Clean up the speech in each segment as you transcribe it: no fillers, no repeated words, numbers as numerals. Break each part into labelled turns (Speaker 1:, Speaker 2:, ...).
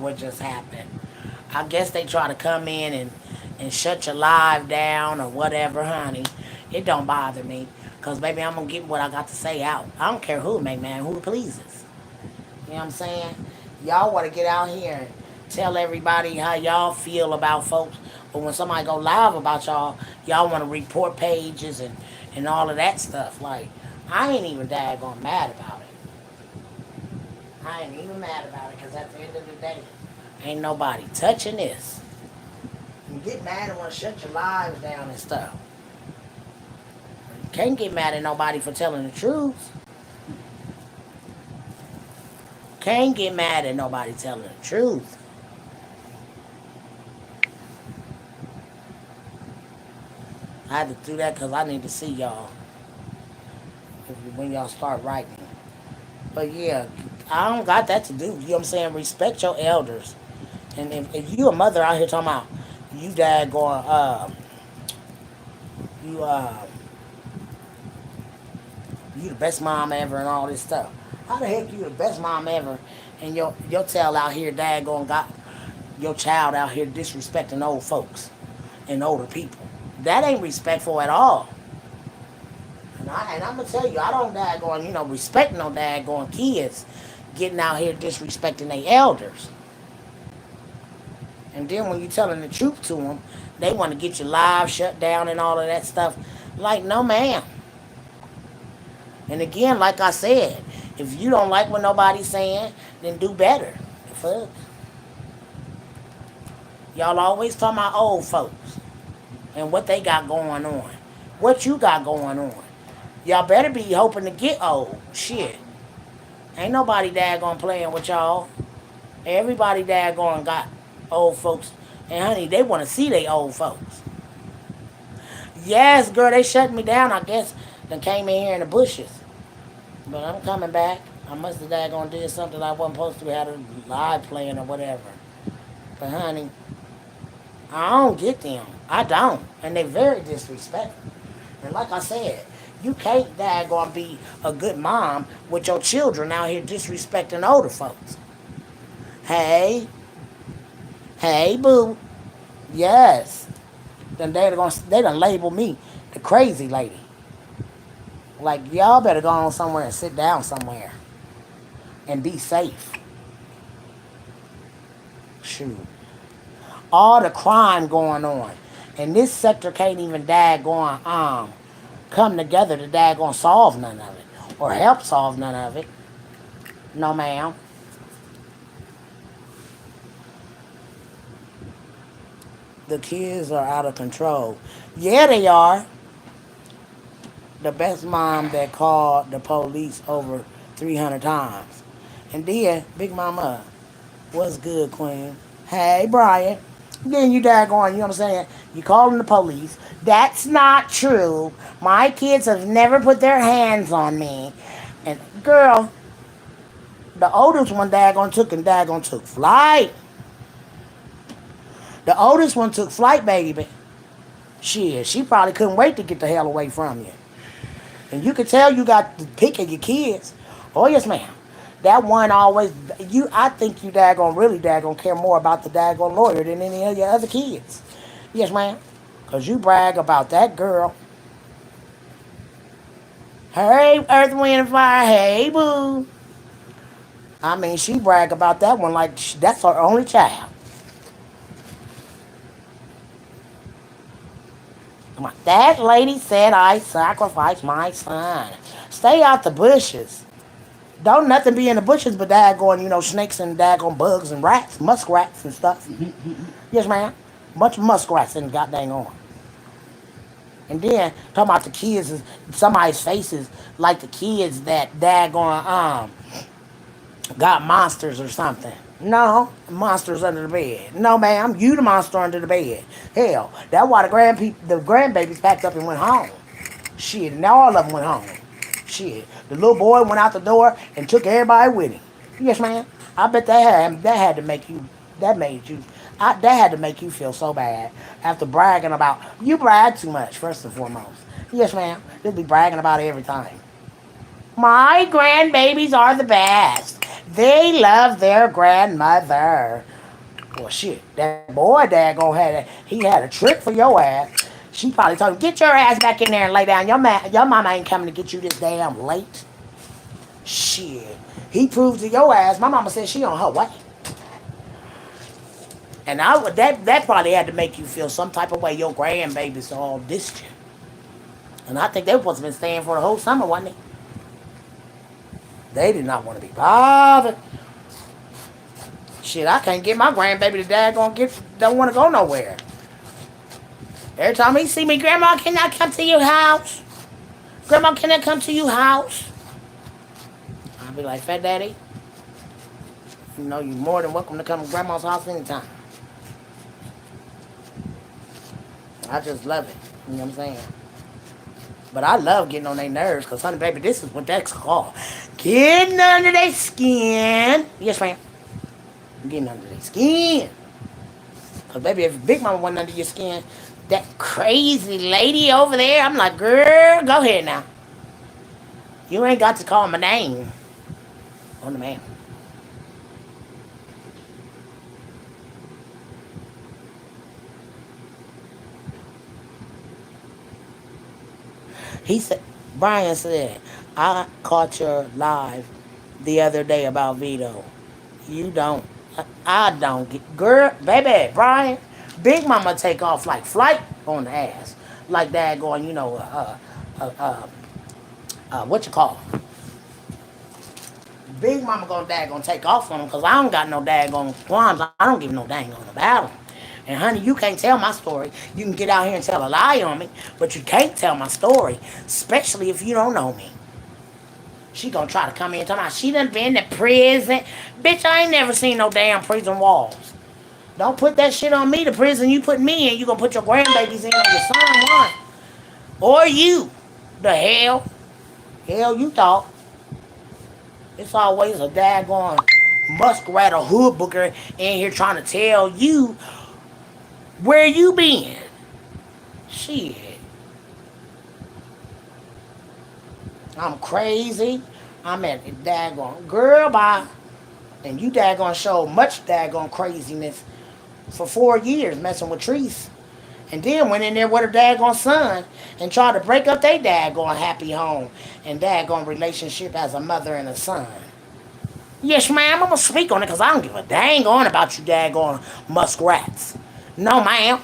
Speaker 1: what just happened. I guess they try to come in and shut your live down or whatever, honey. It don't bother me. Because, baby, I'm going to get what I got to say out. I don't care who make man, who pleases. You know what I'm saying? Y'all want to get out here and tell everybody how y'all feel about folks. But when somebody go live about y'all want to report pages and all of that stuff. Like, I ain't even daggone mad about it. I ain't even mad about it because at the end of the day, ain't nobody touching this. You get mad and want to shut your lives down and stuff. You can't get mad at nobody for telling the truth. Can't get mad at nobody telling the truth. I had to do that because I need to see y'all when y'all start writing. But yeah, I don't got that to do. You know what I'm saying? Respect your elders. And if you a mother out here talking about you dad going, you you the best mom ever and all this stuff. How the heck you the best mom ever and your child out here dad going got your child out here disrespecting old folks and older people? That ain't respectful at all. And I'm gonna tell you, I don't daggone, respect no daggone kids getting out here disrespecting their elders. And then when you telling the truth to them, they want to get your live shut down and all of that stuff. Like, no, ma'am. And again, like I said, if you don't like what nobody's saying, then do better. The fuck? Y'all always talking about old folks and what they got going on. What you got going on. Y'all better be hoping to get old. Shit. Ain't nobody daggone playing with y'all. Everybody daggone got old folks. And honey, they want to see they old folks. Yes, girl, they shut me down, I guess. They came in here in the bushes. But I'm coming back. I must have daggone did something I wasn't supposed to have a live playing or whatever. But honey, I don't get them. I don't. And they very disrespectful. And like I said, you can't daggone be a good mom with your children out here disrespecting older folks. Hey, hey, boo. Yes. Then they done label me the crazy lady. Like, y'all better go on somewhere and sit down somewhere and be safe. Shoot. All the crime going on. And this sector can't even daggone come together to daggone solve none of it. Or help solve none of it. No, ma'am. The kids are out of control. Yeah, they are. The best mom that called the police over 300 times. And then, Big Mama, what's good, Queen? Hey, Brian. Then you daggone, you know what I'm saying? You calling the police. That's not true. My kids have never put their hands on me. And, girl, the oldest one daggone took flight. The oldest one took flight, baby. Shit, she probably couldn't wait to get the hell away from you. And you can tell you got the pick of your kids. Oh, yes, ma'am. That one always, I think you really care more about the daggone lawyer than any of your other kids. Yes, ma'am. Because you brag about that girl. Hey, Earth, Wind, and Fire. Hey, boo. I mean, she brag about that one like that's her only child. That lady said I sacrificed my son. Stay out the bushes. Don't nothing be in the bushes but daggone, snakes and daggone bugs and rats, muskrats and stuff. Yes, ma'am. Bunch of muskrats in the goddamn on. And then talking about the kids, somebody's faces like the kids that daggone got monsters or something. No, monsters under the bed. No, ma'am, you the monster under the bed. Hell, that's why the grandbabies packed up and went home. Shit, now all of them went home. Shit, the little boy went out the door and took everybody with him. Yes, ma'am. I bet that had to make you. That had to make you feel so bad after bragging about. You brag too much, first and foremost. Yes, ma'am. You'll be bragging about everything. My grandbabies are the best. They love their grandmother. Well, shit, that boy dad gonna have that. He had a trick for your ass. She probably told him, get your ass back in there and lay down. Your mama ain't coming to get you this damn late. Shit. He proved to your ass. My mama said she on her way. And that probably had to make you feel some type of way. Your grandbabies all distant. And I think they were supposed to have been staying for the whole summer, wasn't they? They did not want to be bothered. Shit, I can't get my grandbaby to dad don't want to go nowhere. Every time he see me, Grandma, can I come to your house? Grandma, can I come to your house? I'll be like, Fat Daddy, you know you're more than welcome to come to Grandma's house anytime. I just love it. You know what I'm saying? But I love getting on their nerves because, honey, baby, this is what that's called. Getting under their skin. Yes, ma'am. Getting under their skin. Because, baby, if Big Mama wasn't under your skin, that crazy lady over there, I'm like, girl, go ahead now. You ain't got to call my name on the man. He said, Brian said, I caught your live the other day about Vito. You don't. I don't get. Girl, baby, Brian, Big Mama take off like flight on the ass. Like that going, what you call it? Big Mama gonna take off on him because I don't got no daggone qualms. I don't give no dang on about him. And honey, you can't tell my story. You can get out here and tell a lie on me, but you can't tell my story, especially if you don't know me. She gonna try to come in and talk about she done been to prison. Bitch, I ain't never seen no damn prison walls. Don't put that shit on me. The prison you put me in, you gonna put your grandbabies in on your son one. Or you. The hell? Hell you thought. It's always a daggone muskrat or hood booker in here trying to tell you where you been. Shit. I'm crazy. I'm at the daggone girl bye. And you daggone showed much daggone craziness for 4 years messing with Treese. And then went in there with her daggone son and tried to break up their daggone happy home and daggone relationship as a mother and a son. Yes, ma'am, I'm going to speak on it because I don't give a dang on about you daggone muskrats. No, ma'am.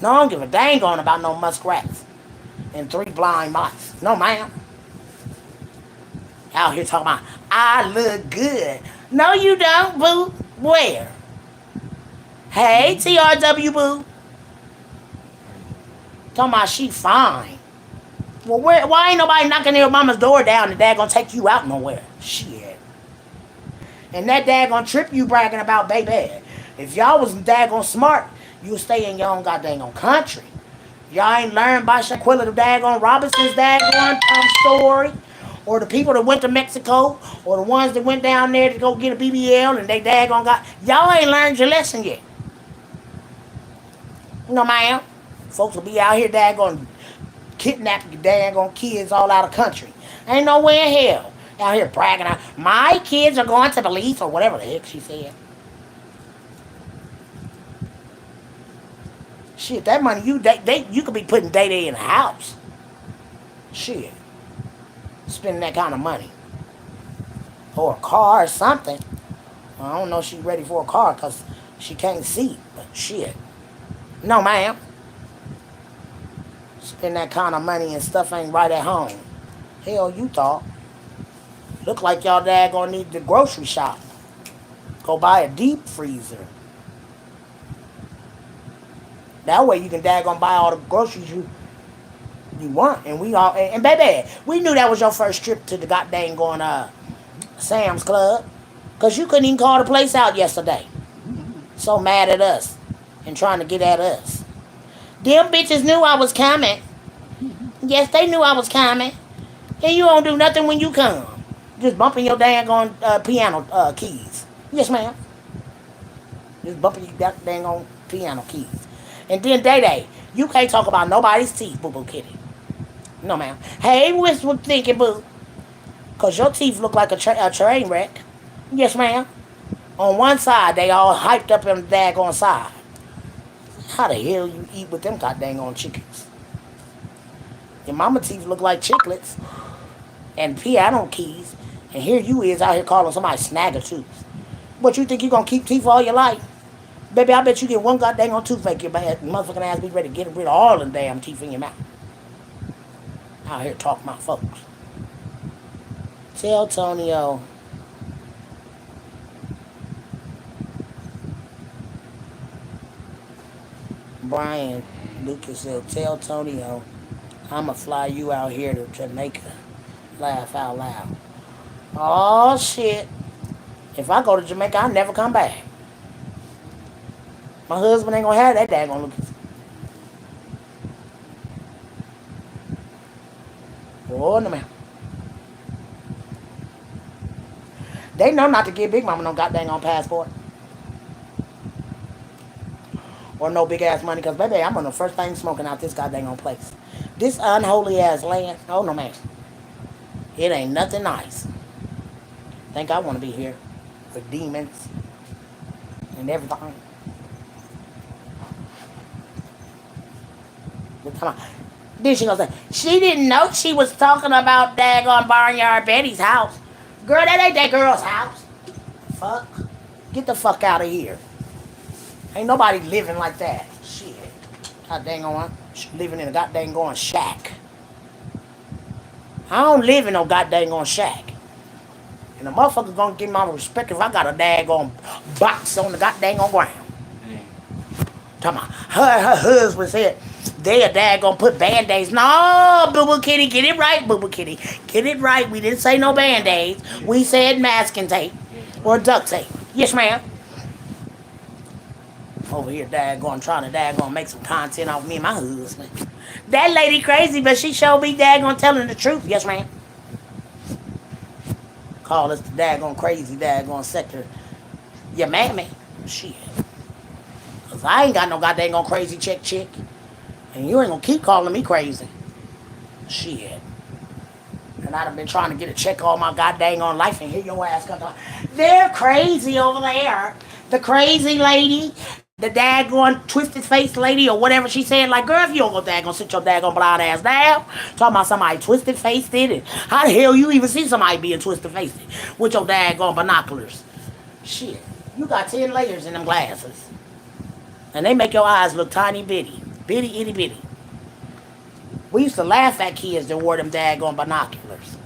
Speaker 1: No, I don't give a dang on about no muskrats and 3 blind mice. No, ma'am. Out here talking about, I look good. No, you don't, boo. Where? Hey, TRW, boo. Talking about she fine. Well, why ain't nobody knocking their mama's door down and dad gonna take you out nowhere? Shit. And that dad gonna trip you bragging about, baby. If y'all was daggone smart, you'd stay in your own goddamn country. Y'all ain't learned by Shaquilla the daggone Robinson's daggone story. Or the people that went to Mexico. Or the ones that went down there to go get a BBL and they daggone got. Y'all ain't learned your lesson yet. No, ma'am. Folks will be out here daggone kidnapping daggone kids all out of country. Ain't nowhere in hell. Out here bragging out, my kids are going to Belize or whatever the heck she said. Shit, that money you could be putting Day in a house. Shit. Spending that kind of money. Or a car or something. I don't know if she's ready for a car because she can't see. But shit. No, ma'am. Spend that kind of money and stuff ain't right at home. Hell, you thought. Look like y'all dad gonna need the grocery shop. Go buy a deep freezer. That way you can daggone buy all the groceries you want. And we all and baby, we knew that was your first trip to the goddamn going Sam's Club. Cause you couldn't even call the place out yesterday. So mad at us and trying to get at us. Them bitches knew I was coming. Yes, they knew I was coming. And you don't do nothing when you come. Just bumping your daggone piano keys. Yes, ma'am. Just bumping your daggone piano keys. And then Day, you can't talk about nobody's teeth, boo-boo kitty. No, ma'am. Hey, wishful thinking, boo. Because your teeth look like a train wreck. Yes, ma'am. On one side, they all hyped up on the daggone side. How the hell you eat with them goddamn on chickens? Your mama teeth look like chiclets and piano keys. And here you is out here calling somebody snagger tooth. What you think you gonna keep teeth all your life? Baby, I bet you get one goddamn on toothache, your bad motherfucking ass be ready to get rid of all them damn teeth in your mouth. Out here talking about folks. Tell Tonio. Brian Lucas said, tell Tonio I'ma fly you out here to Jamaica. Laugh out loud. Oh shit. If I go to Jamaica, I never come back. My husband ain't gonna have that daggone Lucas. Oh no man. They know not to give Big Mama no goddamn on passport. Or no big ass money, cause baby, I'm on the first thing smoking out this goddamn place. This unholy ass land. Oh no man. It ain't nothing nice. Think I wanna be here with demons and everything. Then she gonna say, she didn't know she was talking about daggone Barnyard Betty's house. Girl, that ain't that girl's house. Fuck. Get the fuck out of here. Ain't nobody living like that. Shit. God dang on. Living in a goddamn going shack. I don't live in no goddamn going shack. And the motherfucker gonna give my respect if I got a daggone box on the goddamn on ground. Talking about her husband said they a daggone put band-aids. No, boo-boo kitty, get it right, boo-boo kitty. Get it right. We didn't say no band-aids. We said masking tape or duct tape. Yes, ma'am. Over here daggone trying to daggone make some content off me and my husband. That lady crazy, but she sure be daggone telling the truth. Yes, ma'am. Call us the daggone crazy daggone sector. Your mammy. Shit. Cause I ain't got no goddamn crazy chick. And you ain't gonna keep calling me crazy. Shit. And I'd have been trying to get a check all my goddamn on life and hear your ass come on. They're crazy over there. The crazy lady, the daggone twisted face lady or whatever she said. Like, girl, if you don't go daggone sit your daggone blind ass down. Talking about somebody twisted faced it. And how the hell you even see somebody being twisted faced with your daggone binoculars? Shit. You got 10 layers in them glasses. And they make your eyes look tiny bitty. Bitty itty bitty. We used to laugh at kids that wore them daggone binoculars.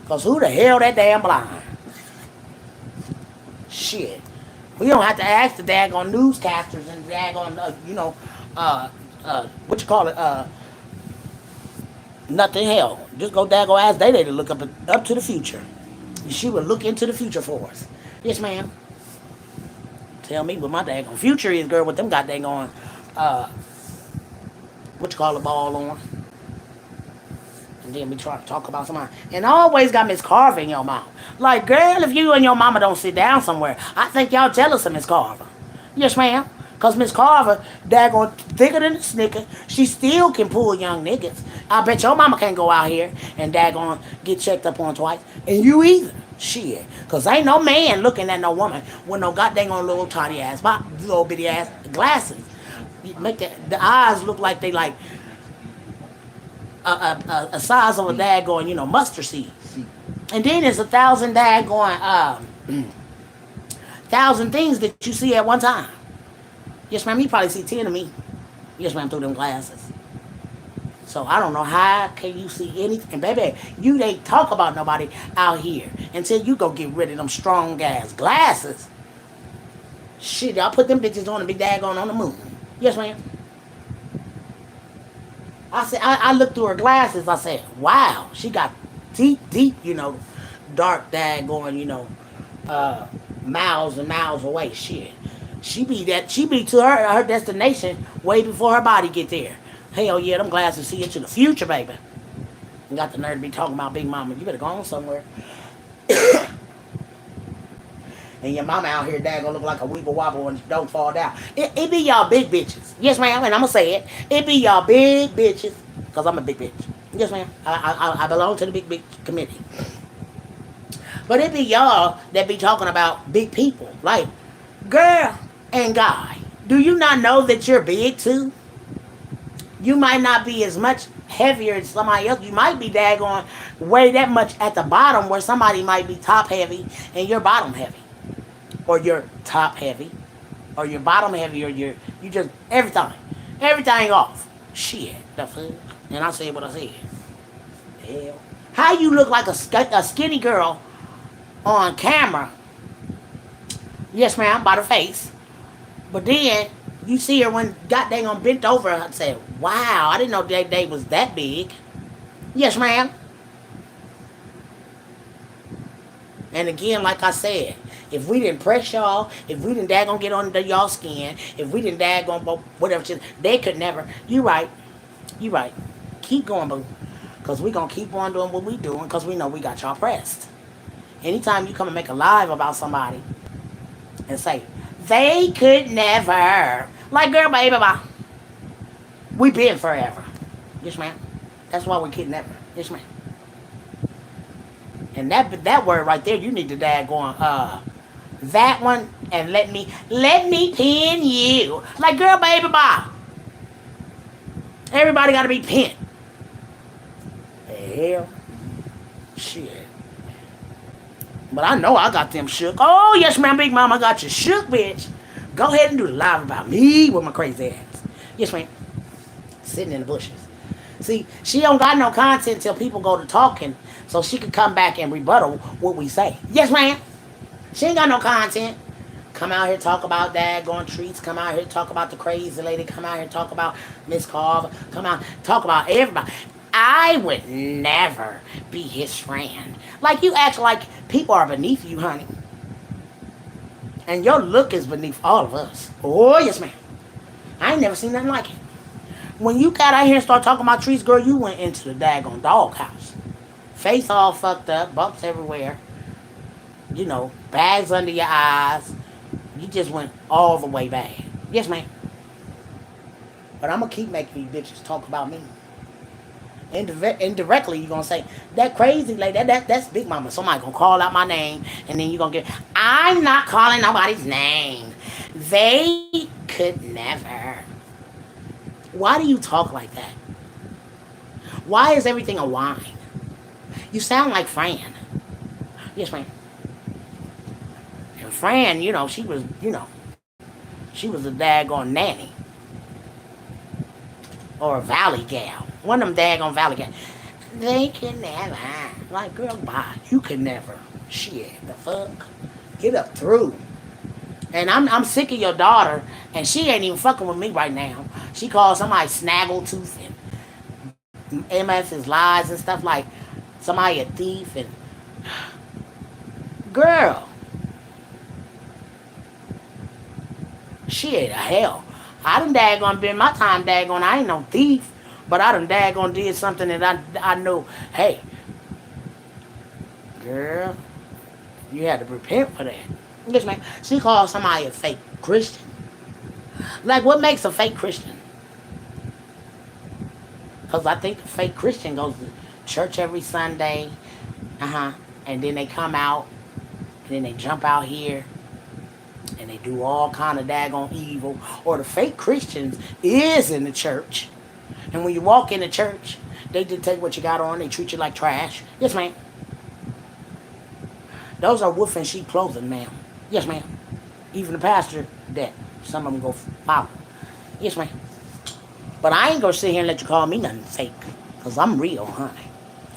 Speaker 1: Cause who the hell that damn blind? Shit. We don't have to ask the daggone newscasters and daggone, what you call it, nothing hell. Just go daggone ask Day Day to look up to the future. She would look into the future for us. Yes, ma'am. Tell me what my daggone future is, girl, with them got daggone, what you call the ball on. And then we try to talk about somebody. And always got Miss Carver in your mouth. Like, girl, if you and your mama don't sit down somewhere, I think y'all jealous of Miss Carver. Yes, ma'am. Because Miss Carver, daggone thicker than a snicker, she still can pull young niggas. I bet your mama can't go out here and daggone get checked up on twice. And you either. Shit. Because ain't no man looking at no woman with no goddamn little tiny ass, little bitty ass glasses. You make the eyes look like they like a size of a daggone, mustard seed. And then there's 1,000 daggone, 1,000 things that you see at one time. Yes, ma'am, you probably see 10 of me. Yes, ma'am, through them glasses. So I don't know how can you see anything. Baby, you ain't talk about nobody out here until you go get rid of them strong ass glasses. Shit, y'all put them bitches on and be daggone on the moon. Yes, ma'am. I said, I looked through her glasses. I said, wow, she got deep, dark daggone, miles and miles away. Shit. She be to her destination way before her body get there. Hell yeah, them glasses see into the future, baby. You got the nerve to be talking about Big Mama. You better go on somewhere. And your mama out here, dad, gonna look like a weeble wobble and don't fall down. It be y'all big bitches. Yes, ma'am, and I'm gonna say it. It be y'all big bitches. Because I'm a big bitch. Yes, ma'am. I belong to the big bitch committee. But it be y'all that be talking about big people. Like, girl and guy, do you not know that you're big too? You might not be as much heavier as somebody else. You might be daggone way that much at the bottom where somebody might be top heavy and you're bottom heavy. Or you're top heavy. Or you're bottom heavy or you just everything. Everything off. Shit. The fuck? And I said what I said. Hell. How you look like a skinny girl on camera? Yes, ma'am, by the face. But then you see her when got dang on bent over and said, wow, I didn't know that day was that big. Yes, ma'am. And again, like I said, if we didn't press y'all, if we didn't daggone get under y'all skin, if we didn't daggone whatever shit, they could never. You right. You right. Keep going, boo. Because we going to keep on doing what we doing because we know we got y'all pressed. Anytime you come and make a live about somebody and say, they could never. Like, girl, baby, bye. We been forever. Yes, ma'am. That's why we could never. Yes, ma'am. And that word right there, you need to daggone, that one, and let me pin you. Like, girl, baby, bye. Everybody got to be pinned. The hell? Shit. But I know I got them shook. Oh, yes, ma'am, Big Mama, I got you shook, bitch. Go ahead and do the live about me with my crazy ass. Yes, ma'am. Sitting in the bushes. See, she don't got no content until people go to talking, so she can come back and rebuttal what we say. Yes, ma'am. She ain't got no content. Come out here talk about that, going treats. Come out here talk about the crazy lady. Come out here talk about Miss Carver. Come out talk about everybody. I would never be his friend. Like, you act like people are beneath you, honey. And your look is beneath all of us. Oh, yes, ma'am. I ain't never seen nothing like it. When you got out here and start talking about trees, girl, you went into the daggone doghouse. Face all fucked up, bumps everywhere. You know, bags under your eyes. You just went all the way bad. Yes, ma'am. But I'm going to keep making these bitches talk about me. Indirectly, you're going to say, that crazy lady, that's Big Mama. Somebody going to call out my name, and then you're going to get, I'm not calling nobody's name. They could never. Why do you talk like that? Why is everything a whine? You sound like Fran. Yes, ma'am. And Fran, she was, she was a daggone nanny. Or a valley gal. One of them daggone valley gals. They can never. Like, girl, bye. You can never. Shit, the fuck? Get up through. And I'm sick of your daughter, and she ain't even fucking with me right now. She calls somebody snaggletooth and MS's lies and stuff like somebody a thief and girl. Shit, hell. I done daggone been my time daggone. I ain't no thief, but I done daggone did something that I know, hey, girl, you had to repent for that. Yes, man. She called somebody a fake Christian. Like, what makes a fake Christian? Because I think the fake Christian goes to church every Sunday, and then they come out, and then they jump out here, and they do all kind of daggone evil. Or the fake Christians is in the church, and when you walk in the church, they dictate what you got on, they treat you like trash. Yes, ma'am. Those are wolf and sheep clothing, ma'am. Yes, ma'am. Even the pastor, that some of them go follow. Yes, ma'am. But I ain't gonna sit here and let you call me nothing fake, because I'm real, honey.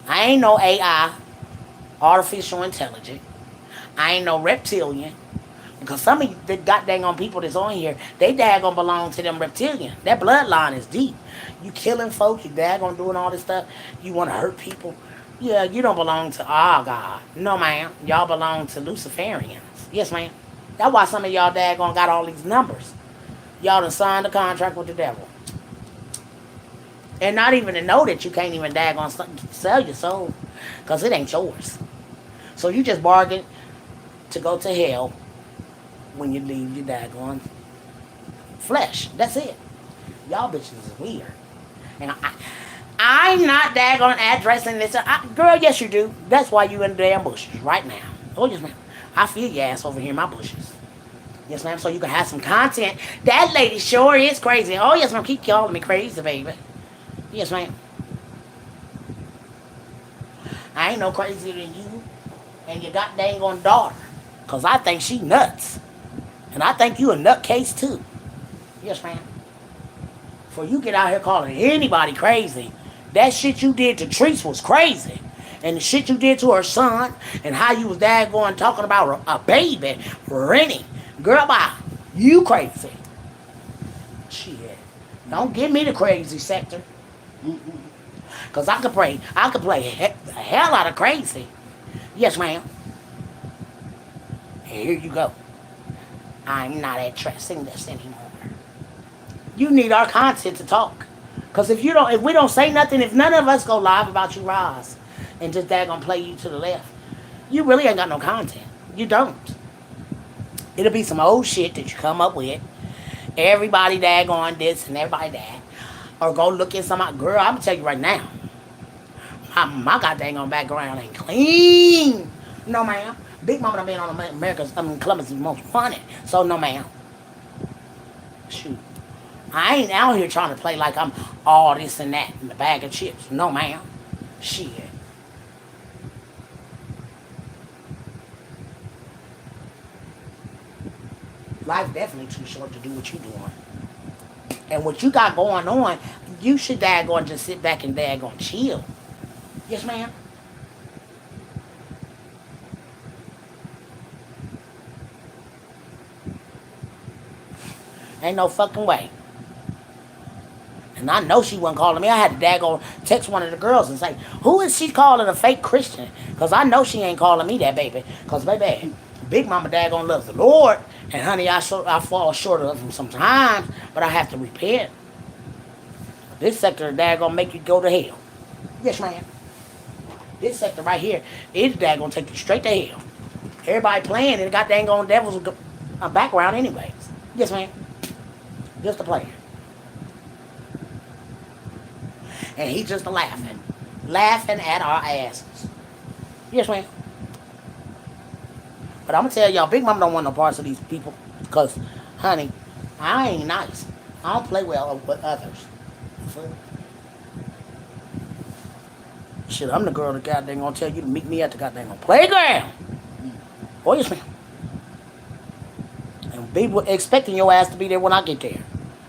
Speaker 1: I ain't no AI, artificial intelligence. I ain't no reptilian. Because some of the goddamn on people that's on here, they daggone belong to them reptilian. That bloodline is deep. You killing folks, you daggone doing all this stuff. You want to hurt people. Yeah, you don't belong to our God. No, ma'am. Y'all belong to Luciferians. Yes, ma'am. That's why some of y'all daggone got all these numbers. Y'all done signed a contract with the devil. And not even to know that you can't even daggone sell your soul. Because it ain't yours. So you just bargain to go to hell when you leave your daggone flesh. That's it. Y'all bitches is weird. And I'm not daggone addressing this. Girl, yes you do. That's why you in the damn bushes right now. Oh, yes, ma'am. I feel your ass over here in my bushes. Yes, ma'am. So you can have some content. That lady sure is crazy. Oh, yes, ma'am. Keep calling me crazy, baby. Yes, ma'am. I ain't no crazier than you and your goddamn on daughter. Because I think she nuts. And I think you a nutcase, too. Yes, ma'am. For you get out here calling anybody crazy. That shit you did to Treese was crazy. And the shit you did to her son, and how you was there going talking about a baby, Rennie. Girl, bye. You crazy. Shit. Don't give me the crazy sector. Because I could play the hell out of crazy. Yes, ma'am. And here you go. I'm not addressing this anymore. You need our content to talk. Cause if we don't say nothing, if none of us go live about you, Roz, and just that gonna play you to the left, you really ain't got no content. You don't. It'll be some old shit that you come up with. Everybody daggone this and everybody that. Or go look at somebody. Girl, I'm gonna tell you right now. My goddamn background ain't clean. No, ma'am. Big Mama done been on Columbus' Most Wanted. So, no, ma'am. Shoot. I ain't out here trying to play like I'm all this and that in the bag of chips. No, ma'am. Shit. Life definitely too short to do what you doing. And what you got going on, you should daggone just sit back and daggone chill. Yes, ma'am. Ain't no fucking way. And I know she wasn't calling me. I had to daggone text one of the girls and say, who is she calling a fake Christian? Because I know she ain't calling me that, baby. Because, baby, Big Mama daggone loves the Lord. And, honey, I fall short of him sometimes, but I have to repent. This sector daggone make you go to hell. Yes, ma'am. This sector right here is daggone take you straight to hell. Everybody playing and got daggone devil's background anyways. Yes, ma'am. Just a player. And he just laughing. Laughing at our asses. Yes, ma'am. But I'm going to tell y'all, Big Mama don't want no parts of these people. Because, honey, I ain't nice. I don't play well with others. Shit, I'm the girl that goddamn gonna tell you to meet me at the goddamn playground. Oh, yes, ma'am. And be expecting your ass to be there when I get there.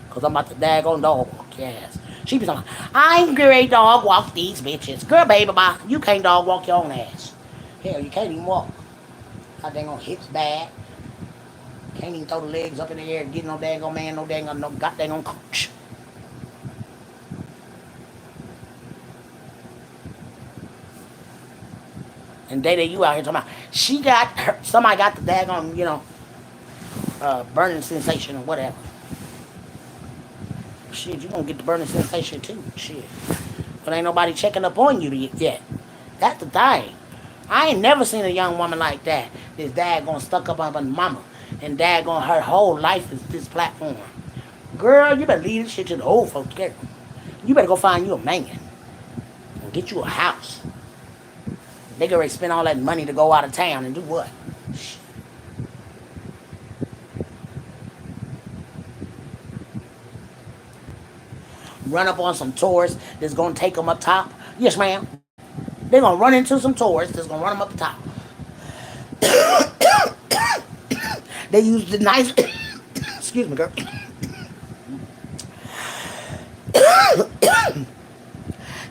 Speaker 1: Because I'm about to daggone dog walk your ass. She be talking, I'm great dog walk these bitches. Girl, baby, bye. You can't dog walk your own ass. Hell, you can't even walk. Goddamn on hips bad. Can't even throw the legs up in the air and get no daggone man, no daggone, no goddamn coach. And day you out here talking about, somebody got the daggone, burning sensation or whatever. Shit, you gonna get the burning sensation too. Shit. But ain't nobody checking up on you yet. That's the thing. I ain't never seen a young woman like that. This daggone stuck up on her mama. And daggone her whole life is this platform. Girl, you better leave this shit to the old folks. You better go find you a man. And get you a house. They gonna spend all that money to go out of town and do what? Run up on some tourists that's gonna take them up top. Yes, ma'am. They're gonna run into some tourists that's gonna run them up the top. They use the nice. Excuse me, girl.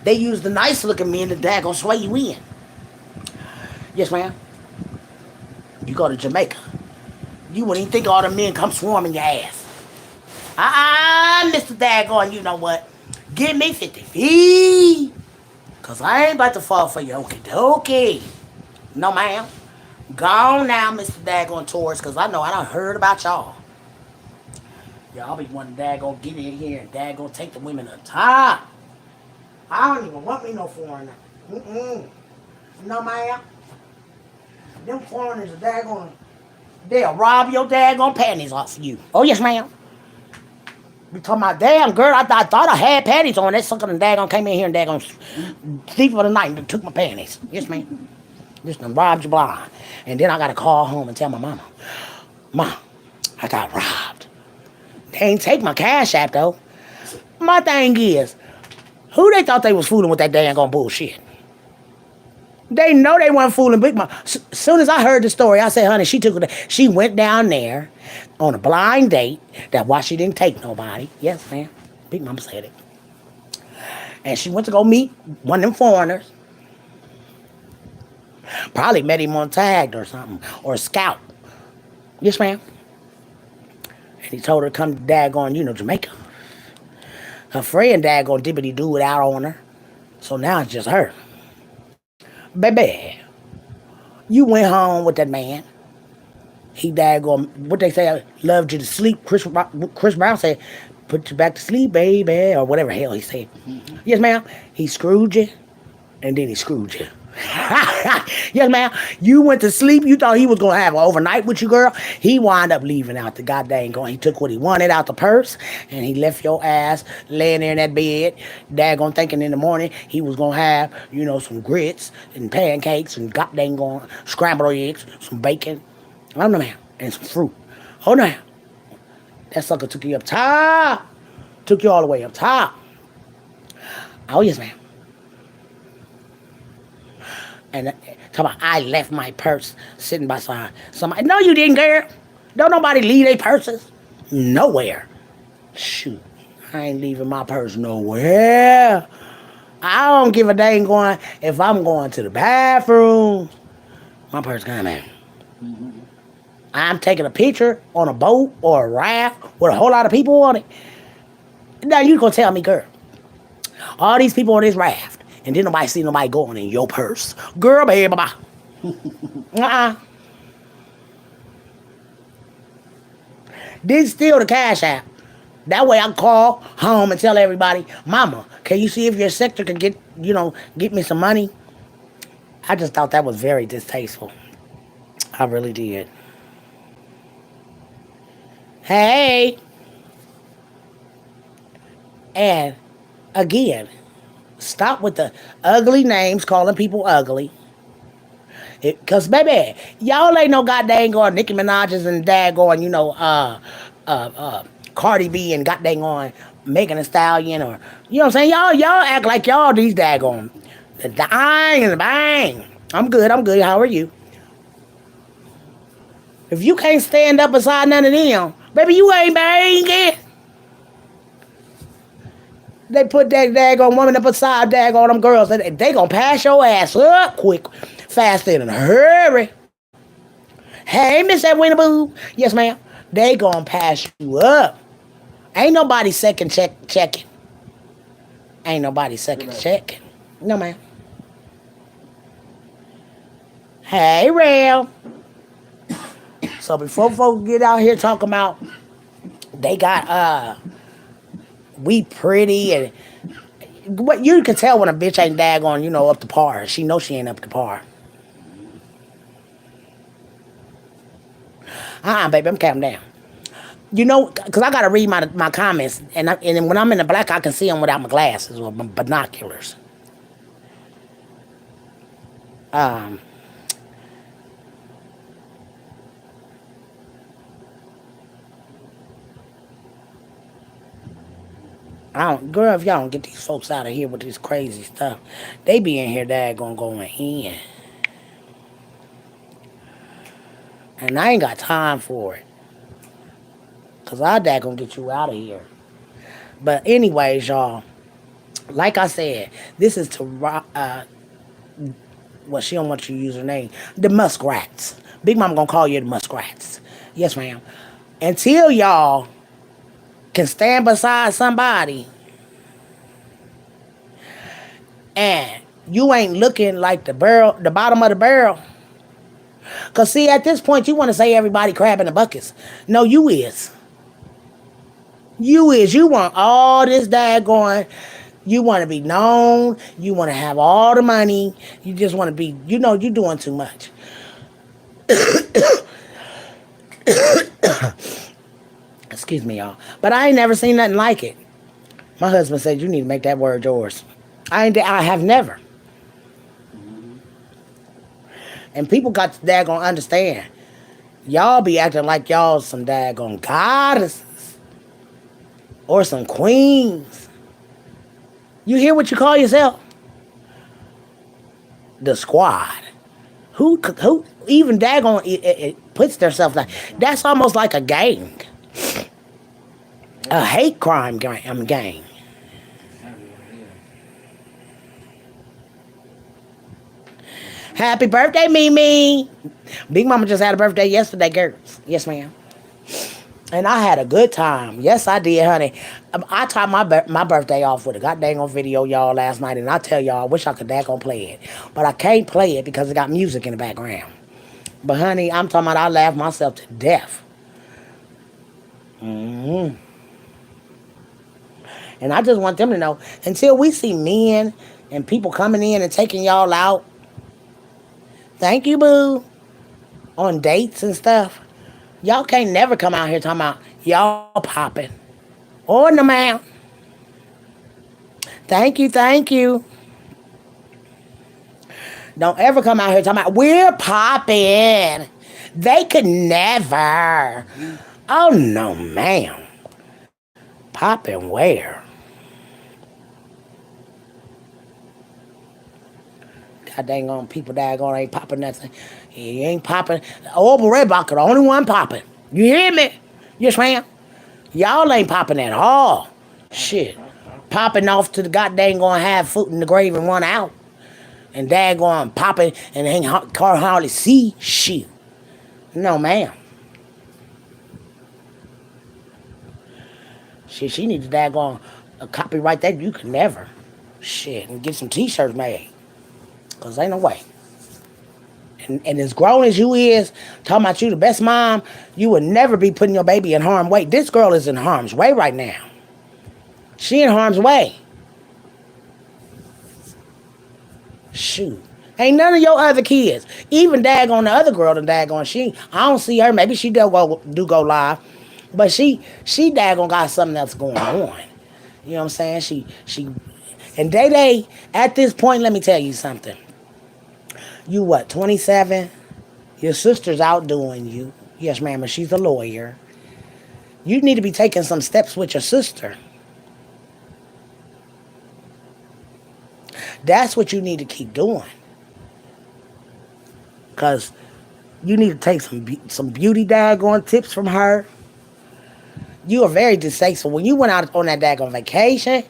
Speaker 1: They use the nice looking men that daggone sway you in. Yes, ma'am. You go to Jamaica. You wouldn't even think all the men come swarming your ass. Mr. Daggone, you know what? Give me 50 feet. Because I ain't about to fall for you. Okie dokie. No, ma'am. Gone now, Mr. Daggone tourist, because I know I done heard about y'all. Y'all be wanting daggone get in here and daggone take the women to the top. I don't even want me no foreigner. No, ma'am. Them foreigners are daggone. They'll rob your daggone panties off you. Oh, yes, ma'am. You talking about, damn, girl, I thought I had panties on. That sucker and daggone came in here and daggone thief of the night and took my panties. Yes, ma'am. This done robbed you blind. And then I got to call home and tell my mama, Mom, I got robbed. They ain't take my cash app, though. My thing is, who they thought they was fooling with that dang on bullshit? They know they weren't fooling Big Mama. Soon as I heard the story, I said, honey, she went down there on a blind date. That's why she didn't take nobody. Yes, ma'am. Big Mama said it. And she went to go meet one of them foreigners. Probably met him on Tagged or something. Or Scout. Yes, ma'am. And he told her to come to daggone, Jamaica. Her friend daggone dippity do it out on her. So now it's just her. Baby, you went home with that man. He daggone, what they say, loved you to sleep. Chris Brown said, put you back to sleep, baby, or whatever hell he said. Mm-hmm. Yes, ma'am. He screwed you, and then he screwed you. Yes, ma'am. You went to sleep. You thought he was going to have an overnight with you, girl. He wound up leaving out the goddamn going. He took what he wanted out the purse, and he left your ass laying there in that bed, daggone thinking in the morning he was going to have, some grits and pancakes and goddamn going scrambled eggs, some bacon. Oh, no, ma'am. And some fruit. Oh, no, ma'am. That sucker took you up top. Took you all the way up top. Oh, yes, ma'am. And talking about, I left my purse sitting beside somebody. No, you didn't, girl. Don't nobody leave their purses. Nowhere. Shoot. I ain't leaving my purse nowhere. I don't give a dang going if I'm going to the bathroom. My purse coming. Mm-hmm. I'm taking a picture on a boat or a raft with a whole lot of people on it. Now you gonna tell me, girl, all these people on this raft, and then nobody see nobody going in your purse. Girl, baby, bye. Then steal the cash app. That way I can call home and tell everybody, Mama, can you see if your sector can get me some money? I just thought that was very distasteful. I really did. Hey. And again, stop with the ugly names, calling people ugly. Because, baby, y'all ain't no goddamn going Nicki Minaj's and daggone, Cardi B and goddamn on Megan Thee Stallion or, you know what I'm saying? Y'all act like y'all these daggone. The dying and the bang. I'm good. How are you? If you can't stand up beside none of them, baby, you ain't banging. They put that daggone woman up beside daggone them girls. They gonna pass your ass up quick, fast in a hurry. Hey, Miss Edwina Boo. Yes, ma'am. They gonna pass you up. Ain't nobody second checking. Ain't nobody second checking. No, ma'am. Hey, Rail. So before folks get out here talking about they got we pretty and what you can tell when a bitch ain't daggone, up to par. She knows she ain't up to par. Baby, I'm calm down. Because I got to read my comments, and when I'm in the black, I can see them without my glasses or my binoculars. Girl, if y'all don't get these folks out of here with this crazy stuff, they be in here daggone going in. And I ain't got time for it. Because I daggone get you out of here. But anyways, y'all, like I said, this is to, she don't want you to use her name, the Muskrats. Big Mama gonna call you the Muskrats. Yes, ma'am. Until y'all can stand beside somebody and you ain't looking like the bottom of the barrel. Because see, at this point, you want to say everybody crabbing the buckets. No, you is. You want all this daggone. You want to be known. You want to have all the money. You just want to be, you're doing too much. Excuse me, y'all. But I ain't never seen nothing like it. My husband said, you need to make that word yours. I have never. And people got to daggone understand. Y'all be acting like y'all some daggone goddesses or some queens. You hear what you call yourself? The squad. Who even daggone it puts themselves like that's almost like a gang, a hate crime gang. Happy birthday, Mimi. Big Mama just had a birthday yesterday, girls. Yes, ma'am. And I had a good time. Yes, I did, honey. I topped my birthday off with a goddamn video, y'all, last night. And I tell y'all, I wish I could daggone play it. But I can't play it because it got music in the background. But, honey, I'm talking about I laughed myself to death. And I just want them to know, until we see men and people coming in and taking y'all out, thank you, boo, on dates and stuff, y'all can't never come out here talking about y'all popping. Or in the mouth. Thank you, thank you. Don't ever come out here talking about we're popping. They could never. Oh no, ma'am. Popping where? God dang on people daggone ain't popping nothing. He ain't popping. Orville Redbox, the only one popping. You hear me? Yes, ma'am. Y'all ain't popping at all. Shit. Popping off to the goddamn gonna have foot in the grave and run out. And daggone popping and ain't car hardly see shit. No, ma'am. Shit, she needs to daggone a copyright that you can never. Shit, and get some t-shirts made. Cause ain't no way. And as grown as you is, talking about you the best mom, you would never be putting your baby in harm's way. This girl is in harm's way right now. She in harm's way. Shoot. Ain't none of your other kids. Even daggone the other girl, the daggone I don't see her. Maybe she do go live. But she daggone got something else going on. You know what I'm saying? She and Day at this point, let me tell you something. You what, 27? Your sister's outdoing you. Yes, ma'am, and she's a lawyer. You need to be taking some steps with your sister. That's what you need to keep doing. Because you need to take some beauty daggone tips from her. You are very distasteful. When you went out on that daggone vacation,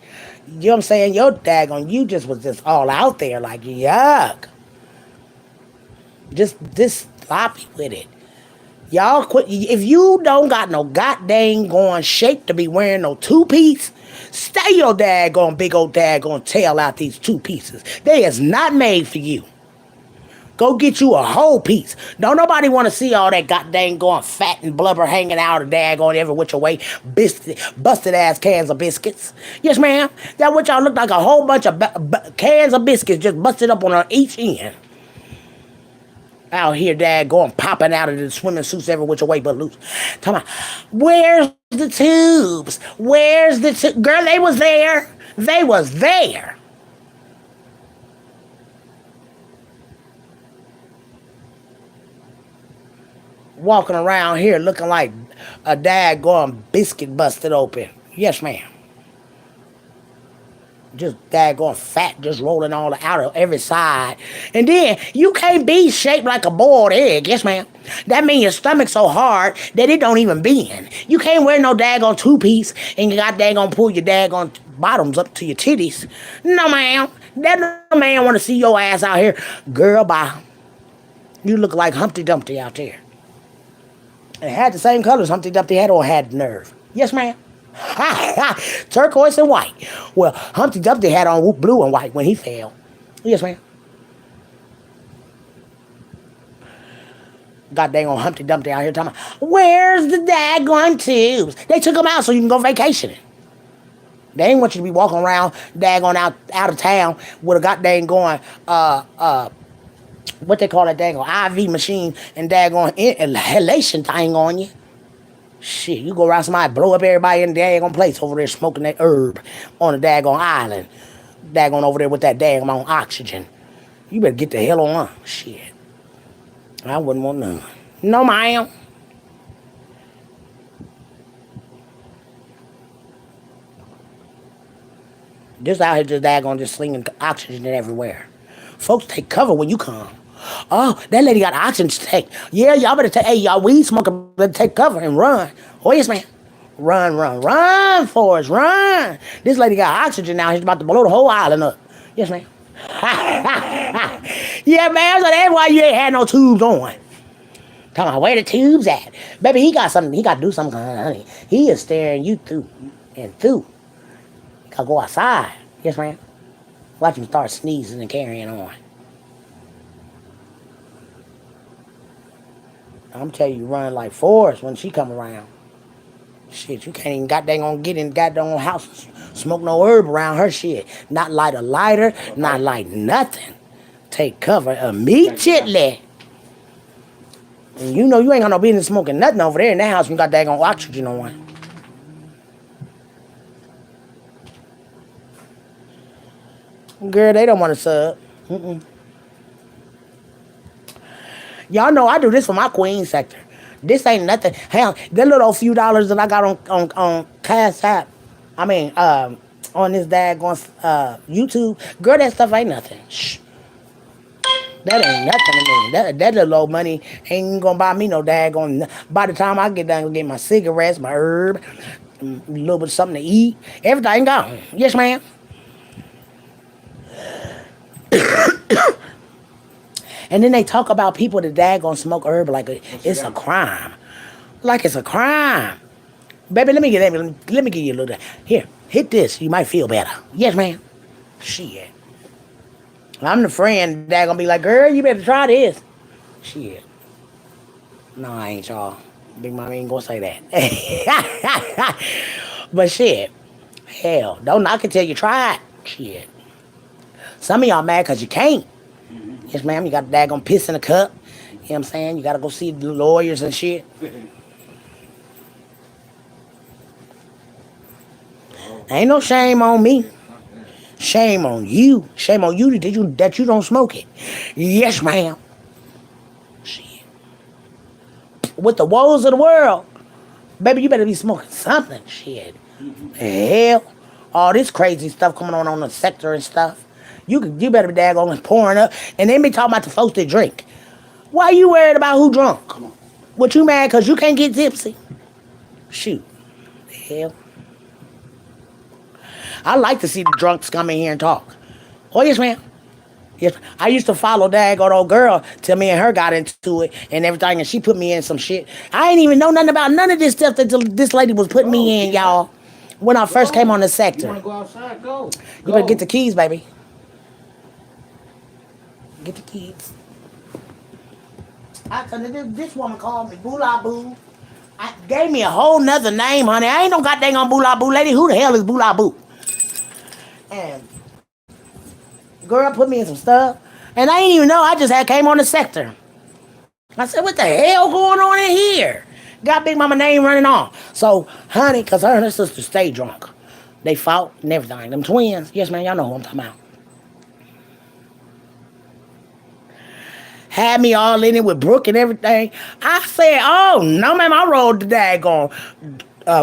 Speaker 1: you know what I'm saying? Your daggone, you just was just all out there like, yuck. Just sloppy with it. Y'all quit. If you don't got no goddamn going shape to be wearing no two-piece, stay your daggone big old daggone tail out these two pieces. They is not made for you. Go get you a whole piece. Don't nobody want to see all that goddamn going fat and blubber hanging out of daggone every which way. Busted ass cans of biscuits. Yes, ma'am. That what y'all look like, a whole bunch of cans of biscuits just busted up on each end. Out here, daggone popping out of the swimming suits every which way but loose. Come on. Where's the tubes? Where's the girl, they was there. They was there. Walking around here looking like a daggone biscuit busted open. Yes, ma'am. Just daggone fat, just rolling all out of every side. And then you can't be shaped like a boiled egg. Yes, ma'am. That means your stomach's so hard that it don't even bend. You can't wear no daggone two-piece and you got daggone pull your daggone bottoms up to your titties. No, ma'am. That no man want to see your ass out here. Girl, bye. You look like Humpty Dumpty out there. And it had the same colors Humpty Dumpty had or had nerve. Yes, ma'am. Ha, ha, turquoise and white. Well, Humpty Dumpty had on blue and white when he fell. Yes, ma'am. God dang on Humpty Dumpty out here talking about, where's the daggone tubes? They took them out so you can go vacationing. They ain't want you to be walking around daggone out of town with a goddamn going, what they call that daggone IV machine and daggone inhalation thing on you. Shit, you go around somebody, blow up everybody in the daggone place over there smoking that herb on a daggone island. Daggone over there with that daggone oxygen. You better get the hell on. Shit. I wouldn't want none. No, ma'am. Just out here just daggone just slinging oxygen everywhere. Folks take cover when you come. Oh, that lady got oxygen tank. Yeah, y'all better take. Hey, y'all weed smoker better take cover and run. Oh yes, man. Run, run, run, Forrest, run. This lady got oxygen now. He's about to blow the whole island up. Yes, ma'am. Yeah, man. So that's why you ain't had no tubes on. Talking about where the tubes at. Baby, he got something. He got to do something, honey. He is staring you through and through. Gotta go outside. Yes, ma'am. Watch him start sneezing and carrying on. I'm telling you, run like Forrest when she come around. Shit, you can't even goddamn on get in goddamn house smoke no herb around her shit. Not light a lighter, not light nothing. Take cover immediately. And you know you ain't got no business smoking nothing over there in that house when you got daggone oxygen on. Girl, they don't want to sub. Y'all know I do this for my queen sector. This ain't nothing. Hell, that little few dollars that I got on Cash App, I mean, on this daggone YouTube, girl, that stuff ain't nothing. Shh. That ain't nothing to me. That little old money ain't gonna buy me no daggone. By the time I get done and get my cigarettes, my herb, a little bit of something to eat, everything gone. Yes, ma'am. And then they talk about people that daggone smoke herb like it's a crime. Like it's a crime. Baby, let me give you a little. Here, hit this. You might feel better. Yes, ma'am. Shit. I'm the friend that gonna be like, girl, you better try this. Shit. No, I ain't, y'all. Big Mama ain't gonna say that. But shit. Hell, don't knock it till you try it. Shit. Some of y'all mad because you can't. Yes, ma'am. You got daggone piss in a cup. You know what I'm saying? You got to go see the lawyers and shit. Ain't no shame on me. Shame on you. Shame on you that you don't smoke it. Yes, ma'am. Shit. With the woes of the world, baby, you better be smoking something. Shit. Hell. All this crazy stuff coming on the sector and stuff. You better be daggone pouring up. And then be talking about the folks that drink. Why you worried about who drunk? What you mad because you can't get tipsy? Shoot. Hell. I like to see the drunks come in here and talk. Oh, yes, ma'am. Yes, I used to follow daggone old girl till me and her got into it and everything, and she put me in some shit. I ain't even know nothing about none of this stuff that this lady was putting me in, y'all, when I first came on the sector.
Speaker 2: You want to go outside? Go.
Speaker 1: You better get the keys, baby. Get the keys. This woman called me Boo La Boo. Gave me a whole nother name, honey. I ain't no goddamn on Boo La Boo lady. Who the hell is Boo La Boo? And girl put me in some stuff. And I ain't even know. I just came on the sector. I said, what the hell going on in here? Got Big Mama name running off. So, honey, because her and her sister stay drunk. They fought and everything. Them twins. Yes, man, y'all know who I'm talking about. Had me all in it with Brooke and everything. I said, oh, no, ma'am, I rolled the daggone,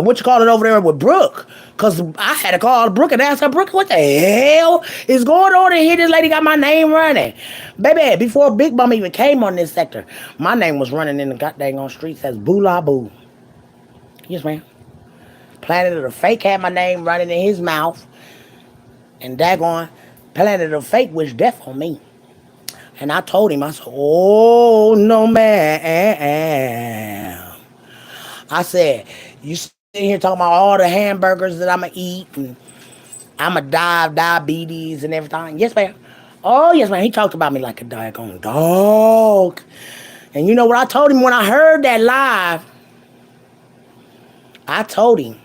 Speaker 1: what you call it over there with Brooke. Because I had to call Brooke and ask her, Brooke, what the hell is going on in here? This lady got my name running. Baby, before Big Mama even came on this sector, my name was running in the goddamn streets as Boo La Boo. Yes, ma'am. Planet of the Fake had my name running in his mouth. And daggone, Planet of the Fake wished death on me. And I told him, I said, oh, no, man. I said, you sitting here talking about all the hamburgers that I'm going to eat and I'm going to die of diabetes and everything. Yes, ma'am. Oh, yes, ma'am. He talked about me like a daggone dog. And you know what I told him when I heard that live? I told him,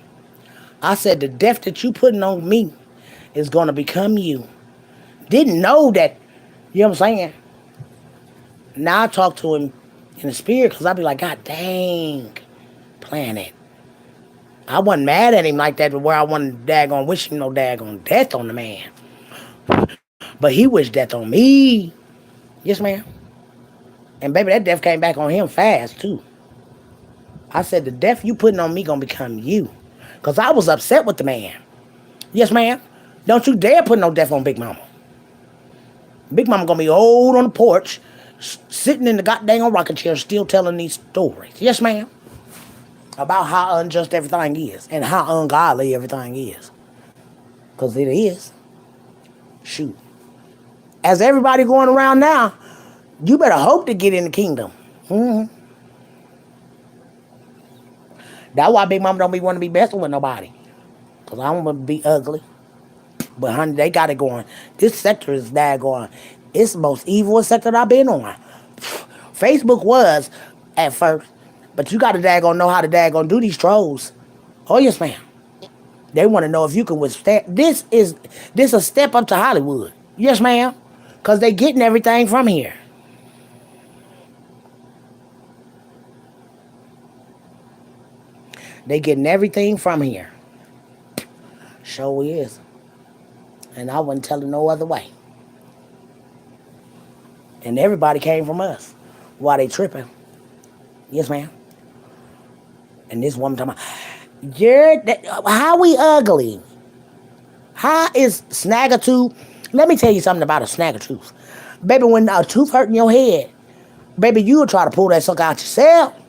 Speaker 1: I said, the death that you putting on me is going to become you. Didn't know that, you know what I'm saying? Now I talk to him in the spirit because I be like, God dang, Planet. I wasn't mad at him like that to where I wasn't daggone wish him no daggone death on the man. But he wished death on me. Yes, ma'am. And baby, that death came back on him fast too. I said, the death you putting on me gonna become you. Because I was upset with the man. Yes, ma'am. Don't you dare put no death on Big Mama. Big Mama gonna be old on the porch, sitting in the goddamn rocking chair, still telling these stories. Yes, ma'am. About how unjust everything is and how ungodly everything is. Because it is. Shoot. As everybody going around now, you better hope to get in the kingdom. Mm-hmm. That's why Big Mama don't be want to be messing with nobody. Because I don't want to be ugly. But honey, they got it going. This sector is daggone. It's the most evil sector that I've been on. Facebook was at first. But you got to daggone know how to daggone do these trolls. Oh, yes, ma'am. They want to know if you can withstand. This a step up to Hollywood. Yes, ma'am. Because they getting everything from here. They getting everything from here. Sure is. And I wouldn't tell it no other way. And everybody came from us. Why they tripping? Yes, ma'am. And this woman talking about, how we ugly? How is snag-a-tooth? Let me tell you something about a snag-a-tooth. Baby, when a tooth hurting your head, baby, you'll try to pull that sucker out yourself.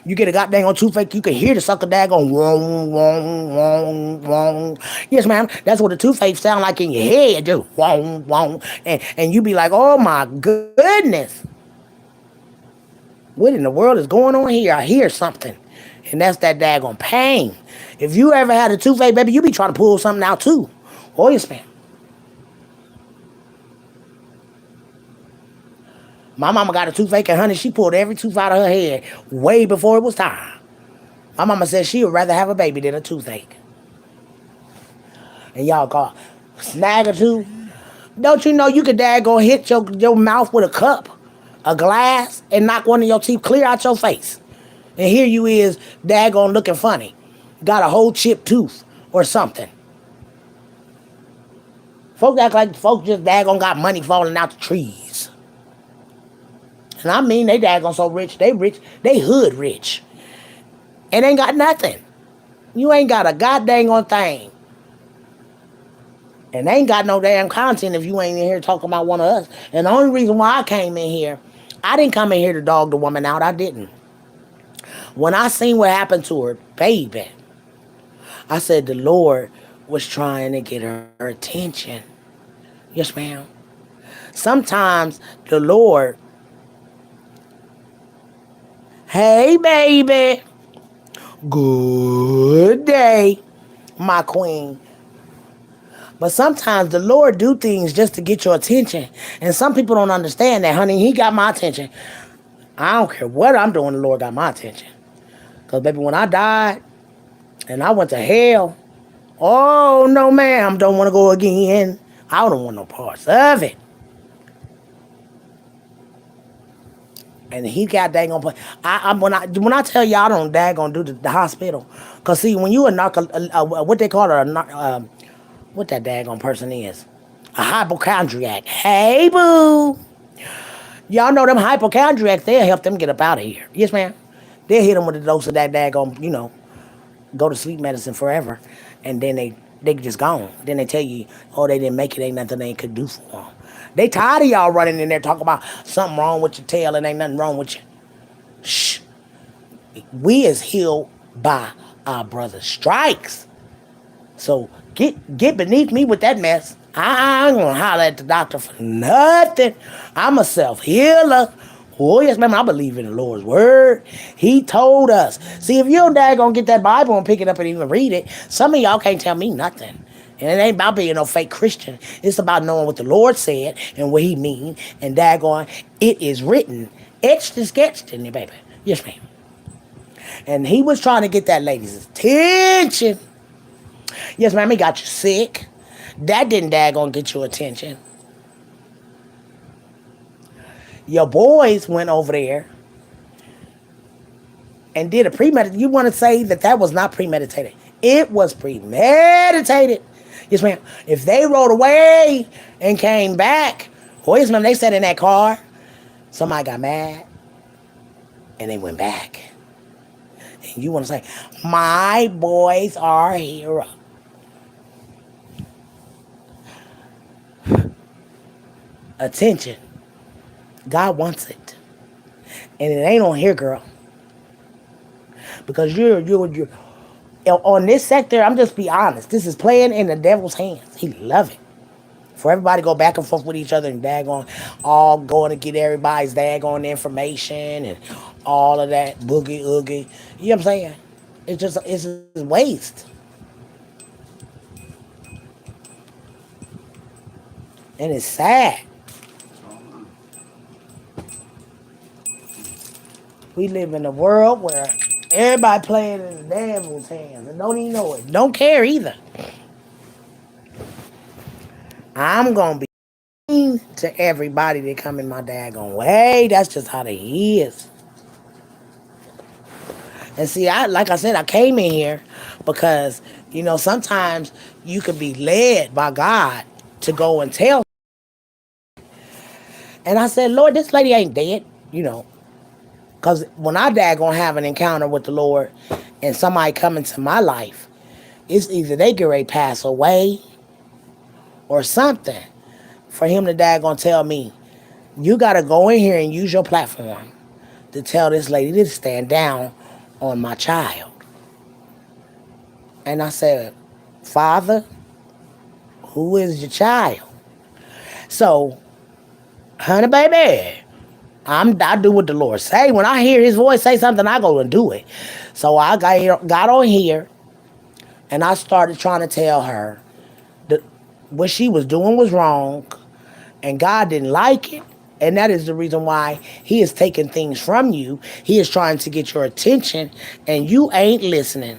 Speaker 1: You get a goddamn toothache, you can hear the sucker daggone wong, wong, wong, wong. Yes, ma'am. That's what the toothache sound like in your head, just wong, wong. And you be like, oh my goodness. What in the world is going on here? I hear something. And that's that daggone pain. If you ever had a toothache, baby, you be trying to pull something out too. Oh, yes, ma'am. My mama got a toothache, and honey, she pulled every tooth out of her head way before it was time. My mama said she would rather have a baby than a toothache. And y'all call snag a tooth. Don't you know you could daggone hit your mouth with a cup, a glass, and knock one of your teeth clear out your face? And here you is daggone looking funny. Got a whole chipped tooth or something. Folks act like folks just daggone got money falling out the trees. And I mean, they daggone so rich, they hood rich. And ain't got nothing. You ain't got a goddamn on thing. And ain't got no damn content if you ain't in here talking about one of us. And the only reason why I came in here, I didn't come in here to dog the woman out. I didn't. When I seen what happened to her, baby, I said the Lord was trying to get her attention. Yes, ma'am. Sometimes the Lord, hey, baby, good day, my queen. But sometimes the Lord do things just to get your attention. And some people don't understand that, honey. He got my attention. I don't care what I'm doing, the Lord got my attention. Because, baby, when I died and I went to hell, oh, no, ma'am, don't want to go again. I don't want no parts of it. And he got daggone. When I tell y'all, I don't daggone do the hospital. Because, see, when you what they call what that daggone person is, a hypochondriac. Hey, boo. Y'all know them hypochondriacs, they'll help them get up out of here. Yes, ma'am. They'll hit them with a dose of that daggone, go to sleep medicine forever. And then they just gone. Then they tell you, oh, they didn't make it, ain't nothing they could do for them. They tired of y'all running in there talking about something wrong with your tail and ain't nothing wrong with you. Shh. We is healed by our brother's strikes. So get beneath me with that mess. I ain't gonna holler at the doctor for nothing. I'm a self-healer. Oh, yes, ma'am, I believe in the Lord's word. He told us. See, if you don't daggone get that Bible and pick it up and even read it, some of y'all can't tell me nothing. And it ain't about being no fake Christian. It's about knowing what the Lord said and what he mean. And daggone, it is written, etched and sketched in there, baby. Yes, ma'am. And he was trying to get that lady's attention. Yes, ma'am, he got you sick. That didn't daggone get your attention. Your boys went over there and did a premeditated. You want to say that was not premeditated. It was premeditated. Yes, ma'am. If they rode away and came back, oh, yes, ma'am, they sat in that car Somebody got mad and they went back. And you want to say, my boys are here. Attention. God wants it. And it ain't on here, girl. Because you're on this sector, I'm just be honest. This is playing in the devil's hands. He love it. For everybody to go back and forth with each other and daggone, all going to get everybody's daggone information and all of that boogie oogie. You know what I'm saying? It's just waste. And it's sad. We live in a world where everybody playing in the devil's hands and don't even know it. Don't care either. I'm gonna be mean to everybody that come in my daggone way. That's just how they is. And see, like I said, I came in here because, sometimes you could be led by God to go and tell. And I said, Lord, this lady ain't dead, Because when I daggone have an encounter with the Lord and somebody come into my life, it's either they get ready to pass away or something for him to daggone tell me, you got to go in here and use your platform to tell this lady to stand down on my child. And I said, Father, who is your child? So, honey baby, I do what the Lord say. When I hear his voice say something, I go and do it. So I got on here and I started trying to tell her that what she was doing was wrong and God didn't like it. And that is the reason why he is taking things from you. He is trying to get your attention and you ain't listening.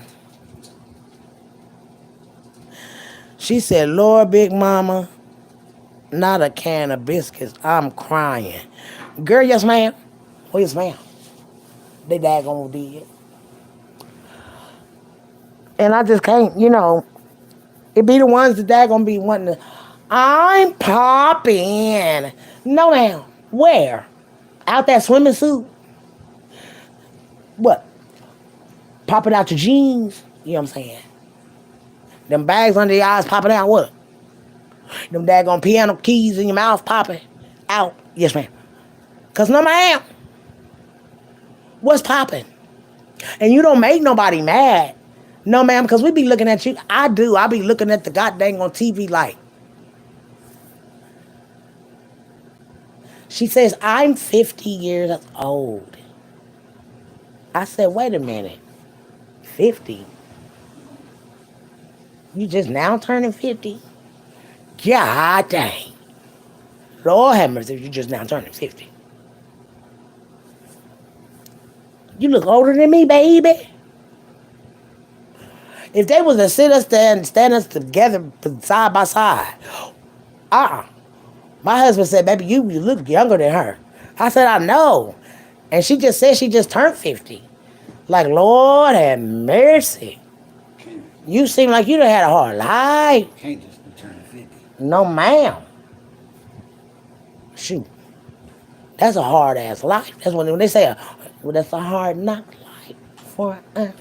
Speaker 1: She said, Lord, Big Mama, not a can of biscuits. I'm crying. Girl, yes, ma'am. Oh, yes, ma'am. They daggone did. And I just can't, it be the ones that daggone be wanting to, I'm popping. No, ma'am. Where? Out that swimming suit? What? Popping out your jeans? You know what I'm saying? Them bags under your eyes popping out, what? Them daggone piano keys in your mouth popping out? Yes, ma'am. Because no, ma'am. What's popping? And you don't make nobody mad. No, ma'am, because we be looking at you. I do. I be looking at the goddamn on TV like. She says, I'm 50 years old. I said, wait a minute. 50? You just now turning 50? God dang. Lord have mercy if you just now turning 50. You look older than me, baby. If they was to sit us there and stand us together side by side, my husband said, baby, you look younger than her. I said, I know. And she just said she just turned 50. Like, Lord have mercy. You seem like you done had a hard life.
Speaker 2: Can't just be turning 50.
Speaker 1: No, ma'am. Shoot. That's a hard ass life. That's when they say, well, that's a hard knock life for us.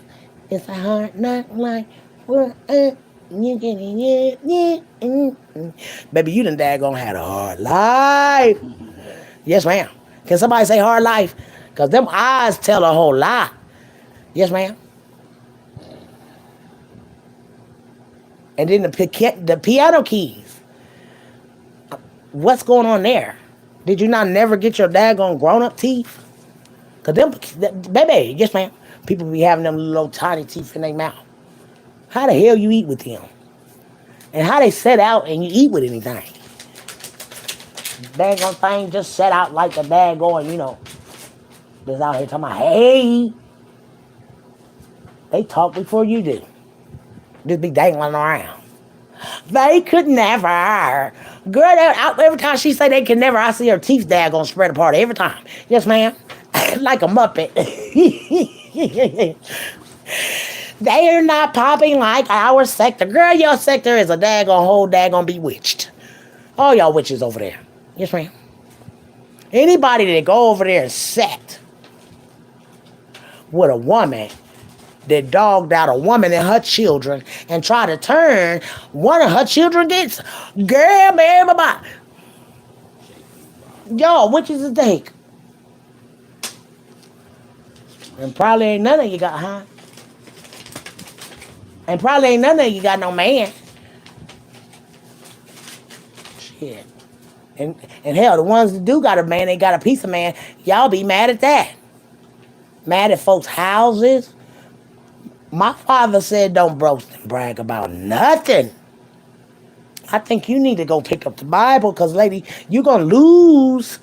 Speaker 1: It's a hard knock life for us. You get it, yeah. Baby, you done daggone had a hard life. Yes, ma'am. Can somebody say hard life? Because them eyes tell a whole lot. Yes, ma'am. And then the piano keys. What's going on there? Did you not never get your daggone grown-up teeth? Because baby, yes, ma'am. People be having them little tiny teeth in their mouth. How the hell you eat with them? And how they set out and you eat with anything? Daggone thing just set out like the daggone, just out here talking about, hey. They talk before you do. Just be dangling around. They could never. Girl, every time she say they can never, I see her teeth daggone spread apart every time. Yes, ma'am. Like a Muppet. They are not popping like our sector. Girl, your sector is a daggone whole daggone bewitched. All y'all witches over there. Yes, ma'am. Anybody that go over there and sit with a woman that dogged out a woman and her children and try to turn one of her children gets, girl, baby, bye. Y'all, which is the think? And probably ain't none of you got, huh? And probably ain't none of you got no man. Shit. And hell, the ones that do got a man, they got a piece of man, y'all be mad at that. Mad at folks' houses. My father said don't boast and brag about nothing. I think you need to go pick up the Bible, because, lady, you're going to lose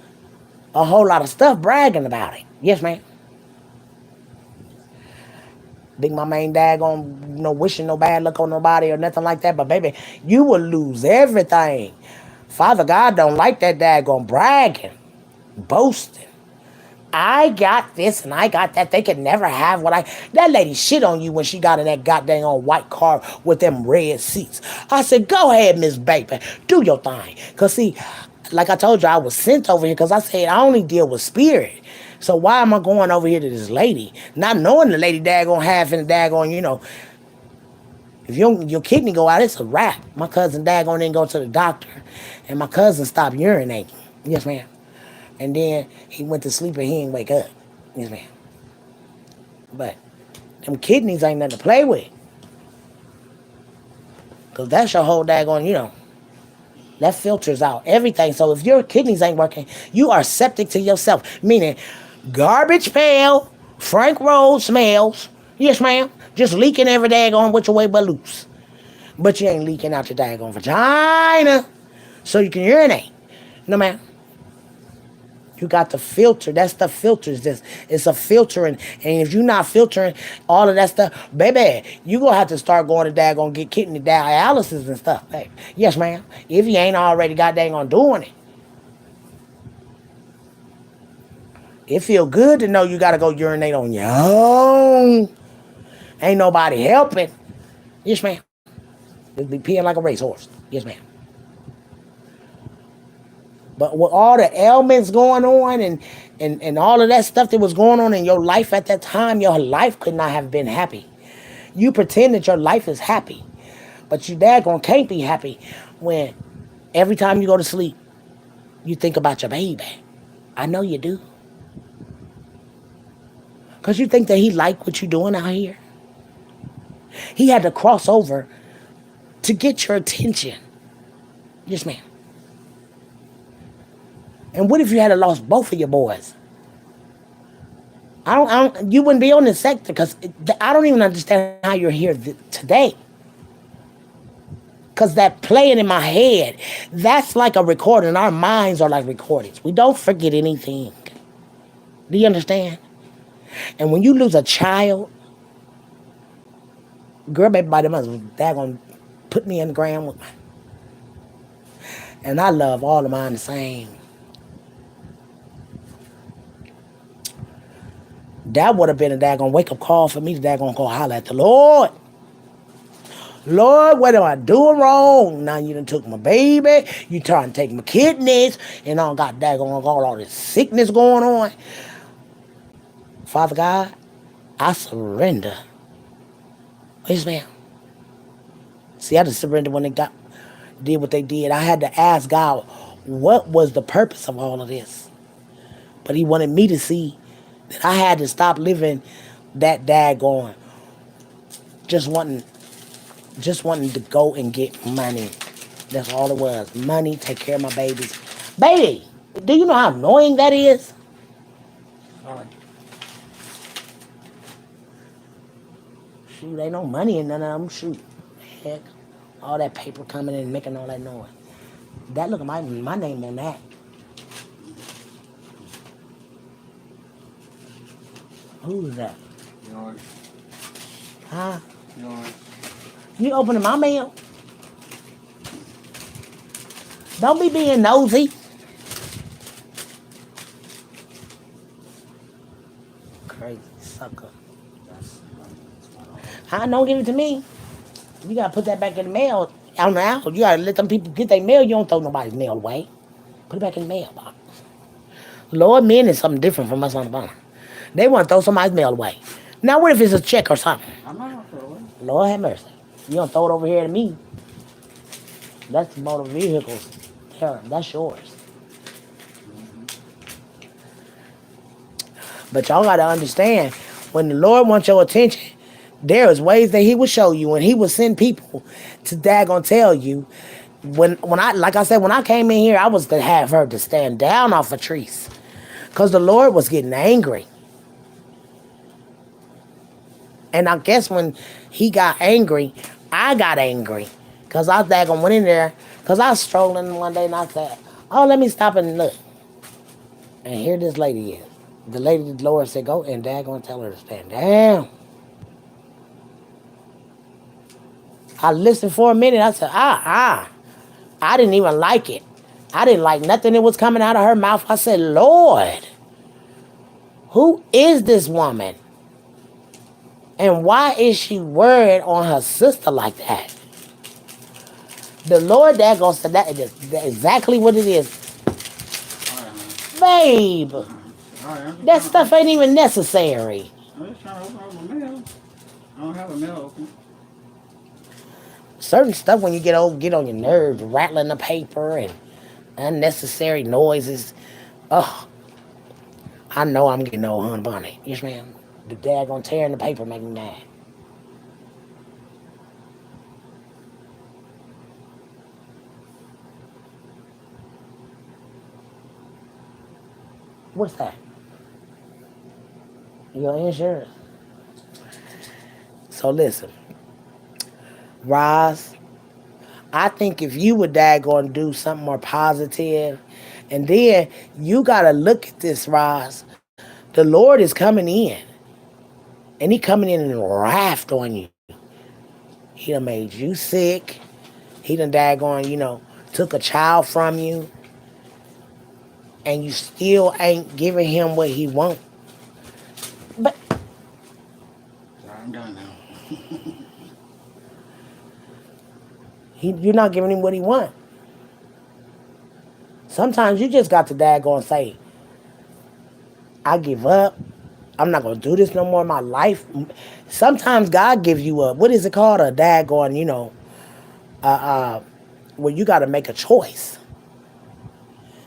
Speaker 1: a whole lot of stuff bragging about it. Yes, ma'am. Big Mama ain't daggone, wishing no bad luck on nobody or nothing like that. But, baby, you will lose everything. Father God don't like that daggone bragging, boasting. I got this and I got that. They could never have what I... That lady shit on you when she got in that goddamn old white car with them red seats. I said, go ahead, Miss Baby. Do your thing. Because, see, like I told you, I was sent over here because I said I only deal with spirit. So why am I going over here to this lady? Not knowing the lady daggone half and daggone, if your kidney go out, it's a wrap. My cousin daggone didn't go to the doctor. And my cousin stopped urinating. Yes, ma'am. And then he went to sleep and he didn't wake up. Yes, ma'am. But them kidneys ain't nothing to play with. Because that's your whole daggone, that filters out everything. So if your kidneys ain't working, you are septic to yourself. Meaning, garbage pail, Frank Road smells. Yes, ma'am. Just leaking every daggone which way but loose. But you ain't leaking out your daggone vagina. So you can urinate. No, ma'am. You got the filter. That stuff filters this. It's a filtering. And if you're not filtering all of that stuff, baby, you going to have to start going to daggone get kidney dialysis and stuff, baby. Yes, ma'am. If you ain't already got daggone doing it. It feel good to know you got to go urinate on your own. Ain't nobody helping. Yes, ma'am. Just be peeing like a racehorse. Yes, ma'am. But with all the ailments going on and all of that stuff that was going on in your life at that time, your life could not have been happy. You pretend that your life is happy, but you daggone can't be happy when every time you go to sleep, you think about your baby. I know you do. Because you think that he liked what you're doing out here. He had to cross over to get your attention. Yes, ma'am. And what if you had lost both of your boys? You wouldn't be on this sector, because I don't even understand how you're here today. Because that playing in my head, that's like a recording. Our minds are like recordings. We don't forget anything. Do you understand? And when you lose a child, girl, baby, by the mother, they're going to put me in the ground with me. And I love all of mine the same. That would have been a daggone wake-up call for me to daggone go holler at the Lord. Lord, what am I doing wrong? Now you done took my baby. You trying to take my kidneys. And I got daggone all this sickness going on. Father God, I surrender. Yes, ma'am. See, I just surrendered when they did what they did. I had to ask God, what was the purpose of all of this? But he wanted me to see that I had to stop living that daggone, just wanting to go and get money. That's all it was. Money, take care of my babies. Baby, do you know how annoying that is? Shoot, ain't no money in none of them. Shoot. Heck. All that paper coming in and making all that noise. That, look at my name on that. Who is that?
Speaker 2: Yours.
Speaker 1: Huh?
Speaker 2: Yours.
Speaker 1: You opening my mail? Don't be being nosy. Crazy sucker. Don't give it to me. You gotta put that back in the mail. Out now, you gotta let them people get their mail. You don't throw nobody's mail away. Put it back in the mailbox. Lord, men is something different from us on the bottom. They want to throw somebody's mail away. Now, what if it's a check or something?
Speaker 2: I'm not gonna throw it away.
Speaker 1: Lord have mercy. You don't throw it over here to me. That's the motor vehicles. That's yours. But y'all got to understand, when the Lord wants your attention, there is ways that He will show you, and He will send people to daggone tell you. When I, like I said, when I came in here, I was to have her to stand down off of trees, cause the Lord was getting angry. And I guess when He got angry, I got angry, cause I daggone went in there, cause I was strolling one day and I said, "Oh, let me stop and look." And here this lady is. The lady, the Lord said, "Go and daggone tell her to stand down." I listened for a minute. I said, I didn't even like it. I didn't like nothing that was coming out of her mouth. I said, "Lord, who is this woman? And why is she worried on her sister like that?" The Lord daggone said that is exactly what it is.
Speaker 2: All right, man.
Speaker 1: Babe,
Speaker 2: All right,
Speaker 1: that stuff ain't even necessary.
Speaker 2: I'm just trying to open up my mail. I don't have a mail open.
Speaker 1: Certain stuff when you get old get on your nerves, rattling the paper and unnecessary noises. Oh, I know I'm getting old, honey bunny. Yes, ma'am. The daggone tearing the paper make me mad. What's that? Your insurance. So listen, Roz, I think if you would daggone do something more positive, and then you gotta look at this, Roz. The Lord is coming in, and He coming in and raft on you. He done made you sick. He done daggone, took a child from you, and you still ain't giving Him what He want. But
Speaker 2: I'm done now.
Speaker 1: you're not giving Him what He want. Sometimes you just got to daggone say, "I give up. I'm not gonna do this no more in my life." Sometimes God gives you a, what is it called, a daggone, where you got to make a choice.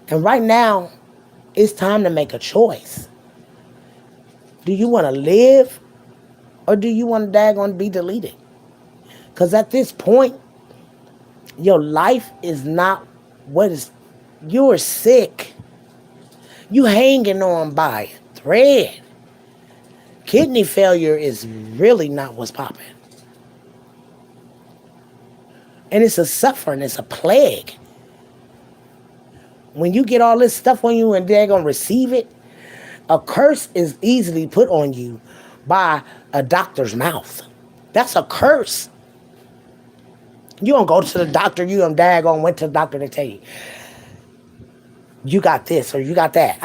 Speaker 1: And right now, it's time to make a choice. Do you want to live, or do you want to daggone be deleted? Because at this point, your life is not what is. You're sick. You hanging on by a thread. Kidney failure is really not what's popping. And it's a suffering, it's a plague. When you get all this stuff on you and they're going to receive it, a curse is easily put on you by a doctor's mouth. That's a curse. You don't go to the doctor, you don't daggone went to the doctor to tell you, you got this or you got that.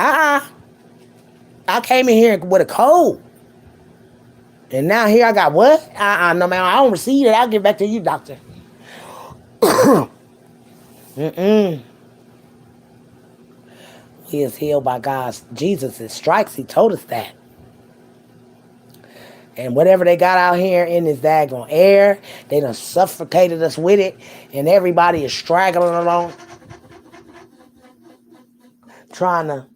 Speaker 1: I came in here with a cold. And now here I got what? No, man, I don't receive it. I'll get back to you, doctor. Mm-mm. He is healed by God's Jesus' stripes. He told us that. And whatever they got out here in this daggone air, they done suffocated us with it. And everybody is straggling along, trying to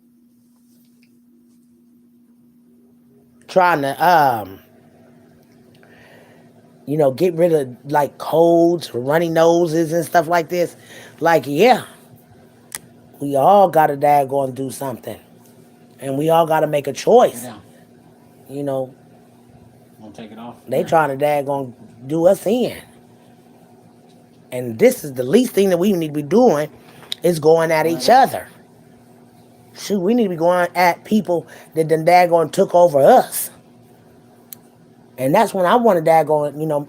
Speaker 1: get rid of like colds, runny noses and stuff like this. Like, yeah, we all got to daggone do something. And we all got to make a choice.
Speaker 2: Yeah.
Speaker 1: You know,
Speaker 2: Won't take it off.
Speaker 1: they trying to daggone do us in. And this is the least thing that we need to be doing is going at each other. Shoot, we need to be going at people that done daggone took over us. And that's when I want to daggone,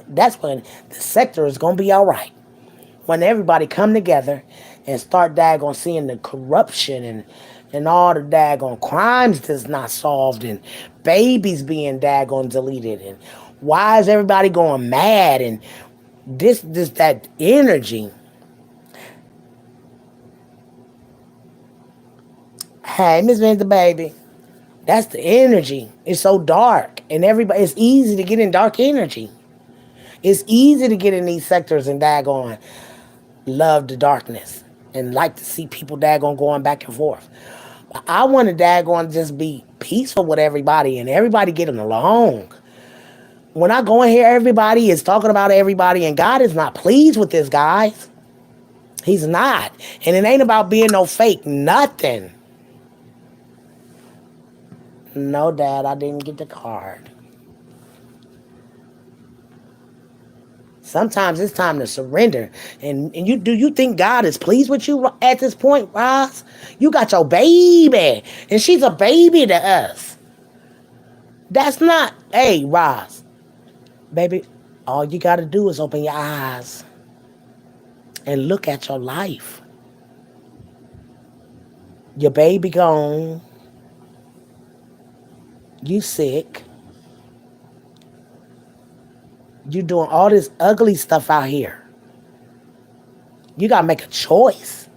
Speaker 1: that's when the sector is going to be all right. When everybody come together and start daggone seeing the corruption and all the daggone crimes that's not solved and babies being daggone deleted and why is everybody going mad and this that energy Hey, Miss Vince, the baby. That's the energy. It's so dark. And everybody, it's easy to get in dark energy. It's easy to get in these sectors and daggone love the darkness and like to see people daggone going back and forth. But I want to daggone just be peaceful with everybody and everybody getting along. When I go in here, everybody is talking about everybody, and God is not pleased with this, guys. He's not. And it ain't about being no fake nothing. No, Dad, I didn't get the card. Sometimes it's time to surrender. And you think God is pleased with you at this point, Roz? You got your baby, and she's a baby to us. That's not, hey, Roz, baby, all you got to do is open your eyes and look at your life. Your baby gone. You sick. You doing all this ugly stuff out here. You got to make a choice.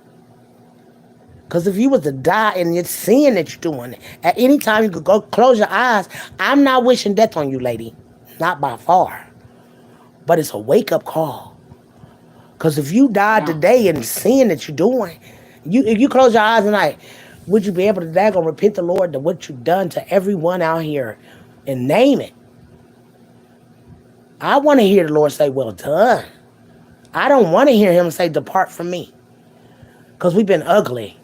Speaker 1: Because if you was to die and you're seeing that you're doing it, at any time you could go close your eyes. I'm not wishing death on you, lady. Not by far. But it's a wake-up call. Because if you died today and seeing that you're doing, if you close your eyes tonight, would you be able to daggone repent the Lord to what you've done to everyone out here and name it? I want to hear the Lord say, well done. I don't want to hear him say, depart from me. Because we've been ugly.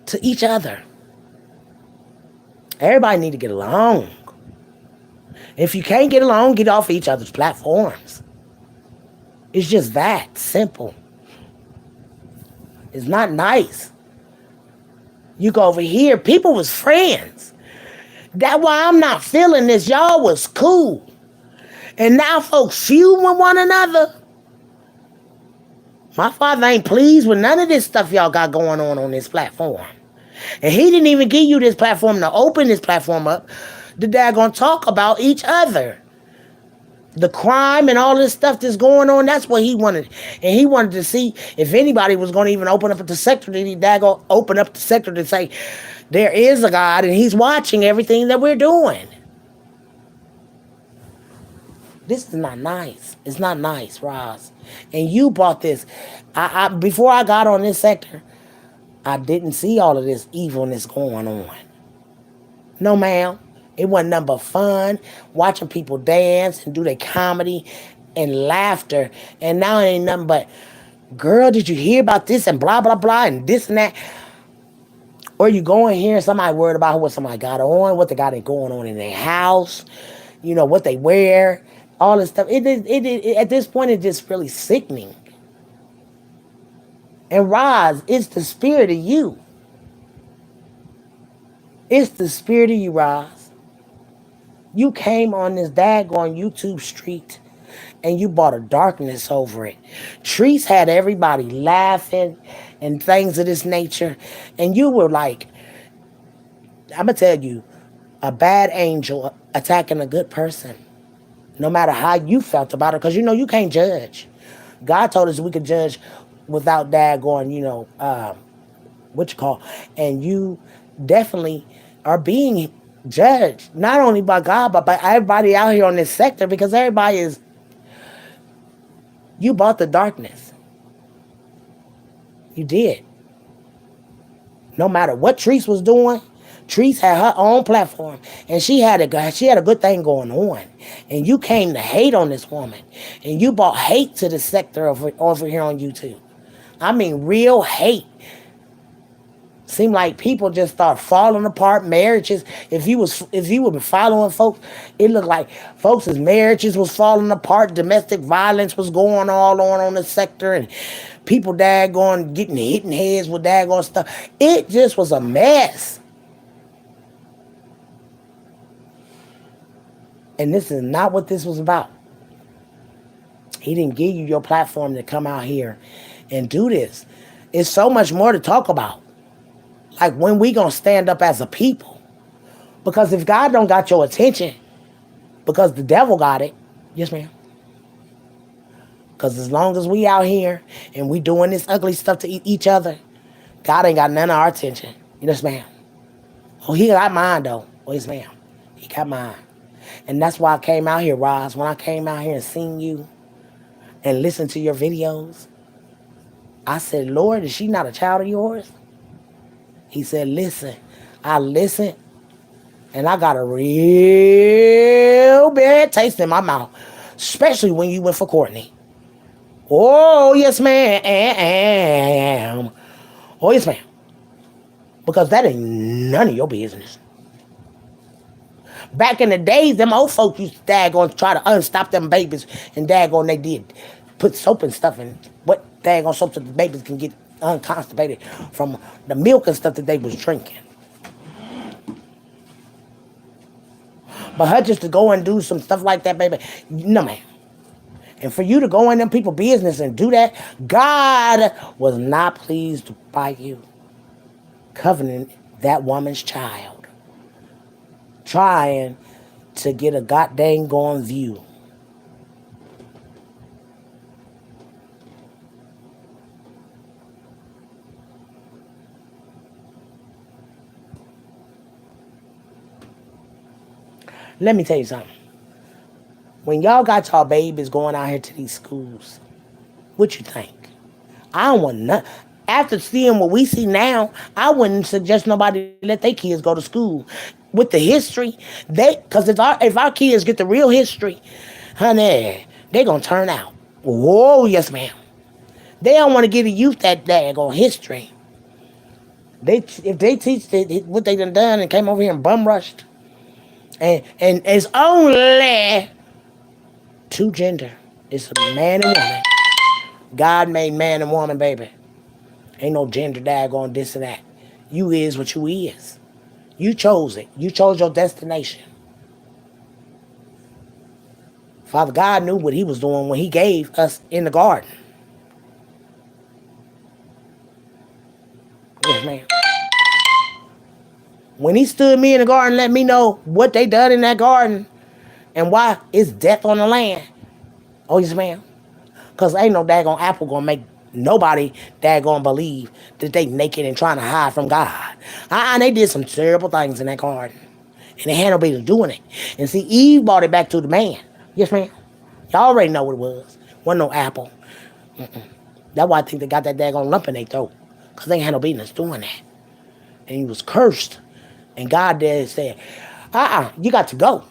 Speaker 1: To each other. Everybody need to get along. If you can't get along, get off each other's platforms. It's just that simple. It's not nice. You go over here, people was friends. That's why I'm not feeling this. Y'all was cool. And now folks feud with one another. My father ain't pleased with none of this stuff y'all got going on this platform. And he didn't even give you this platform to open this platform up. The daggone talk about each other. The crime and all this stuff that's going on, that's what he wanted. And he wanted to see if anybody was going to even open up the sector, that he daggone open up the sector to say, there is a God and he's watching everything that we're doing. This is not nice. It's not nice, Roz. And you bought this. Before I got on this sector, I didn't see all of this evilness going on. No, ma'am. It wasn't nothing but fun, watching people dance and do their comedy and laughter. And now it ain't nothing but, girl, did you hear about this and blah, blah, blah, and this and that. Or you go in here and somebody worried about what somebody got on, what they got going on in their house, you know, what they wear, all this stuff. It at this point, it's just really sickening. And Roz, it's the spirit of you. It's the spirit of you, Roz. You came on this daggone YouTube street and you brought a darkness over it. Trees had everybody laughing and things of this nature. And you were like, I'm going to tell you, a bad angel attacking a good person. No matter how you felt about it. Because you know you can't judge. God told us we could judge without daggone, and you definitely are being judged, not only by God, but by everybody out here on this sector, because everybody is, you bought the darkness. You did. No matter what Treese was doing, Treese had her own platform, and she had a good thing going on, and you came to hate on this woman, and you brought hate to the sector over here on YouTube. I mean, real hate. Seemed like people just start falling apart. Marriages, if you would be following folks, it looked like folks' marriages was falling apart. Domestic violence was going all on the sector, and people daggone getting hit in heads with daggone stuff. It just was a mess. And this is not what this was about. He didn't give you your platform to come out here and do this. It's so much more to talk about. Like, when we gonna stand up as a people? Because if God don't got your attention, because the devil got it, yes, ma'am. Because as long as we out here and we doing this ugly stuff to each other, God ain't got none of our attention. Yes, ma'am. Oh, he got mine, though. Oh, yes, ma'am. He got mine. And that's why I came out here, Roz. When I came out here and seen you and listened to your videos, I said, Lord, is she not a child of yours? He said, listen. I listened, and I got a real bad taste in my mouth, especially when you went for Courtney. Oh, yes, ma'am. Oh, yes, ma'am. Because that ain't none of your business. Back in the days, them old folks used to daggone try to unstop them babies, and daggone they did put soap and stuff in what daggone soap so the babies can get unconstipated from the milk and stuff that they was drinking. But her just to go and do some stuff like that, baby, no, man. And for you to go in them people's business and do that, God was not pleased by you covenant that woman's child, trying to get a goddamn gone view. Let me tell you something. When y'all got y'all babies going out here to these schools, what you think? I don't want nothing. After seeing what we see now, I wouldn't suggest nobody let their kids go to school. With the history, because if our kids get the real history, honey, they gonna turn out. Whoa, yes, ma'am. They don't want to give the youth that daggone history. If they teach what they done and came over here and bum rushed, and it's only two gender. It's a man and woman. God made man and woman, baby. Ain't no gender daggone this and that. You is what you is. You chose it. You chose your destination. Father God knew what he was doing when he gave us in the garden. Yes, ma'am. When he stood me in the garden, let me know what they done in that garden and why it's death on the land. Oh, yes, ma'am. Because ain't no daggone apple gonna make nobody daggone believe that they naked and trying to hide from God. They did some terrible things in that garden. And they had no business doing it. And see, Eve brought it back to the man. Yes, ma'am. Y'all already know what it was. Wasn't no apple. That's why I think they got that daggone lump in their throat. Because they ain't had no business doing that. And he was cursed. And God there said, you got to go.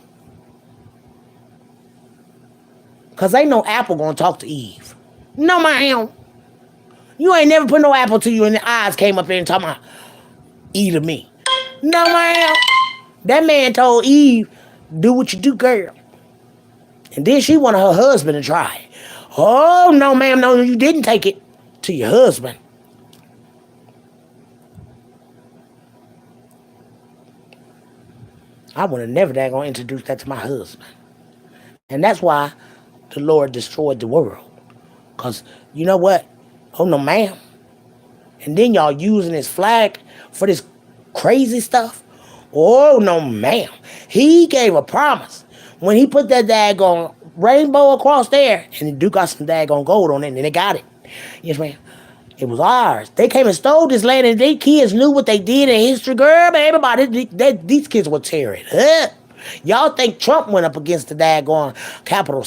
Speaker 1: Because ain't no apple going to talk to Eve. No, ma'am. You ain't never put no apple to you and the eyes came up there and talking about, eat of me. No, ma'am. That man told Eve, do what you do, girl. And then she wanted her husband to try it. Oh, no, ma'am. No, you didn't take it to your husband. I would have never daggone introduced that to my husband. And that's why the Lord destroyed the world. Because, you know what? Oh, no, ma'am. And then y'all using his flag for this crazy stuff. Oh, no, ma'am. He gave a promise. When he put that daggone rainbow across there, and the Duke got some daggone gold on it, and they got it. Yes, ma'am. It was ours. They came and stole this land, and they kids knew what they did in history. Girl, baby, everybody, these kids were tearing up. Y'all think Trump went up against the daggone Capitol?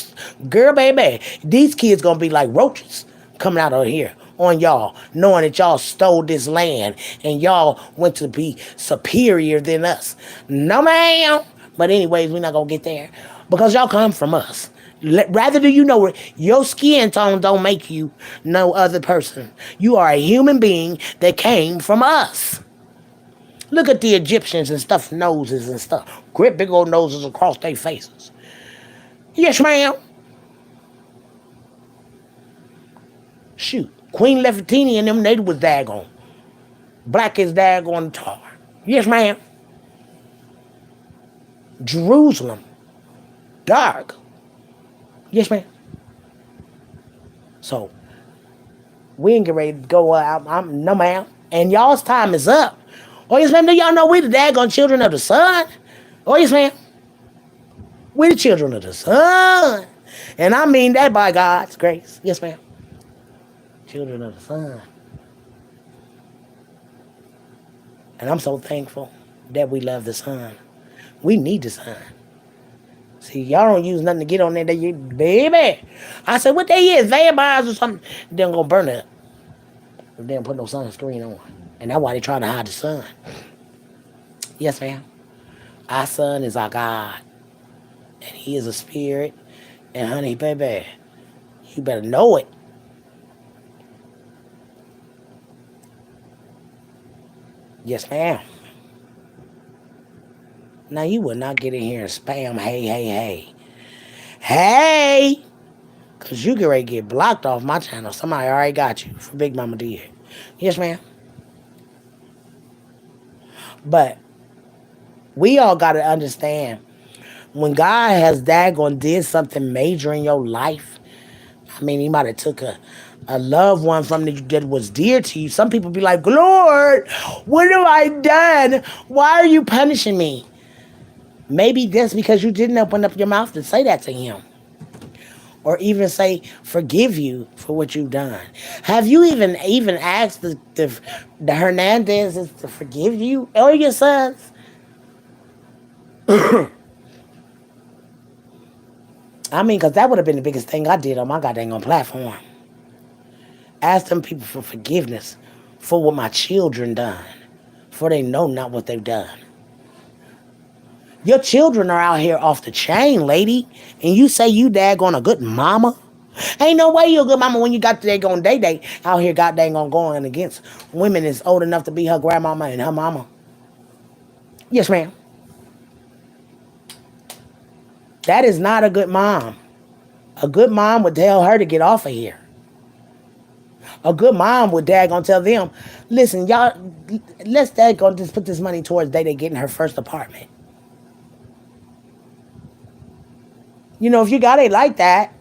Speaker 1: Girl, baby, these kids gonna be like roaches coming out of here on y'all, knowing that y'all stole this land and y'all went to be superior than us. No, ma'am. But anyways, we're not gonna get there because y'all come from us. Rather do you know your skin tone don't make you no other person. You are a human being that came from us. Look at the Egyptians and stuffed noses and stuff. Great big old noses across their faces. Yes, ma'am. Shoot. Queen Nefertiti and them, they was daggone. Black as daggone tar. Yes, ma'am. Jerusalem. Dark. Yes, ma'am. So, we ain't getting ready to go out. No, ma'am. And y'all's time is up. Oh, yes, ma'am. Do y'all know we the daggone children of the sun? Oh, yes, ma'am. We the children of the sun. And I mean that by God's grace. Yes, ma'am. Children of the sun. And I'm so thankful that we love the sun. We need the sun. See, y'all don't use nothing to get on there. Baby. I said, what they is? Vampires or something? They're going to burn it up. They don't put no sunscreen on. And that's why they try to hide the sun. Yes, ma'am. Our sun is our God. And he is a spirit. And honey, baby, you better know it. Yes, ma'am. Now, you will not get in here and spam, hey, hey, hey. Hey! Because you get ready to get blocked off my channel. Somebody already got you for Big Mama did. Yes, ma'am. But we all got to understand, when God has daggone did something major in your life, I mean, he might have took a loved one from you that was dear to you. Some people be like, Lord, what have I done? Why are you punishing me? Maybe that's because you didn't open up your mouth to say that to him. Or even say, forgive you for what you've done. Have you even asked the Hernandezes to forgive you or your sons? I mean, because that would have been the biggest thing I did on my goddamn platform. Ask them people for forgiveness for what my children done. For they know not what they've done. Your children are out here off the chain, lady. And you say you daggone a good mama? Ain't no way you a good mama when you got the daggone day out here goddamn going against women that's old enough to be her grandmama and her mama. Yes, ma'am. That is not a good mom. A good mom would tell her to get off of here. A good mom would daggone tell them, listen, y'all, let's daggone just put this money towards Day getting her first apartment. You know, if you got it like that,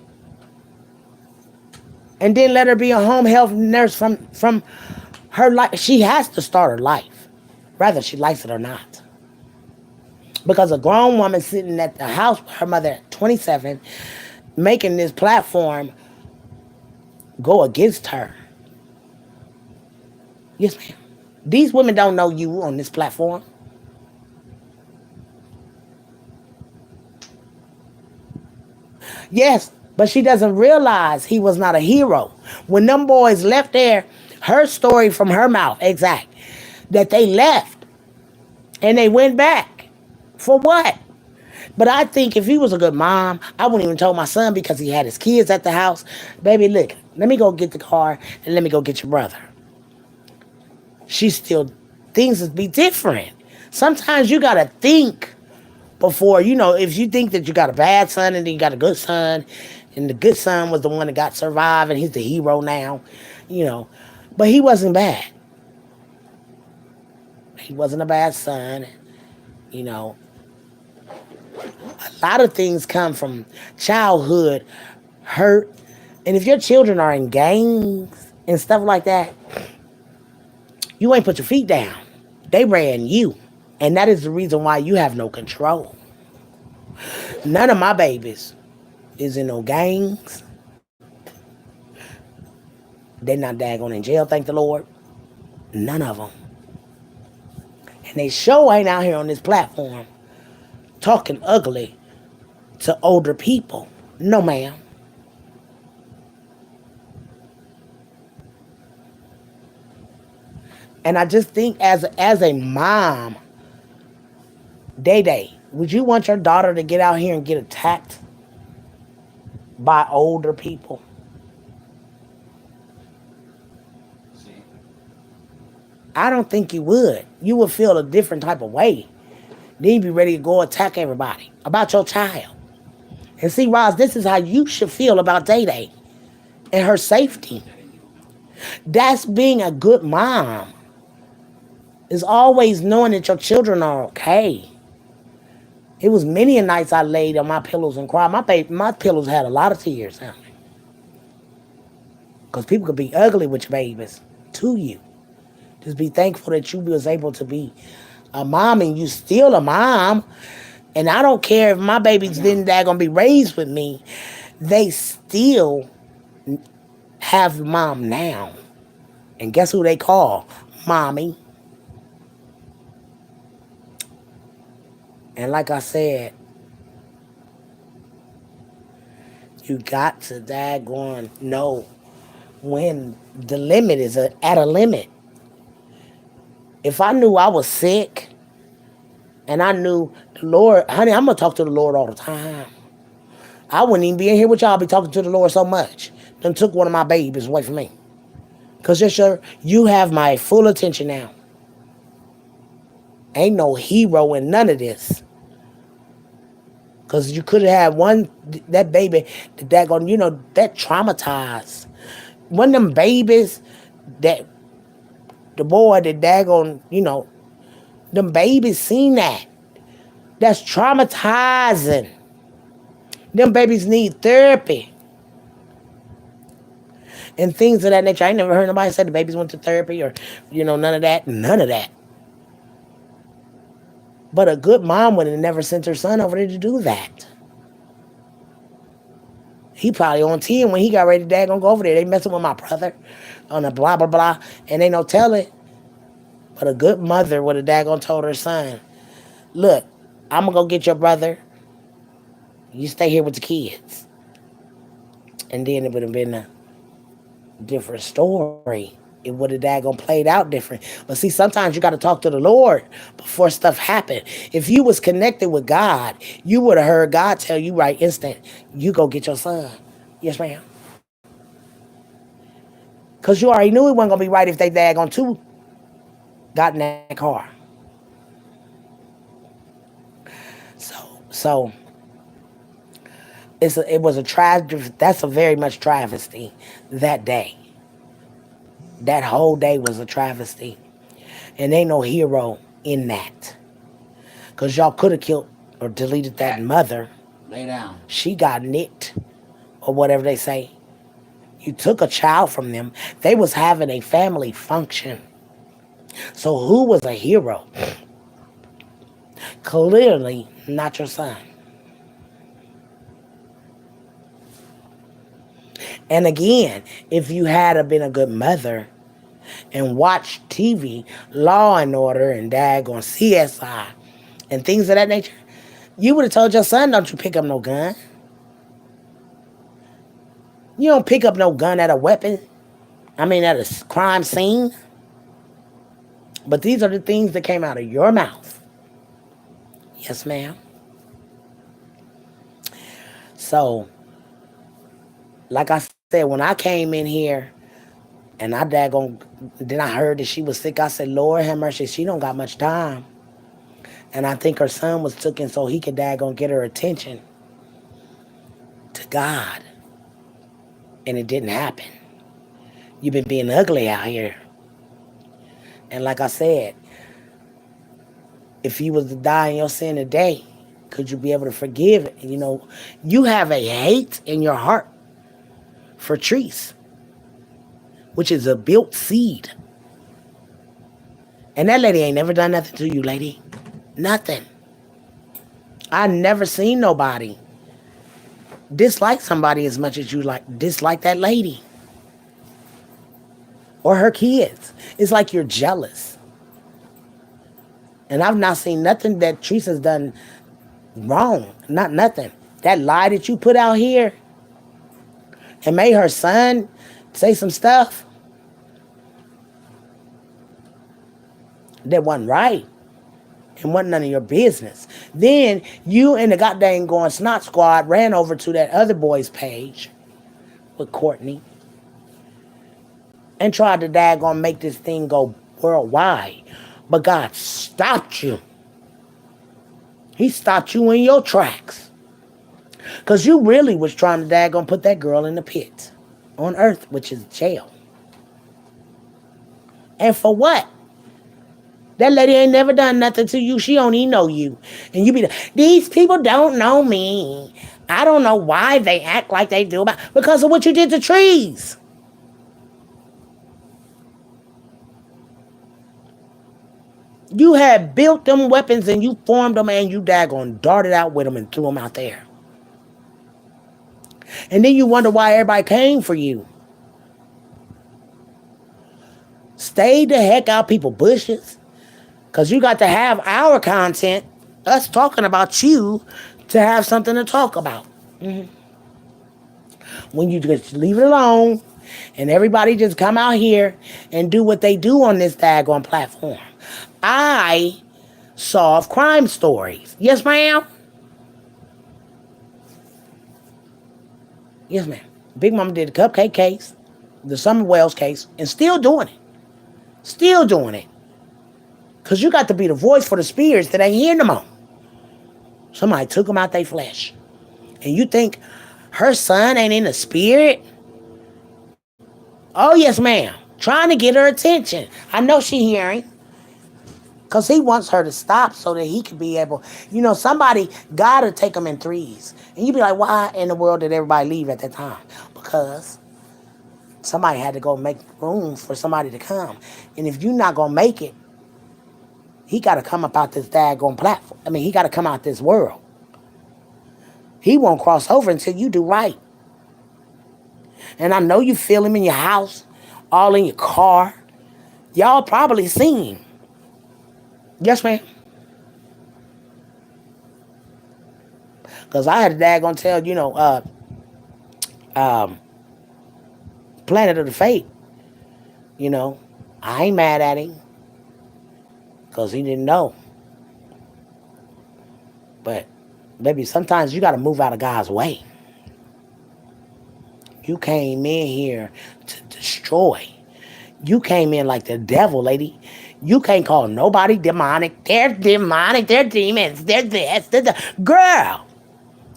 Speaker 1: and then let her be a home health nurse from her life, she has to start her life, whether she likes it or not. Because a grown woman sitting at the house with her mother at 27, making this platform go against her. Yes, ma'am. These women don't know you on this platform. Yes, but she doesn't realize he was not a hero. When them boys left there, her story from her mouth, exact, that they left and they went back. For what? But I think if he was a good mom, I wouldn't even told my son because he had his kids at the house. Baby, look, let me go get the car and let me go get your brother. Things would be different. Sometimes you got to think before, if you think that you got a bad son and then you got a good son, and the good son was the one that got survived and he's the hero now, but he wasn't bad. He wasn't a bad son, A lot of things come from childhood hurt. And if your children are in gangs and stuff like that, you ain't put your feet down. They ran you. And that is the reason why you have no control. None of my babies is in no gangs. They're not daggone in jail, thank the Lord. None of them. And they sure ain't out here on this platform talking ugly to older people. No, ma'am. And I just think as a mom, Day, would you want your daughter to get out here and get attacked by older people? I don't think you would. You would feel a different type of way. Then you'd be ready to go attack everybody about your child. And see, Roz, this is how you should feel about Day and her safety. That's being a good mom. Is always knowing that your children are okay. It was many a nights I laid on my pillows and cried. My pillows had a lot of tears on it. Because people could be ugly with your babies to you. Just be thankful that you was able to be a mom and you still a mom. And I don't care if my babies didn't be raised with me. They still have mom now. And guess who they call? Mommy. And like I said, you got to daggone know when the limit is at a limit. If I knew I was sick and I knew the Lord, honey, I'm going to talk to the Lord all the time. I wouldn't even be in here with y'all. I'll be talking to the Lord so much. Done took one of my babies away from me. Because you have my full attention now. Ain't no hero in none of this. Because you could have had that baby, that going, that traumatized. One of them babies that the boy that daggone, them babies seen that. That's traumatizing. Them babies need therapy. And things of that nature. I ain't never heard nobody say the babies went to therapy or, none of that. None of that. But a good mom would have never sent her son over there to do that. He probably on 10 when he got ready to daggone go over there. They messing with my brother on a blah, blah, blah. And they no tell it. But a good mother would have daggone told her son, look, I'm going to go get your brother. You stay here with the kids. And then it would have been a different story. It would have daggone played out different. But see, sometimes you got to talk to the Lord before stuff happen. If you was connected with God, you would have heard God tell you right instant, you go get your son. Yes, ma'am. Because you already knew it wasn't going to be right if they daggone two got in that car. So it was a tragedy. That's a very much travesty that day. That whole day was a travesty. And ain't no hero in that. Because y'all could have killed or deleted that mother.
Speaker 2: Lay down.
Speaker 1: She got nicked. Or whatever they say. You took a child from them. They was having a family function. So who was a hero? Clearly not your son. And again, if you had been a good mother and watched TV, Law and Order and daggone CSI and things of that nature, you would have told your son, don't you pick up no gun. You don't pick up no gun at a weapon. I mean, at a crime scene. But these are the things that came out of your mouth. Yes, ma'am. So, like I said, when I came in here and then I heard that she was sick, I said, Lord have mercy, she don't got much time. And I think her son was taken so he could get her attention to God. And it didn't happen. You've been being ugly out here. And like I said, if you was to die in your sin today, could you be able to forgive it? You have a hate in your heart for trees, which is a built seed. And that lady ain't never done nothing to you, lady. Nothing. I never seen nobody dislike somebody as much as you dislike that lady. Or her kids. It's like you're jealous. And I've not seen nothing that Teresa's done wrong. Not nothing. That lie that you put out here and made her son say some stuff that wasn't right and wasn't none of your business. Then you and the goddamn going snot squad ran over to that other boy's page with Courtney and tried to daggone make this thing go worldwide. But God stopped you. He stopped you in your tracks. Because you really was trying to daggone put that girl in the pit on earth, which is jail. And for what? That lady ain't never done nothing to you. She don't even know you. And you be these people don't know me. I don't know why they act like they do because of what you did to trees. You had built them weapons and you formed them and you daggone darted out with them and threw them out there. And then you wonder why everybody came for you. Stay the heck out people bushes. Because you got to have our content, us talking about you, to have something to talk about. When you just leave it alone and everybody just come out here and do what they do on this daggone platform. I solve crime stories. Yes, ma'am. Yes, ma'am. Big Mama did the cupcake case, the Summer Wells case, and still doing it. Still doing it. Because you got to be the voice for the spirits that ain't here no more. Somebody took them out their flesh. And you think her son ain't in the spirit? Oh, yes, ma'am. Trying to get her attention. I know she hearing. Because he wants her to stop so that he can be able, somebody got to take them in threes. And you be like, why in the world did everybody leave at that time? Because somebody had to go make room for somebody to come. And if you're not going to make it, he got to come up out this daggone platform. I mean, he got to come out this world. He won't cross over until you do right. And I know you feel him in your house, all in your car. Y'all probably seen him. Yes, ma'am. Because I had a daggone tell, um, Planet of the Fate, I ain't mad at him because he didn't know. But, baby, sometimes you got to move out of God's way. You came in here to destroy. You came in like the devil, lady. You can't call nobody demonic. They're demonic. They're demons. They're this. They're the girl.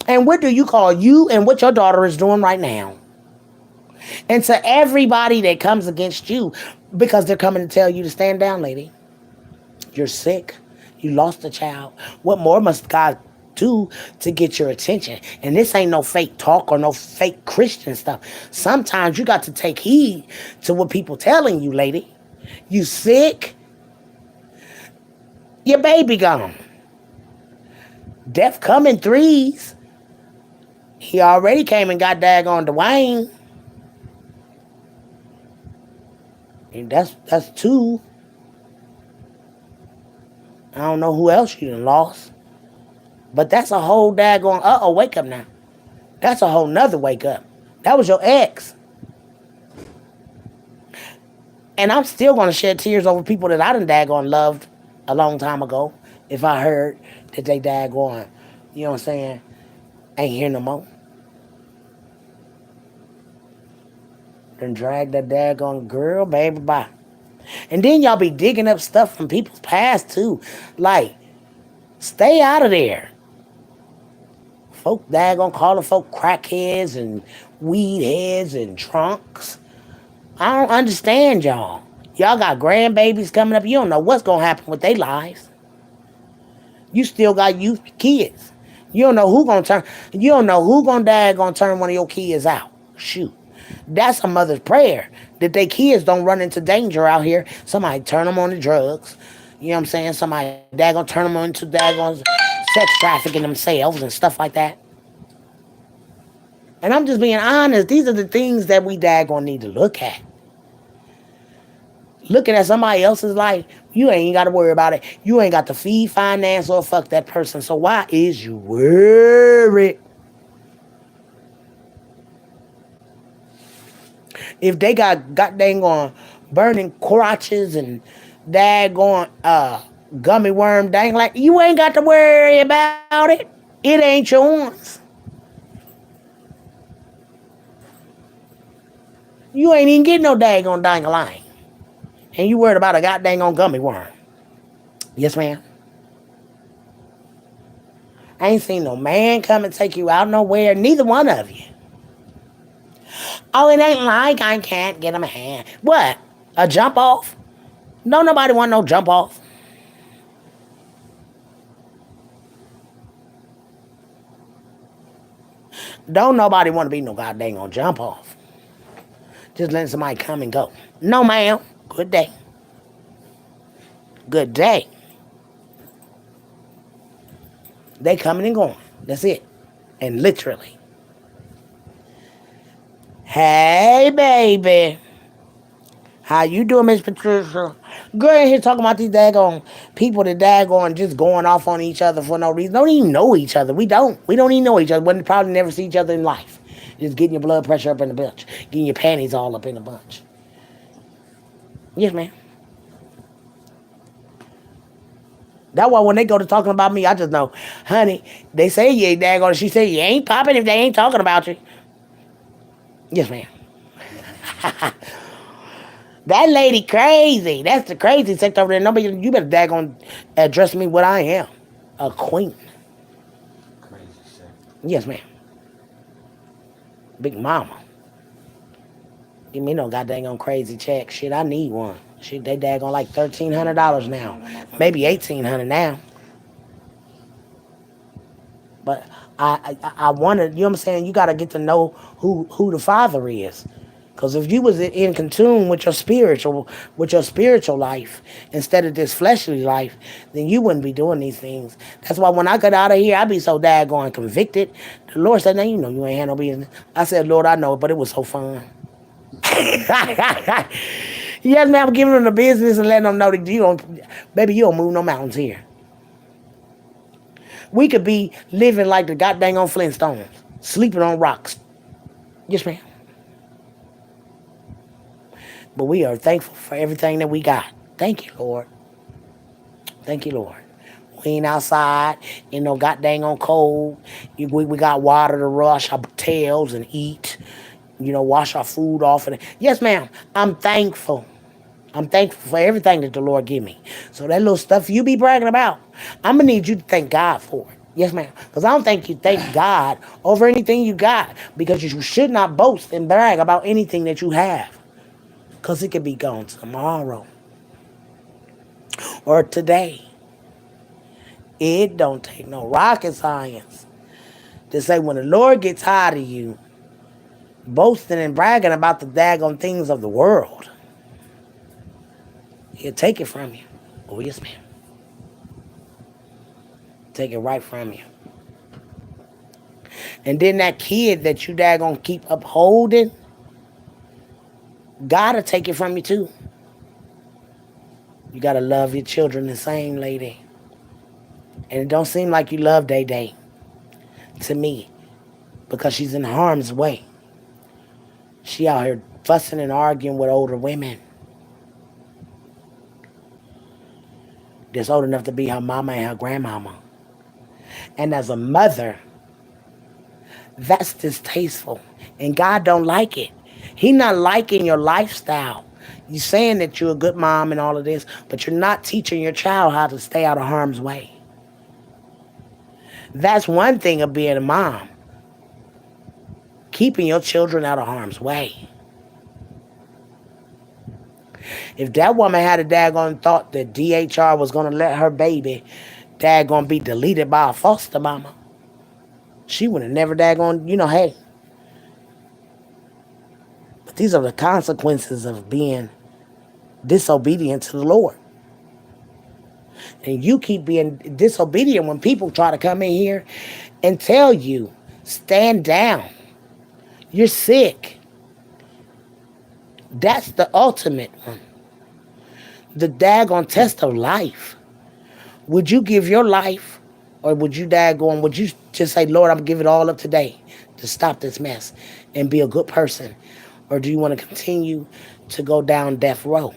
Speaker 1: And what do you call you and what your daughter is doing right now? And to everybody that comes against you because they're coming to tell you to stand down, lady. You're sick. You lost a child. What more must God do to get your attention? And this ain't no fake talk or no fake Christian stuff. Sometimes you got to take heed to what people telling you, lady. You sick? Your baby gone. Death come in threes. He already came and got daggone Dwayne. And that's two. I don't know who else you done lost. But that's a whole daggone, wake up now. That's a whole nother wake up. That was your ex. And I'm still going to shed tears over people that I done daggone loved a long time ago. If I heard that they daggone, you know what I'm saying, ain't here no more. Then drag that daggone girl, baby, bye. And then y'all be digging up stuff from people's past too. Like, stay out of there. Folk daggone calling folk crackheads and weed heads and drunks. I don't understand y'all. Y'all got grandbabies coming up. You don't know what's gonna happen with their lives. You still got youth kids. You don't know who gonna turn. You don't know who gonna daggone turn one of your kids out. Shoot. That's a mother's prayer that their kids don't run into danger out here. Somebody turn them on the drugs. You know what I'm saying? Somebody daggone turn them into daggone sex trafficking themselves and stuff like that. And I'm just being honest. These are the things that we daggone need to look at. Looking at somebody else's life, you ain't got to worry about it. You ain't got to feed, finance, or fuck that person. So why is you worried? If they got dang on burning crotches and daggone gummy worm dang, like, you ain't got to worry about it. It ain't yours. You ain't even getting no daggone dang-a-line. And you worried about a goddamn on gummy worm. Yes, ma'am. I ain't seen no man come and take you out nowhere. Neither one of you. Oh, it ain't like I can't get him a hand. What? A jump off? Don't nobody want no jump off. Don't nobody want to be no goddamn on jump off. Just letting somebody come and go. No, ma'am. Good day. Good day. They coming and going. That's it. And literally. Hey, baby. How you doing, Miss Patricia? Girl in here talking about these daggone people that daggone just going off on each other for no reason. Don't even know each other. We don't. We don't even know each other. We probably never see each other in life. Just getting your blood pressure up in a bunch. Getting your panties all up in a bunch. Yes, ma'am. That's why when they go to talking about me, I just know, honey, they say you ain't daggone. She said you ain't popping if they ain't talking about you. Yes, ma'am. That lady crazy. That's the crazy sector over there. Nobody, you better daggone address me what I am. A queen.
Speaker 2: Crazy shit.
Speaker 1: Yes, ma'am. Big mama. Give me no goddamn on crazy check. Shit, I need one. Shit, they daggone like $1,300 now. Maybe 1,800 now. But I wanted, you know what I'm saying? You got to get to know who the father is. Because if you was in tune with your spiritual life instead of this fleshly life, then you wouldn't be doing these things. That's why when I got out of here, I be so daggone convicted. The Lord said, "Now you know you ain't had no business." I said, "Lord, I know it, but it was so fun." Yes, man, I'm giving them the business and letting them know that you don't, baby, you don't move no mountains here. We could be living like the goddamn on Flintstones, sleeping on rocks. Yes, ma'am. But we are thankful for everything that we got. Thank you, Lord. Thank you, Lord. We ain't outside in no goddamn on cold. We got water to wash our tails and eat. Wash our food off. Yes, ma'am. I'm thankful. I'm thankful for everything that the Lord give me. So that little stuff you be bragging about, I'm gonna need you to thank God for it. Yes, ma'am. Because I don't think you thank God over anything you got. Because you should not boast and brag about anything that you have. Because it could be gone tomorrow or today. It don't take no rocket science to say when the Lord gets tired of you boasting and bragging about the daggone things of the world, he'll take it from you. Oh, yes, ma'am. Take it right from you. And then that kid that you daggone keep upholding, gotta take it from you too. You gotta love your children the same, lady. And it don't seem like you love Day Day to me because she's in harm's way. She out here fussing and arguing with older women that's old enough to be her mama and her grandmama. And as a mother, that's distasteful. And God don't like it. He not liking your lifestyle. You saying that you're a good mom and all of this, but you're not teaching your child how to stay out of harm's way. That's one thing of being a mom. Keeping your children out of harm's way. If that woman had a daggone thought that DHR was going to let her baby daggone be deleted by a foster mama, she would have never daggone, hey. But these are the consequences of being disobedient to the Lord. And you keep being disobedient when people try to come in here and tell you, stand down. You're sick. That's the ultimate one. The daggone test of life. Would you give your life, or would you just say, Lord, I'm going to give it all up today to stop this mess and be a good person? Or do you want to continue to go down death row?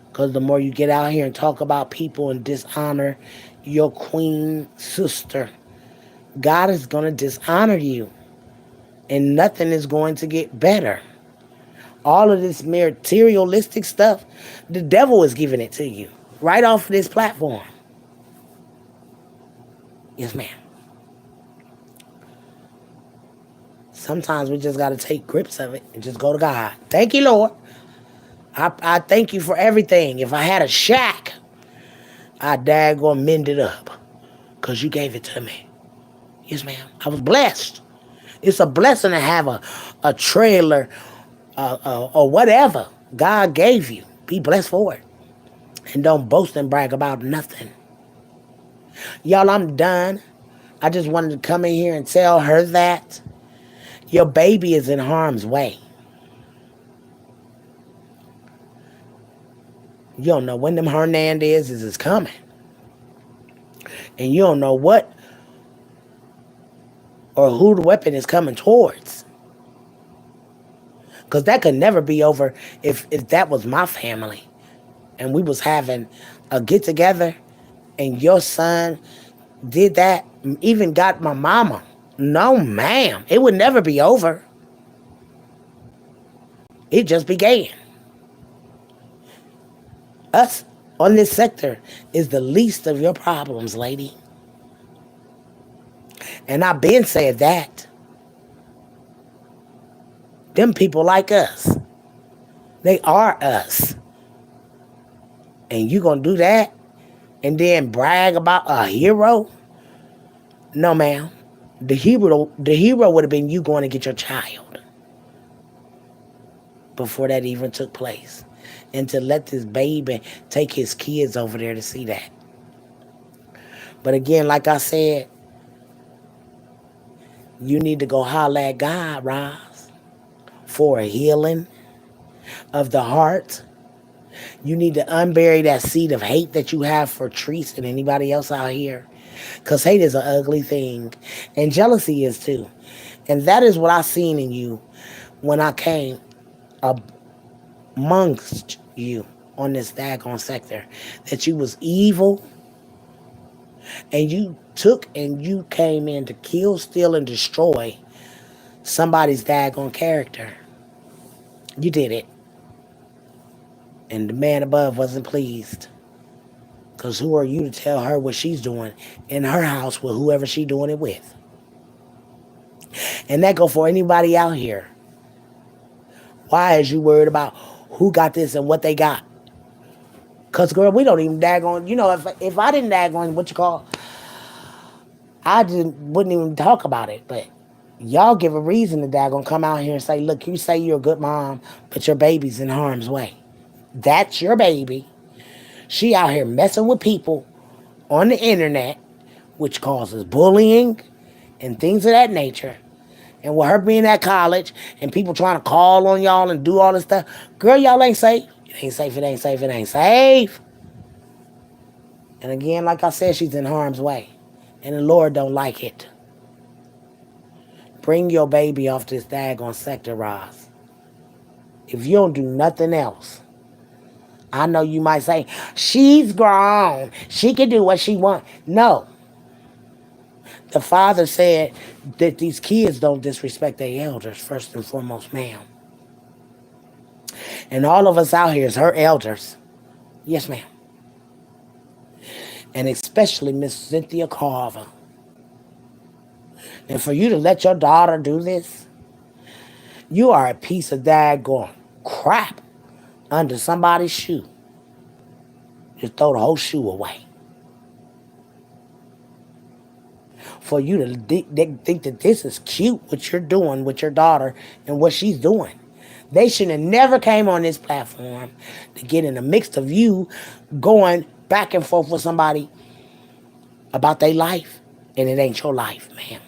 Speaker 1: Because the more you get out here and talk about people and dishonor your queen sister, God is going to dishonor you. And nothing is going to get better. All of this materialistic stuff, the devil is giving it to you. Right off this platform. Yes, ma'am. Sometimes we just got to take grips of it and just go to God. Thank you, Lord. I thank you for everything. If I had a shack, I'd daggone mend it up. Because you gave it to me. Yes, ma'am. I was blessed. It's a blessing to have a trailer or whatever God gave you. Be blessed for it. And don't boast and brag about nothing. Y'all, I'm done. I just wanted to come in here and tell her that. Your baby is in harm's way. You don't know when them Hernandezes is coming. And you don't know what or who the weapon is coming towards. Because that could never be over if that was my family. And we was having a get together and your son did that, even got my mama. No, ma'am. It would never be over. It just began. Us on this sector is the least of your problems, lady. And I've been said that. Them people like us. They are us. And you gonna do that and then brag about a hero? No, ma'am. The hero would have been you going to get your child before that even took place. And to let this baby take his kids over there to see that. But again, like I said, you need to go holler at God, Roz, for a healing of the heart. You need to unbury that seed of hate that you have for Treese and anybody else out here. Because hate is an ugly thing. And jealousy is too. And that is what I seen in you when I came amongst you on this daggone sector. That you was evil. And you took and you came in to kill, steal, and destroy somebody's daggone character. You did it. And the man above wasn't pleased. Because who are you to tell her what she's doing in her house with whoever she doing it with? And that go for anybody out here. Why is you worried about who got this and what they got? Because, girl, we don't even daggone, if I didn't daggone I wouldn't even talk about it. But y'all give a reason to daggone come out here and say, look, you say you're a good mom, but your baby's in harm's way. That's your baby. She out here messing with people on the internet, which causes bullying and things of that nature. And with her being at college and people trying to call on y'all and do all this stuff, girl, y'all ain't safe. It ain't safe, it ain't safe, it ain't safe. And again, like I said, she's in harm's way. And the Lord don't like it. Bring your baby off this daggone sector, Roz. If you don't do nothing else, I know you might say, she's grown. She can do what she wants. No. The father said that these kids don't disrespect their elders, first and foremost, ma'am. And all of us out here is her elders. Yes, ma'am. And especially Miss Cynthia Carver. And for you to let your daughter do this, you are a piece of daggone crap under somebody's shoe. Just throw the whole shoe away. For you to think that this is cute, what you're doing with your daughter and what she's doing. They should have never came on this platform to get in the mix of you going back and forth with somebody about their life. And it ain't your life, ma'am.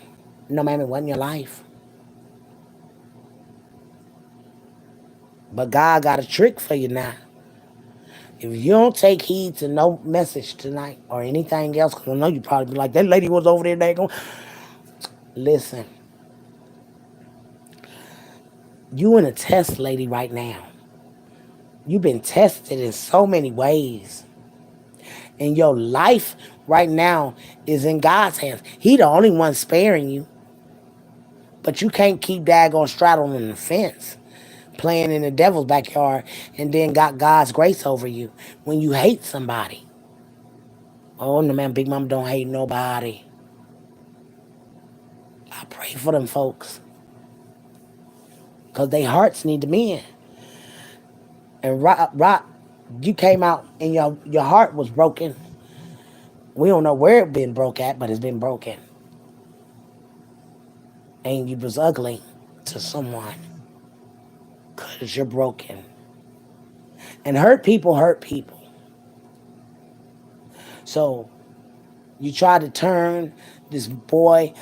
Speaker 1: No, ma'am, it wasn't your life. But God got a trick for you now. If you don't take heed to no message tonight or anything else, because I know you probably be like, that lady was over there, they going. Listen. You in a test, lady, right now. You've been tested in so many ways. And your life right now is in God's hands. He the only one sparing you. But you can't keep daggone straddling the fence, playing in the devil's backyard, and then got God's grace over you when you hate somebody. Oh, no, man, Big Mama don't hate nobody. I pray for them folks. Because their hearts need to mend. And Rock, you came out and your heart was broken. We don't know where it been broke at, but it's been broken. And you was ugly to someone. Because you're broken. And hurt people hurt people. So you try to turn this boy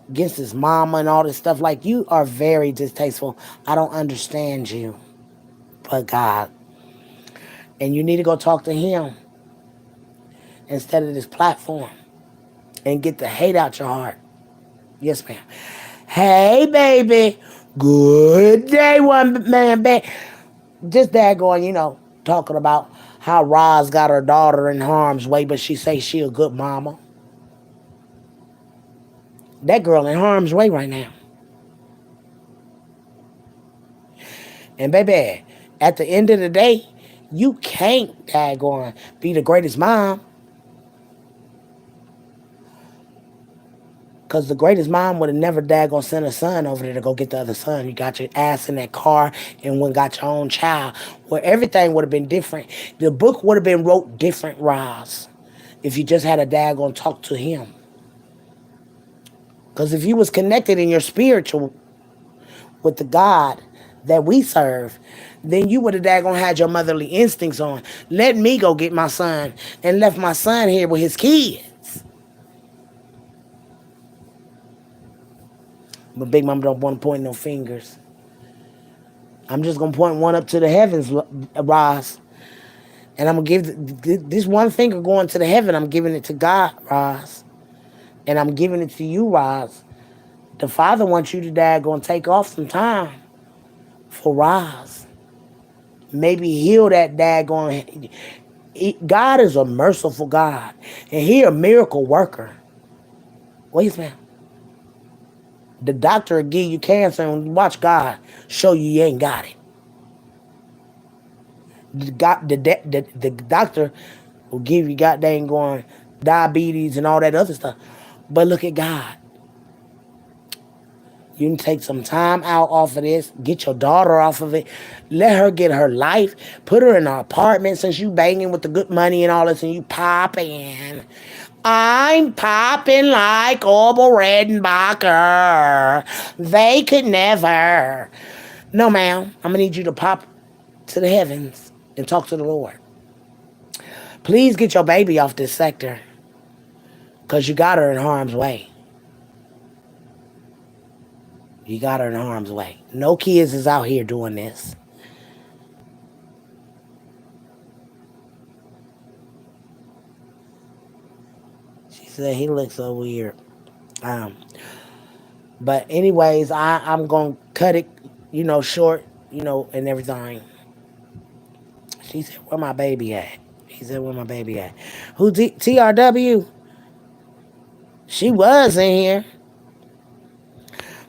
Speaker 1: against his mama and all this stuff. Like, you are very distasteful. I don't understand you, but God. And you need to go talk to him instead of this platform and get the hate out your heart. Yes, ma'am. Hey, baby. Good day, one man, babe. Just dad going, talking about how Roz got her daughter in harm's way, but she say she a good mama. That girl in harm's way right now. And baby, at the end of the day, you can't daggone be the greatest mom. Because the greatest mom would have never daggone sent a son over there to go get the other son. You got your ass in that car and went got your own child. Where everything would have been different. The book would have been wrote different, Roz, if you just had a daggone talk to him. Because if you was connected in your spiritual with the God that we serve, then you would have daggone had your motherly instincts on. Let me go get my son and left my son here with his kids. But Big Mama don't want to point no fingers. I'm just going to point one up to the heavens, Roz. And I'm going to give this one finger going to the heaven. I'm giving it to God, Roz. And I'm giving it to you, Roz. The Father wants you to daggone take off some time for Roz. Maybe heal that daggone. God is a merciful God. And he a miracle worker. Wait a minute. The doctor will give you cancer and watch God show you ain't got it. The doctor will give you goddamn going diabetes and all that other stuff. But look at God. You can take some time out off of this. Get your daughter off of it. Let her get her life. Put her in an apartment since you banging with the good money and all this and you popping. I'm popping like Orville Redenbacher. They could never. No, ma'am. I'm going to need you to pop to the heavens and talk to the Lord. Please get your baby off this sector because you got her in harm's way. You got her in harm's way. No kids is out here doing this. She said he looks so weird. But anyways, I'm going to cut it, short, and everything. She said, where my baby at? He said, where my baby at? Who, TRW? She was in here.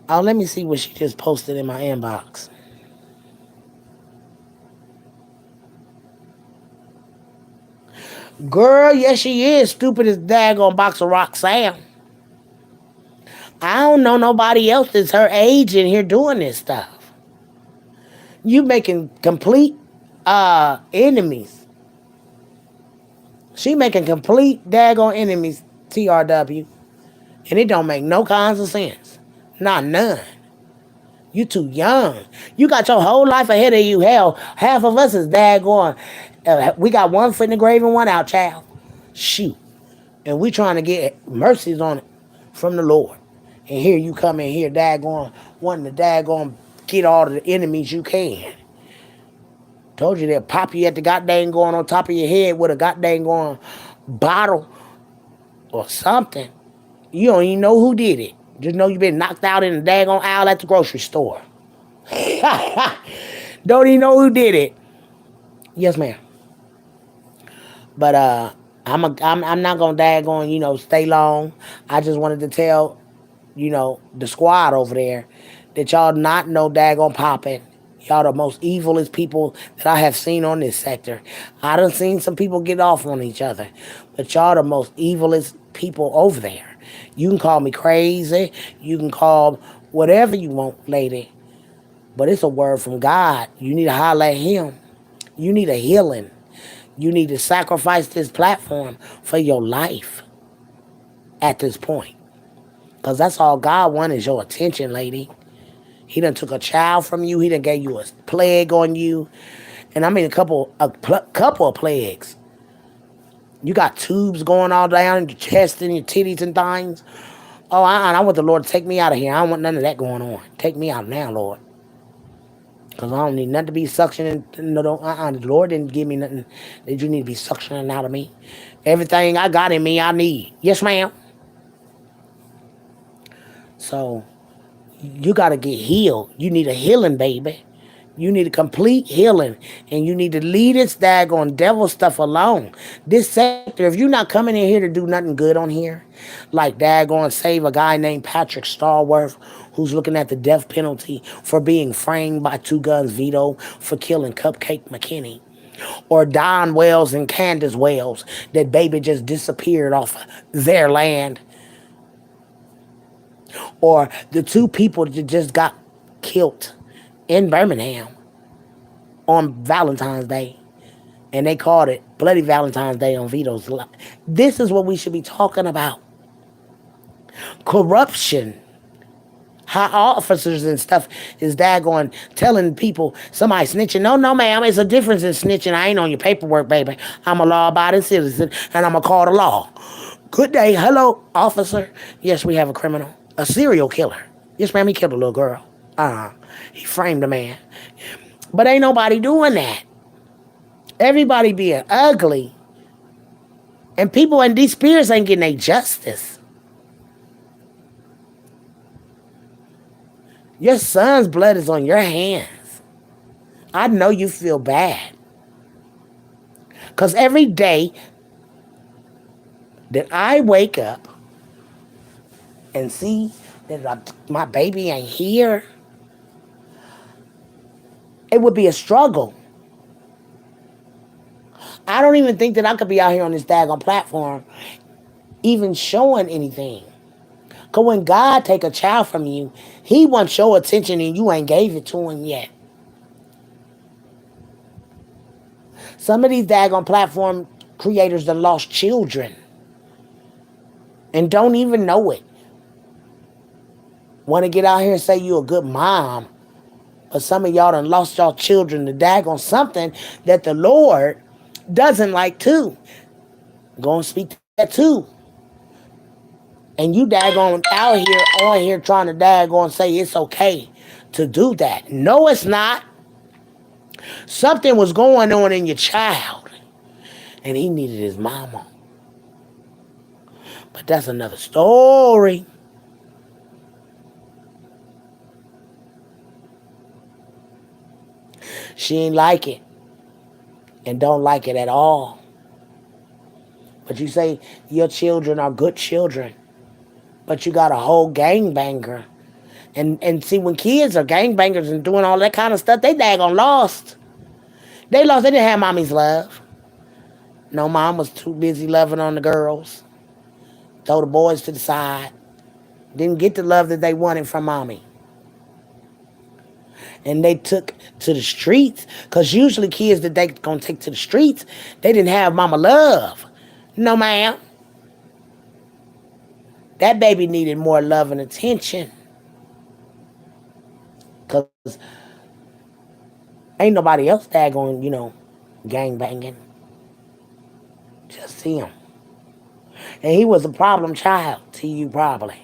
Speaker 1: Oh, let me see what she just posted in my inbox. Girl, yes she is. Stupid as daggone box of rock Sam. I don't know nobody else that's her age in here doing this stuff. You making complete enemies. She making complete daggone enemies, TRW. And it don't make no kinds of sense. Not none. You too young. You got your whole life ahead of you. Hell, half of us is daggone. We got one foot in the grave and one out, child. Shoot. And we trying to get mercies on it from the Lord. And here you come in here daggone, wanting to daggone get all the enemies you can. Told you they'll pop you at the goddamn going on top of your head with a goddamn going bottle or something. You don't even know who did it. Just know you been knocked out in a daggone aisle at the grocery store. Don't even know who did it. Yes, ma'am. But I'm not gonna daggone, stay long. I just wanted to tell, the squad over there that y'all not no daggone popping. Y'all the most evilest people that I have seen on this sector. I done seen some people get off on each other. But y'all the most evilest people over there. You can call me crazy. You can call whatever you want, lady. But it's a word from God. You need to holler at him. You need a healing. You need to sacrifice this platform for your life at this point. Because that's all God wants is your attention, lady. He done took a child from you. He done gave you a plague on you. And I mean a couple of plagues. You got tubes going all down in your chest and your titties and things. Oh, I want the Lord to take me out of here. I don't want none of that going on. Take me out now, Lord. Because I don't need nothing to be suctioning. No, don't, the Lord didn't give me nothing that you need to be suctioning out of me. Everything I got in me, I need. Yes, ma'am. So you got to get healed. You need a healing, baby. You need a complete healing. And you need to leave this daggone devil stuff alone. This sector, if you're not coming in here to do nothing good on here, like daggone save a guy named Patrick Starworth, who's looking at the death penalty for being framed by Two Guns Vito for killing Cupcake McKinney. Or Don Wells and Candace Wells, that baby just disappeared off their land. Or the two people that just got killed in Birmingham on Valentine's Day. And they called it Bloody Valentine's Day on Vito's life. This is what we should be talking about. Corruption. How officers and stuff is daggone telling people somebody snitching. No, no, ma'am. It's a difference in snitching. I ain't on your paperwork, baby. I'm a law-abiding citizen, and I'm going to call the law. Good day. Hello, officer. Yes, we have a criminal. A serial killer. Yes, ma'am, he killed a little girl. He framed a man. But ain't nobody doing that. Everybody being ugly. And people in these spirits ain't getting their justice. Your son's blood is on your hands. I know you feel bad. Because every day that I wake up and see that my baby ain't here, it would be a struggle. I don't even think that I could be out here on this daggone platform even showing anything. Because when God take a child from you, he wants your attention and you ain't gave it to him yet. Some of these daggone platform creators that lost children and don't even know it. Want to get out here and say you a good mom, but some of y'all done lost y'all children to daggone something that the Lord doesn't like too. Go and speak to that too. And you daggone out here on here trying to daggone say it's okay to do that. No, it's not. Something was going on in your child, and he needed his mama. But that's another story. She ain't like it, and don't like it at all. But you say your children are good children, but you got a whole gangbanger. And see, when kids are gangbangers and doing all that kind of stuff, they daggone lost. They lost. They didn't have mommy's love. No, mom was too busy loving on the girls. Throw the boys to the side. Didn't get the love that they wanted from mommy. And they took to the streets. Because usually kids that they going to take to the streets, they didn't have mama love. No, ma'am. That baby needed more love and attention. Because ain't nobody else daggone, gang banging. Just him. And he was a problem child to you probably.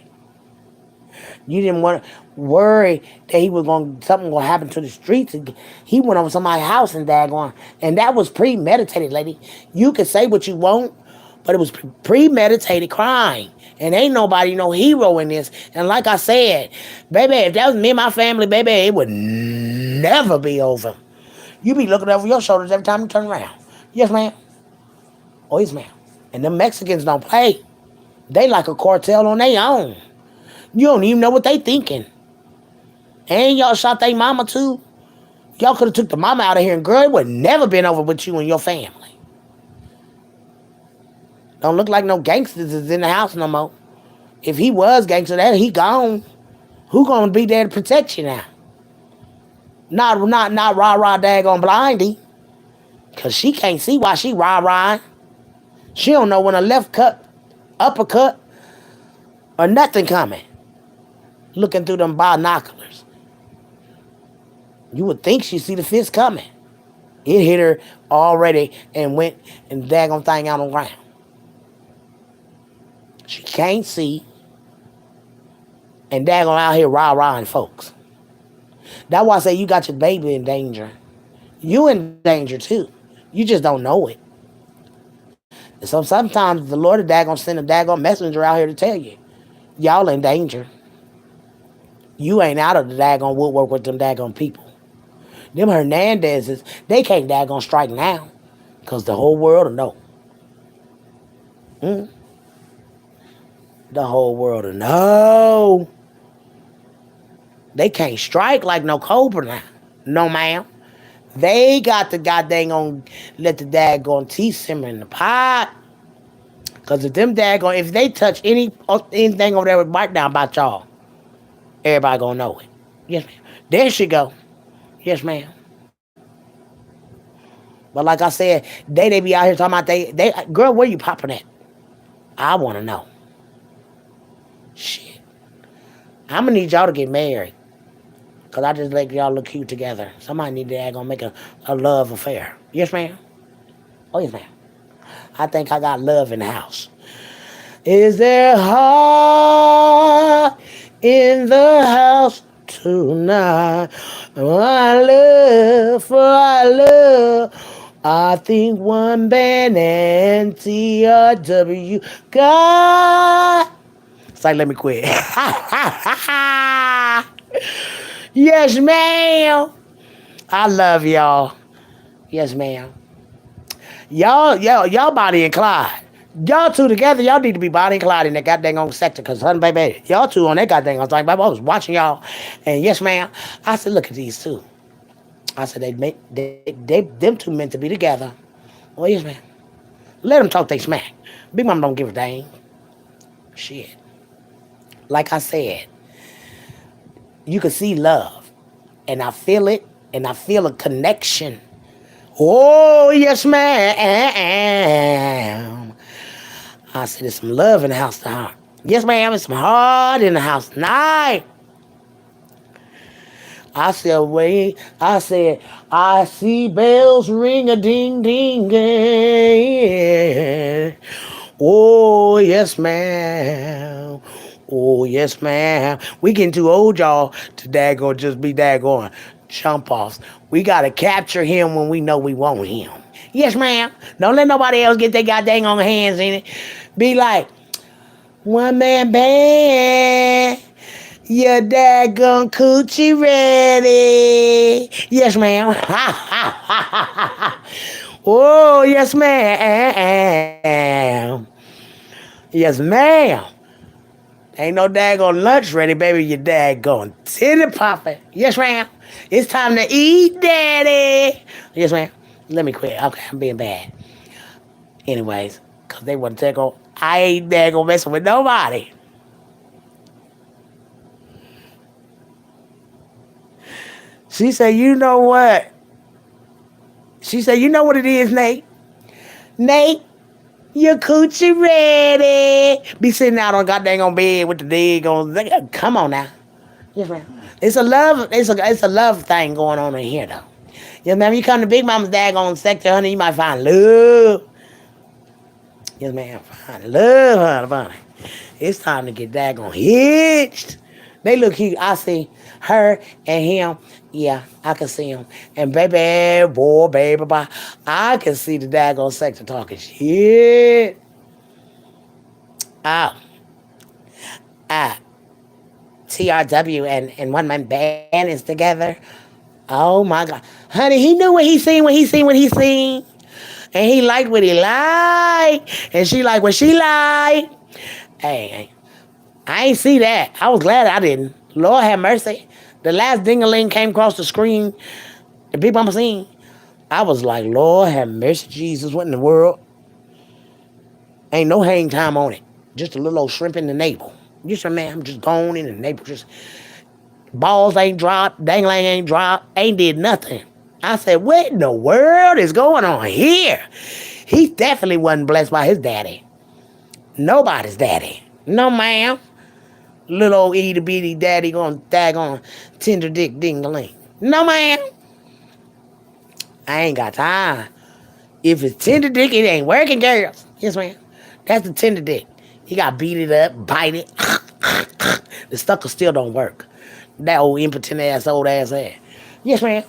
Speaker 1: You didn't want to worry that something gonna happen to the streets. He went over somebody's house and daggone. And that was premeditated, lady. You can say what you want, but it was premeditated crime. And ain't nobody no hero in this. And like I said, baby, if that was me and my family, baby, it would never be over. You be looking over your shoulders every time you turn around. Yes, ma'am. Oh, yes, ma'am. And the Mexicans don't play. They like a cartel on their own. You don't even know what they thinking. And y'all shot their mama too. Y'all could have took the mama out of here and girl, it would never been over with you and your family. Don't look like no gangsters is in the house no more. If he was gangster, that he gone. Who gonna be there to protect you now? Not rah-rah daggone blindy. Cause she can't see why she rah-rah. She don't know when a left cut, uppercut, or nothing coming. Looking through them binoculars. You would think she see the fist coming. It hit her already and went and daggone thing out on the ground. She can't see. And daggone out here rah-rahing folks. That's why I say you got your baby in danger. You in danger too. You just don't know it. And so sometimes the Lord of daggone send a daggone messenger out here to tell you, y'all in danger. You ain't out of the daggone woodwork with them daggone people. Them Hernandezes, they can't daggone strike now. Because the whole world will know. Mm? The whole world will know. They can't strike like no cobra now. No, ma'am. They got the goddamn on let the daggone tea simmer in the pot. Cause if them daggone if they touch anything over there with bite down about y'all, everybody gonna know it. Yes, ma'am. There she go. Yes, ma'am. But like I said, they be out here talking about they girl, where you popping at? I wanna know. Shit. I'm gonna need y'all to get married. Cause I just let y'all look cute together. Somebody need to gonna make a love affair. Yes, ma'am. Oh, yes, ma'am. I think I got love in the house. Is there heart in the house tonight? I love. I think one band and TRW. God. It's like, let me quit. Yes, ma'am. I love y'all. Yes, ma'am. Y'all Bonnie and Clyde. Y'all two together, y'all need to be Bonnie and Clyde in that goddamn on sector, cause honey, baby, y'all two on that goddamn on thing, baby. I was watching y'all, and yes, ma'am. I said, look at these two. I said, them two meant to be together. Oh, yes, ma'am. Let them talk they smack. Big Mama don't give a dang. Shit. Like I said, you can see love, and I feel it, and I feel a connection. Oh, yes, ma'am. I said, there's some love in the house tonight. Yes, ma'am, there's some heart in the house tonight. I said, wait. I said, I see bells ring a ding ding. Oh, yes, ma'am. Oh, yes, ma'am. We getting too old, y'all, to daggone just be daggone jump offs. We got to capture him when we know we want him. Yes, ma'am. Don't let nobody else get their goddamn on hands in it. Be like, one man band. Your daggone coochie ready. Yes, ma'am. Oh, yes, ma'am. Yes, ma'am. Ain't no daggone lunch ready, baby. You daggone titty popping. Yes, ma'am. It's time to eat, daddy. Yes, ma'am. Let me quit. Okay, I'm being bad. Anyways, because they want to take on. I ain't daggone messing with nobody. She said, you know what? She said, you know what it is, Nate? Nate, your coochie ready. Be sitting out on goddamn on bed with the dig on. Come on now. Yes, ma'am. It's a love thing going on in here though. Yes, ma'am. You come to Big Mama's daggone sector, honey, you might find love. Yes, ma'am. Find love, honey. It's time to get daggone hitched. They look cute. I see her and him. Yeah, I can see him. And baby, boy, baby, boy, I can see the daggone sector talking shit. Oh, ah, TRW and one man band is together. Oh my God, honey, he knew what he seen when he seen what he seen, and he liked what he liked, and she liked what she liked. Hey, I ain't see that. I was glad I didn't. Lord have mercy. The last ding-a-ling came across the screen, the Big Mama scene. I was like, Lord have mercy, Jesus, what in the world? Ain't no hang time on it. Just a little old shrimp in the navel. Just a man, I'm just gone in the navel. Just balls ain't dropped, dangling ain't dropped, ain't did nothing. I said, what in the world is going on here? He definitely wasn't blessed by his daddy. Nobody's daddy. No, ma'am. Little old itty bitty daddy gonna daggone tender dick ding-a-ling. No, ma'am. I ain't got time. If it's tender dick, it ain't working, girls. Yes, ma'am. That's the tender dick. You gotta beat it up, bite it. The sucker still don't work. That old impotent ass, old ass. Yes, ma'am.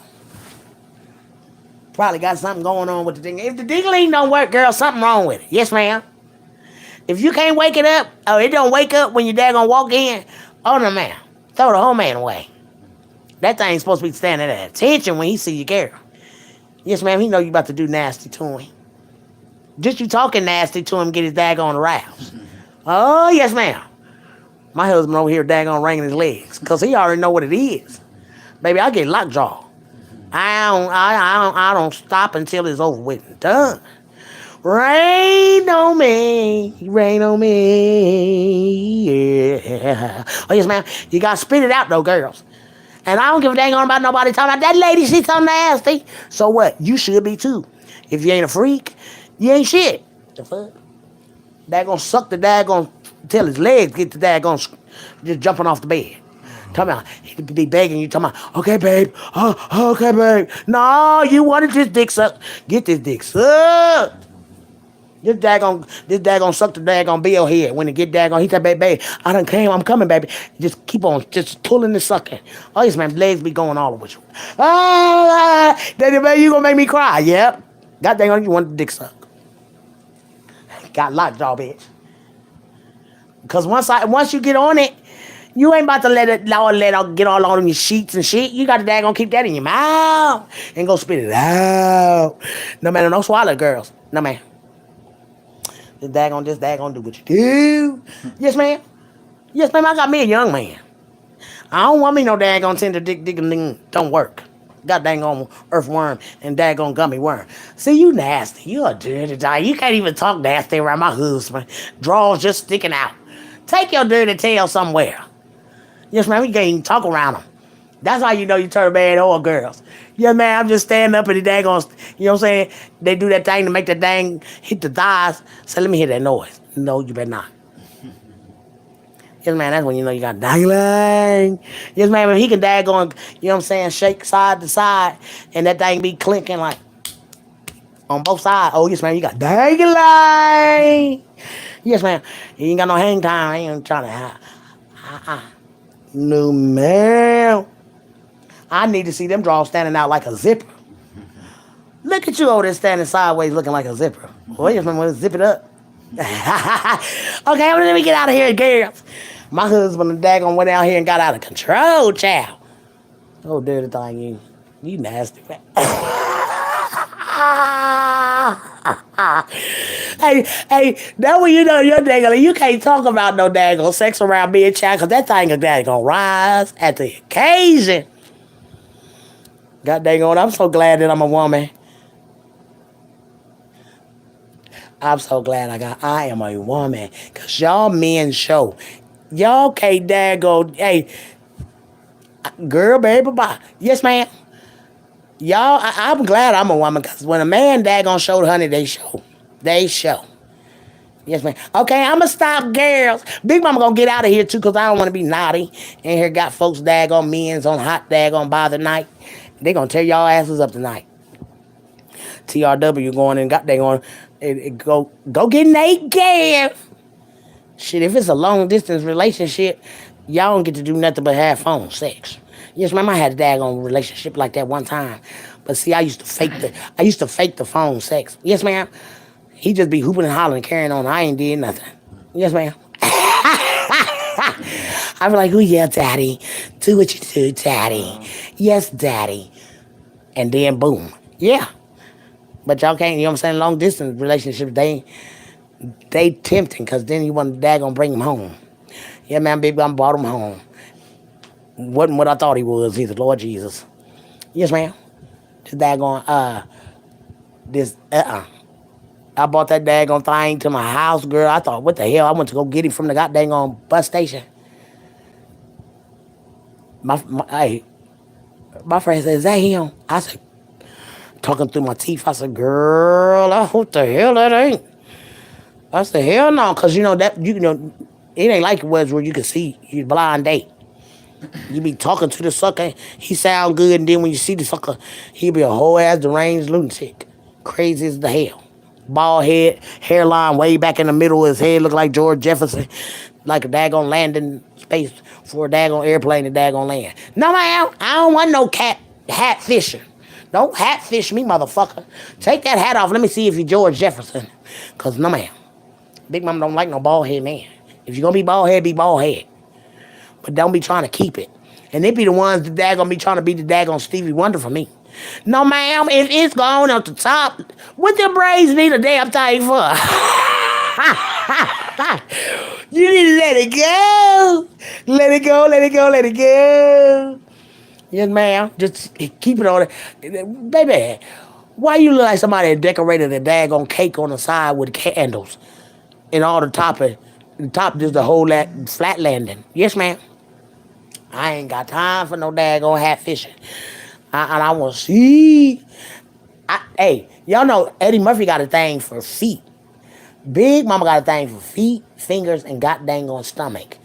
Speaker 1: Probably got something going on with the thing. If the dingling don't work, girl, something wrong with it. Yes, ma'am. If you can't wake it up, or it don't wake up when your dad gonna walk in, oh no, ma'am. Throw the whole man away. That thing's supposed to be standing at attention when he see you, girl. Yes, ma'am. He know you about to do nasty to him. Just you talking nasty to him, get his daggone aroused. Oh, yes, ma'am. My husband over here daggone wringing his legs, because he already know what it is. Baby, I get lockjaw. I don't stop until it's over with and done. Rain on me, rain on me, yeah. Oh, yes, ma'am. You got to spit it out, though, girls. And I don't give a dang on about nobody talking about that lady, she's so nasty. So what? You should be, too. If you ain't a freak, you ain't shit. The fuck? Daggone suck the daggone till his legs get the daggone just jumping off the bed. Talking about, he be begging you, talking about, okay, babe, okay, babe. No, you wanted this dick sucked. Get this dick sucked. This daggone suck the daggone bill head. When it get daggone, he said, babe, I done came, I'm coming, baby. Just keep on, just pulling and sucking. Oh, yes, man, legs be going all over you. Daddy, baby, you gonna make me cry. Yep. God dang on, you want the dick sucked. Got lockjaw, bitch. Because once you get on it, you ain't about to let it get all on your sheets and shit. You got to daggone keep that in your mouth and go spit it out. No man, no swallow, girls. No man. Just daggone do what you do. Yes, ma'am. Yes, ma'am. I got me a young man. I don't want me no daggone tender dick don't work. Got daggone earthworm and daggone gummy worm. See, you nasty. You a dirty dog. You can't even talk nasty around my husband. Drawers just sticking out. Take your dirty tail somewhere. Yes, ma'am, you can't even talk around them. That's how you know you turn bad or girls. Yeah, man, I'm just standing up and the daggone, you know what I'm saying? They do that thing to make the dang hit the thighs. So let me hear that noise. No, you better not. Yes, man, that's when you know you got dangling. Yes, man, if he can daggone, you know what I'm saying, shake side to side and that thing be clinking like on both sides. Oh, yes, man, you got dangling. Yes, man, you ain't got no hang time. I ain't trying to. No, ma'am. I need to see them drawers standing out like a zipper. Look at you over there standing sideways looking like a zipper. Boy, if I'm going to zip it up. Okay, let me get out of here, girls. My husband daggone went out here and got out of control, child. Oh, dirty thing, you nasty. Hey, that when you know you're daggone, you can't talk about no daggone sex around me and child, because that thing is daggone rise at the occasion. God dang on, I'm so glad that I'm a woman. I'm so glad I am a woman. Because y'all men show. Y'all can't daggone, hey, girl, baby, bye. Yes, ma'am. Y'all, I'm glad I'm a woman, because when a man daggone show, honey, they show. They show. Yes, ma'am. Okay, I'm going to stop, girls. Big Mama going to get out of here, too, because I don't want to be naughty. And here got folks daggone men's on hot daggone bother night. They going to tear y'all asses up tonight. TRW going and got they going, go get naked. Shit, if it's a long distance relationship, y'all don't get to do nothing but have phone sex. Yes, ma'am, I had a daggone relationship like that one time. But see, I used to fake the phone sex. Yes, ma'am. He just be hooping and hollering and carrying on. I ain't did nothing. Yes, ma'am. I be like, oh yeah, daddy. Do what you do, daddy. Yes, daddy. And then boom. Yeah. But y'all can't, you know what I'm saying? Long distance relationships, they tempting, because then you want to daggone bring him home. Yeah, man, baby, I brought him home. Wasn't what I thought he was either, Lord Jesus. Yes, ma'am. This daggone, I bought that daggone thing to my house, girl. I thought, what the hell? I went to go get him from the goddamn bus station. My friend said, is that him? I said, talking through my teeth, I said, girl, I hope the hell that ain't. I said, hell no, because you know, it ain't like it was where you could see, you blind date. You be talking to the sucker, he sound good, and then when you see the sucker, he be a whole ass deranged lunatic. Crazy as the hell. Bald head, hairline way back in the middle of his head, look like George Jefferson. like a daggone landing space for a daggone airplane to daggone land. No, ma'am, I don't want no cat hat fishing. Don't hat fish me, motherfucker. Take that hat off. Let me see if you're George Jefferson. Cause no, ma'am, Big Mama don't like no bald head man. If you're gonna be bald head, be bald head. But don't be trying to keep it. And they be the ones that daggone be trying to be the daggone Stevie Wonder for me. No, ma'am, if it's gone at the top, what the braids need a damn thing for? You need to let it go. Let it go, let it go, let it go. Yes, ma'am. Just keep it on it. Baby, why you look like somebody that decorated a daggone cake on the side with candles and all the top just the whole flat landing? Yes, ma'am. I ain't got time for no daggone hat fishing. And I want to see. Hey, y'all know Eddie Murphy got a thing for feet. Big Mama got a thing for feet, fingers, and got dang on stomach.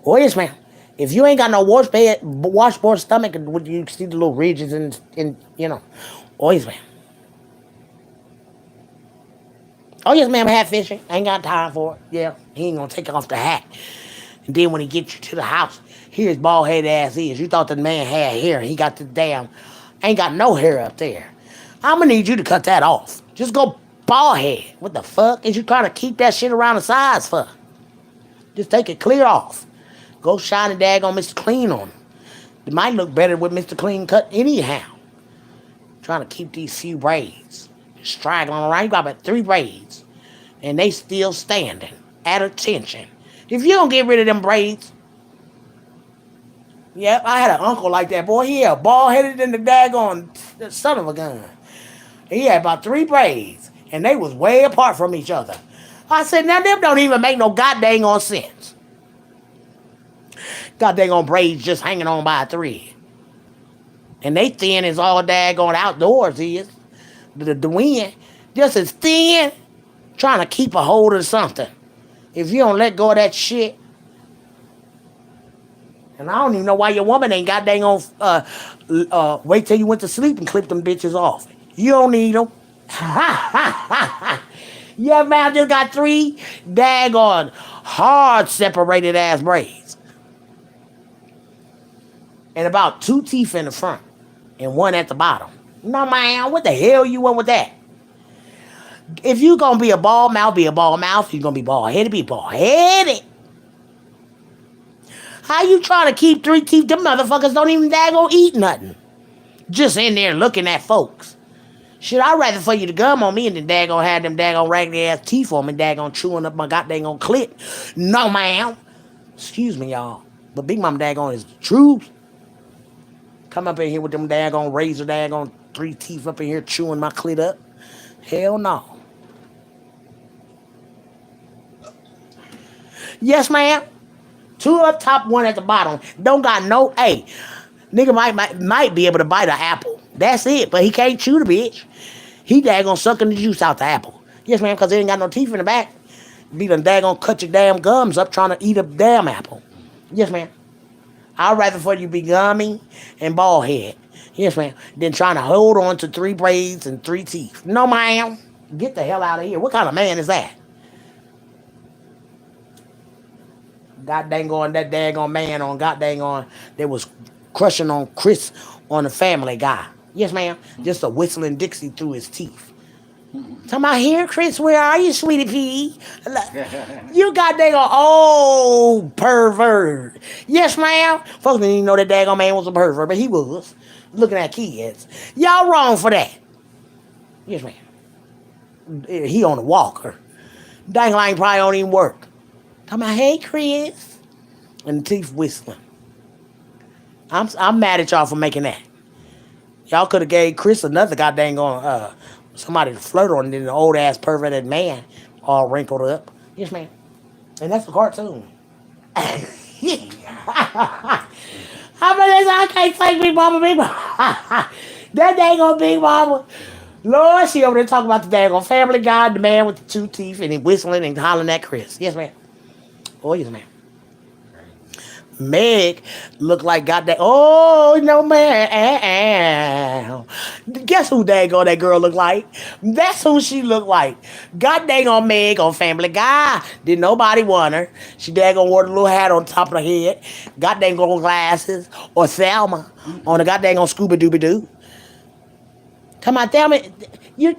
Speaker 1: Oh, yes, ma'am. If you ain't got no washboard stomach, would you see the little ridges in you know? Oh, yes, ma'am. Oh, yes, ma'am, hat fishing. Ain't got time for it. Yeah, he ain't gonna take off the hat. And then when he gets you to the house, here his bald head ass is. You thought the man had hair. He got the damn, ain't got no hair up there. I'm gonna need you to cut that off. Just go bald head. What the fuck is you trying to keep that shit around the sides for? Just take it clear off. Go shine a daggone Mr. Clean on him. It might look better with Mr. Clean cut anyhow. Trying to keep these few braids. Straggling around. You got about 3 braids. And they still standing. At attention. If you don't get rid of them braids. Yep, I had an uncle like that. Boy, he had bald-headed than the daggone son of a gun. He had about 3 braids. And they was way apart from each other. I said, now them don't even make no goddamn on sense. Goddamn braids just hanging on by a thread. And they thin as all daggone outdoors is. The wind just as thin, trying to keep a hold of something. If you don't let go of that shit. And I don't even know why your woman ain't got dang on wait till you went to sleep and clip them bitches off. You don't need them. Yeah, man, I just got 3 daggone hard separated ass braids. And about 2 teeth in the front. And 1 at the bottom. No, man, what the hell you want with that? If you gonna be a bald mouth, be a bald mouth. If you gonna be bald headed, be bald headed. How you trying to keep 3 teeth? Them motherfuckers don't even daggone eat nothing. Just in there looking at folks. Shit, I'd rather for you to gum on me and then daggone have them daggone raggedy ass teeth on me, daggone chewing up my goddamn clit. No, ma'am. Excuse me, y'all. But Big Mama daggone is the truth. Come up in here with them daggone razor daggone 3 teeth up in here chewing my clit up. Hell no. Yes, ma'am. 2 up top, 1 at the bottom. Don't got no. Hey, nigga might be able to bite an apple. That's it. But he can't chew the bitch. He daggone sucking the juice out the apple. Yes, ma'am, because they ain't got no teeth in the back. Be done daggone cut your damn gums up trying to eat a damn apple. Yes, ma'am. I'd rather for you be gummy and bald head. Yes, ma'am. Than trying to hold on to 3 braids and 3 teeth. No, ma'am. Get the hell out of here. What kind of man is that? God dang on that daggone man on God dang on that was crushing on Chris on the Family Guy. Yes, ma'am. Just a whistling Dixie through his teeth. Talking about here, Chris, where are you, sweetie pea? You got daggone old pervert. Yes, ma'am. Folks didn't even know that daggone man was a pervert, but he was. Looking at kids. Y'all wrong for that. Yes, ma'am. He on a walker. Dang line probably don't even work. Talking about, hey, Chris. And the teeth whistling. I'm mad at y'all for making that. Y'all could have gave Chris another goddamn somebody to flirt on than an old ass perverted man all wrinkled up. Yes, ma'am. And that's a cartoon. How about this? I can't take Big Mama, Big Mama. That dang on Big Mama. Lord, she over there talking about the dang on Family Guy, the man with the 2 teeth, and he whistling and hollering at Chris. Yes, ma'am. Oh, yes, ma'am. Meg look like goddamn. Oh no man. Guess who daggone that girl look like? That's who she look like. God dang on Meg on Family Guy. Did nobody want her? She daggone wore the little hat on top of her head. God dang on glasses. Or Thelma on the goddamn on Scooby Dooby Doo. Come on, Thelma. You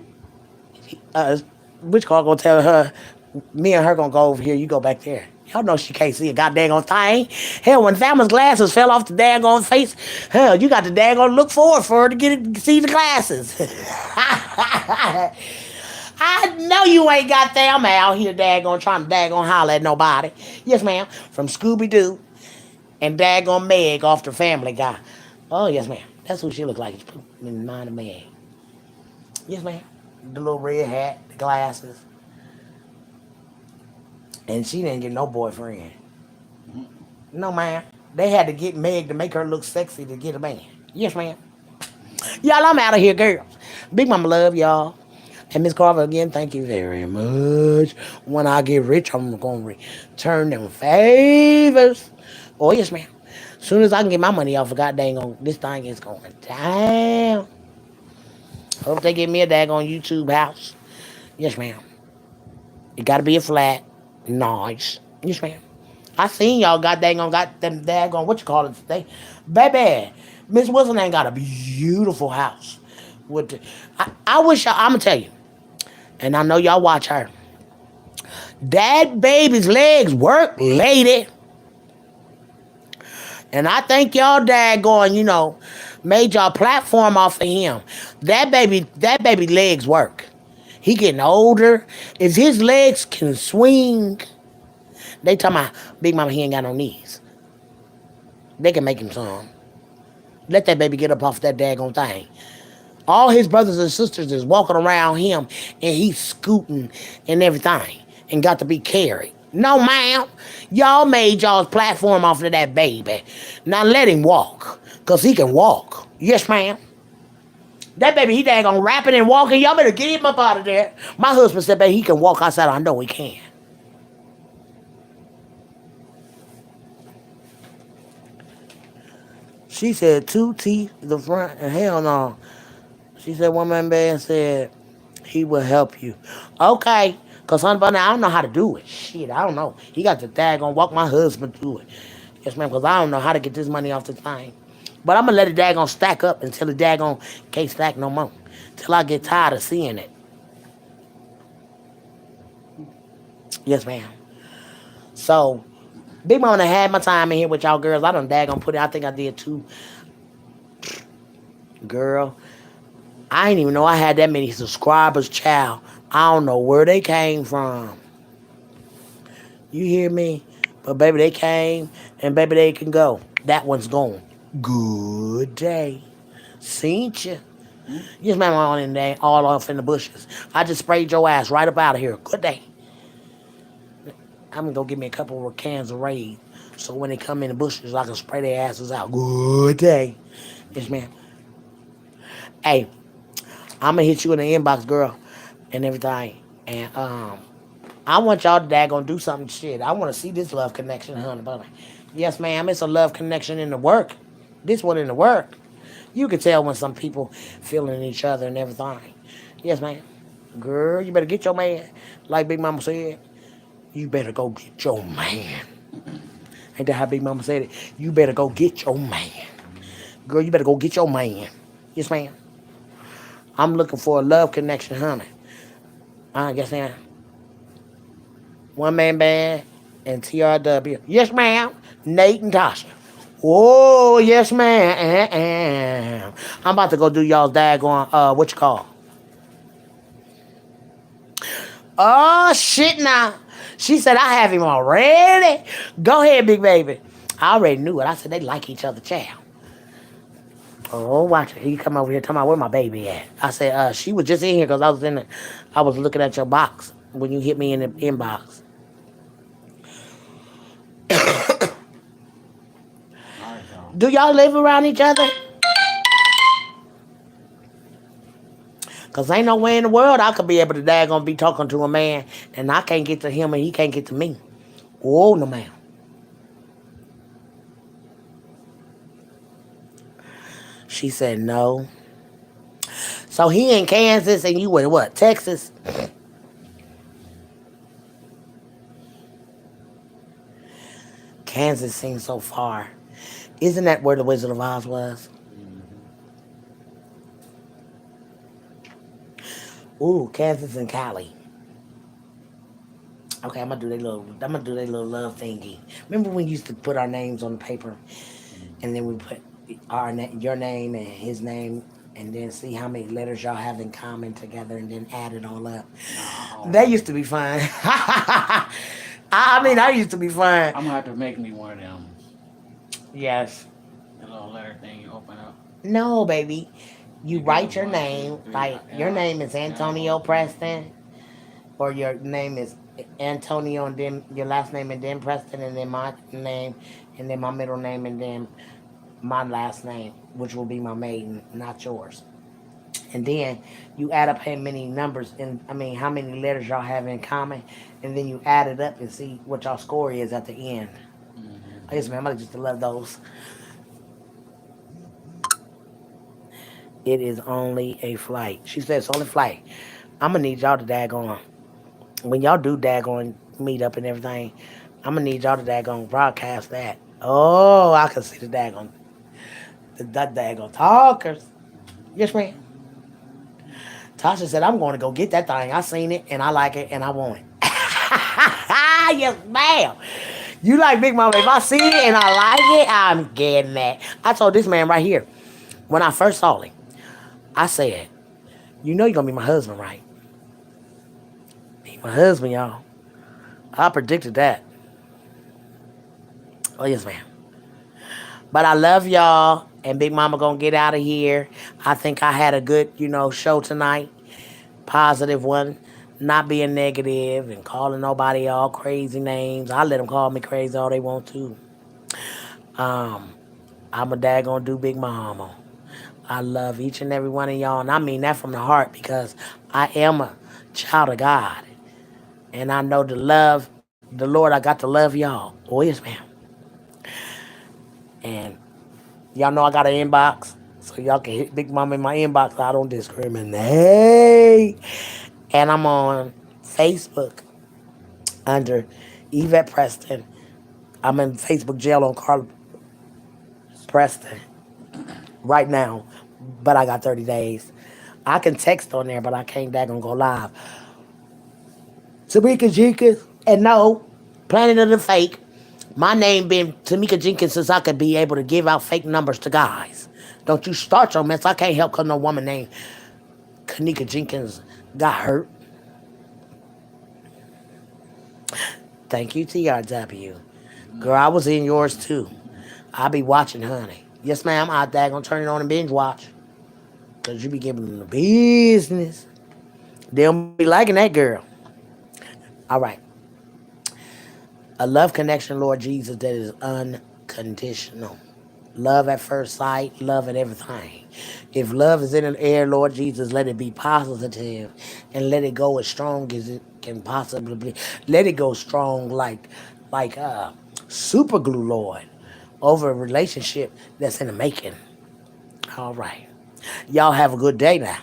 Speaker 1: which car gonna tell her? Me and her gonna go over here. You go back there. Y'all know she can't see a goddamn thing. Hell, when Thelma's glasses fell off the daggone face, hell, you got to daggone look forward for her to get it, see the glasses. I know you ain't got Thelma out here daggone trying to daggone holler at nobody. Yes, ma'am. From Scooby Doo and daggone Meg off the Family Guy. Oh, yes, ma'am. That's who she look like. In mind of Meg. Yes, ma'am. The little red hat, the glasses. And she didn't get no boyfriend. No, ma'am. They had to get Meg to make her look sexy to get a man. Yes, ma'am. Y'all, I'm out of here, girls. Big Mama love y'all. And Miss Carver, again, thank you very much. When I get rich, I'm going to return them favors. Oh, yes, ma'am. As soon as I can get my money off, God dang on, this thing is going down. Hope they give me a daggone YouTube house. Yes, ma'am. It got to be a flat. Nice. Yes, ma'am. I seen y'all got them daggone what you call it today. Baby, Miss Wilson ain't got a beautiful house. With the, I wish y'all, I'm gonna tell you, and I know y'all watch her. That baby's legs work, lady. And I think y'all daggone, made y'all platform off of him. That baby legs work. He getting older. If his legs can swing, they talking about Big Mama, he ain't got no knees. They can make him some. Let that baby get up off that daggone thing. All his brothers and sisters is walking around him and he's scooting and everything and got to be carried. No, ma'am. Y'all made y'all's platform off of that baby. Now let him walk, because he can walk. Yes, ma'am. That baby, he daggone rapping and walking. Y'all better get him up out of there. My husband said, baby, he can walk. I said, I know he can. She said 2 teeth, the front, and hell no. She said one man said he will help you. Okay, because honey bunny, I don't know how to do it. Shit, I don't know. He got to daggone walk my husband through it. Yes, ma'am, because I don't know how to get this money off the thing. But I'm going to let it daggone stack up until the daggone can't stack no more. Till I get tired of seeing it. Yes, ma'am. So, Big Mama done had my time in here with y'all girls. I done daggone put it. I think I did too. Girl, I didn't even know I had that many subscribers, child. I don't know where they came from. You hear me? But baby, they came, and baby, they can go. That one's gone. Good day. Seen you. Yes, ma'am, on in there, all off in the bushes. I just sprayed your ass right up out of here. Good day. I'm gonna go get me a couple of cans of Raid, so when they come in the bushes, I can spray their asses out. Good day. Yes, ma'am. Hey, I'm gonna hit you in the inbox, girl, and everything. And I want y'all to daggone do something shit. I want to see this love connection, honey bunny. Yes, ma'am, it's a love connection in the work. This one in the work. You can tell when some people feeling each other and everything. Yes, ma'am. Girl, you better get your man. Like Big Mama said, you better go get your man. Ain't that how Big Mama said it? You better go get your man. Girl, you better go get your man. Yes, ma'am. I'm looking for a love connection, honey. I guess now. One Man Band and TRW. Yes, ma'am. Nate and Tasha. Oh, yes, ma'am. I'm about to go do y'all's daggone, what you call? Oh, shit now. She said, I have him already. Go ahead, big baby. I already knew it. I said, they like each other, child. Oh, watch it. He come over here talking about where my baby at. I said, she was just in here because I was looking at your box when you hit me in the inbox. Do y'all live around each other? Because ain't no way in the world I could be able to daggone be talking to a man and I can't get to him and he can't get to me. Oh, no, ma'am. She said no. So he in Kansas and you in what? Texas? Kansas seems so far. Isn't that where the Wizard of Oz was?
Speaker 2: Mm-hmm.
Speaker 1: Ooh, Kansas and Cali. Okay, I'm gonna do their little love thingy. Remember when we used to put our names on the paper and then we put your name and his name and then see how many letters y'all have in common together and then add it all up. That
Speaker 2: No.
Speaker 1: used to be fun. I mean, I used to be fun.
Speaker 2: I'm gonna have to make me one of them.
Speaker 1: Yes.
Speaker 2: The little letter thing you open up.
Speaker 1: No, baby. You
Speaker 2: You give
Speaker 1: write
Speaker 2: it
Speaker 1: your
Speaker 2: one, two,
Speaker 1: name,
Speaker 2: three,
Speaker 1: like your name is
Speaker 2: and I go.
Speaker 1: Antonio Preston, or your name is Antonio and then your last name and then Preston and then my name and then my middle name and then my last name, which will be my maiden, not yours. And then you add up how many numbers and I mean how many letters y'all have in common, and then you add it up and see what y'all score is at the end.
Speaker 2: Mm-hmm.
Speaker 1: I guess man, I just love those. It is only a flight. She said it's only flight. I'm gonna need y'all to daggone when y'all do daggone meet up and everything. I'm gonna need y'all to daggone broadcast that. Oh, I can see the daggone talkers. Yes, ma'am. Tasha said I'm going to go get that thing. I seen it and I like it and I want it. Yes, ma'am. You like Big Mama? If I see it and I like it, I'm getting that. I told this man right here when I first saw him. I said, "You know you're gonna be my husband, right? Be my husband, y'all." I predicted that. Oh yes, ma'am. But I love y'all, and Big Mama gonna get out of here. I think I had a good, show tonight. Positive one, not being negative and calling nobody all crazy names. I let them call me crazy all they want to. Um, I'm a dad gonna do Big Mama. I love each and every one of y'all, and I mean that from the heart because I am a child of God, and I know to love the Lord. I got to love y'all. Oh yes, ma'am. And y'all know I got an inbox, so y'all can hit Big Mama in my inbox. I don't discriminate. And I'm on Facebook under Yvette Preston. I'm in Facebook jail on Carla Preston right now, but I got 30 days. I can text on there, but I can't daggone go live. Tamika Jenkins, and no, Planet of the Fake. My name been Tamika Jenkins since I could be able to give out fake numbers to guys. Don't you start your mess. I can't help because no woman named Kanika Jenkins got hurt. Thank you, TRW. Girl, I was in yours too. I be watching, honey. Yes, ma'am. I gonna turn it on and binge watch. Cause you be giving them the business. They don't be liking that girl. All right. A love connection, Lord Jesus, that is unconditional. Love at first sight, love at everything. If love is in the air, Lord Jesus, let it be positive and let it go as strong as it can possibly be. Let it go strong like super glue, Lord, over a relationship that's in the making. All right. Y'all have a good day now.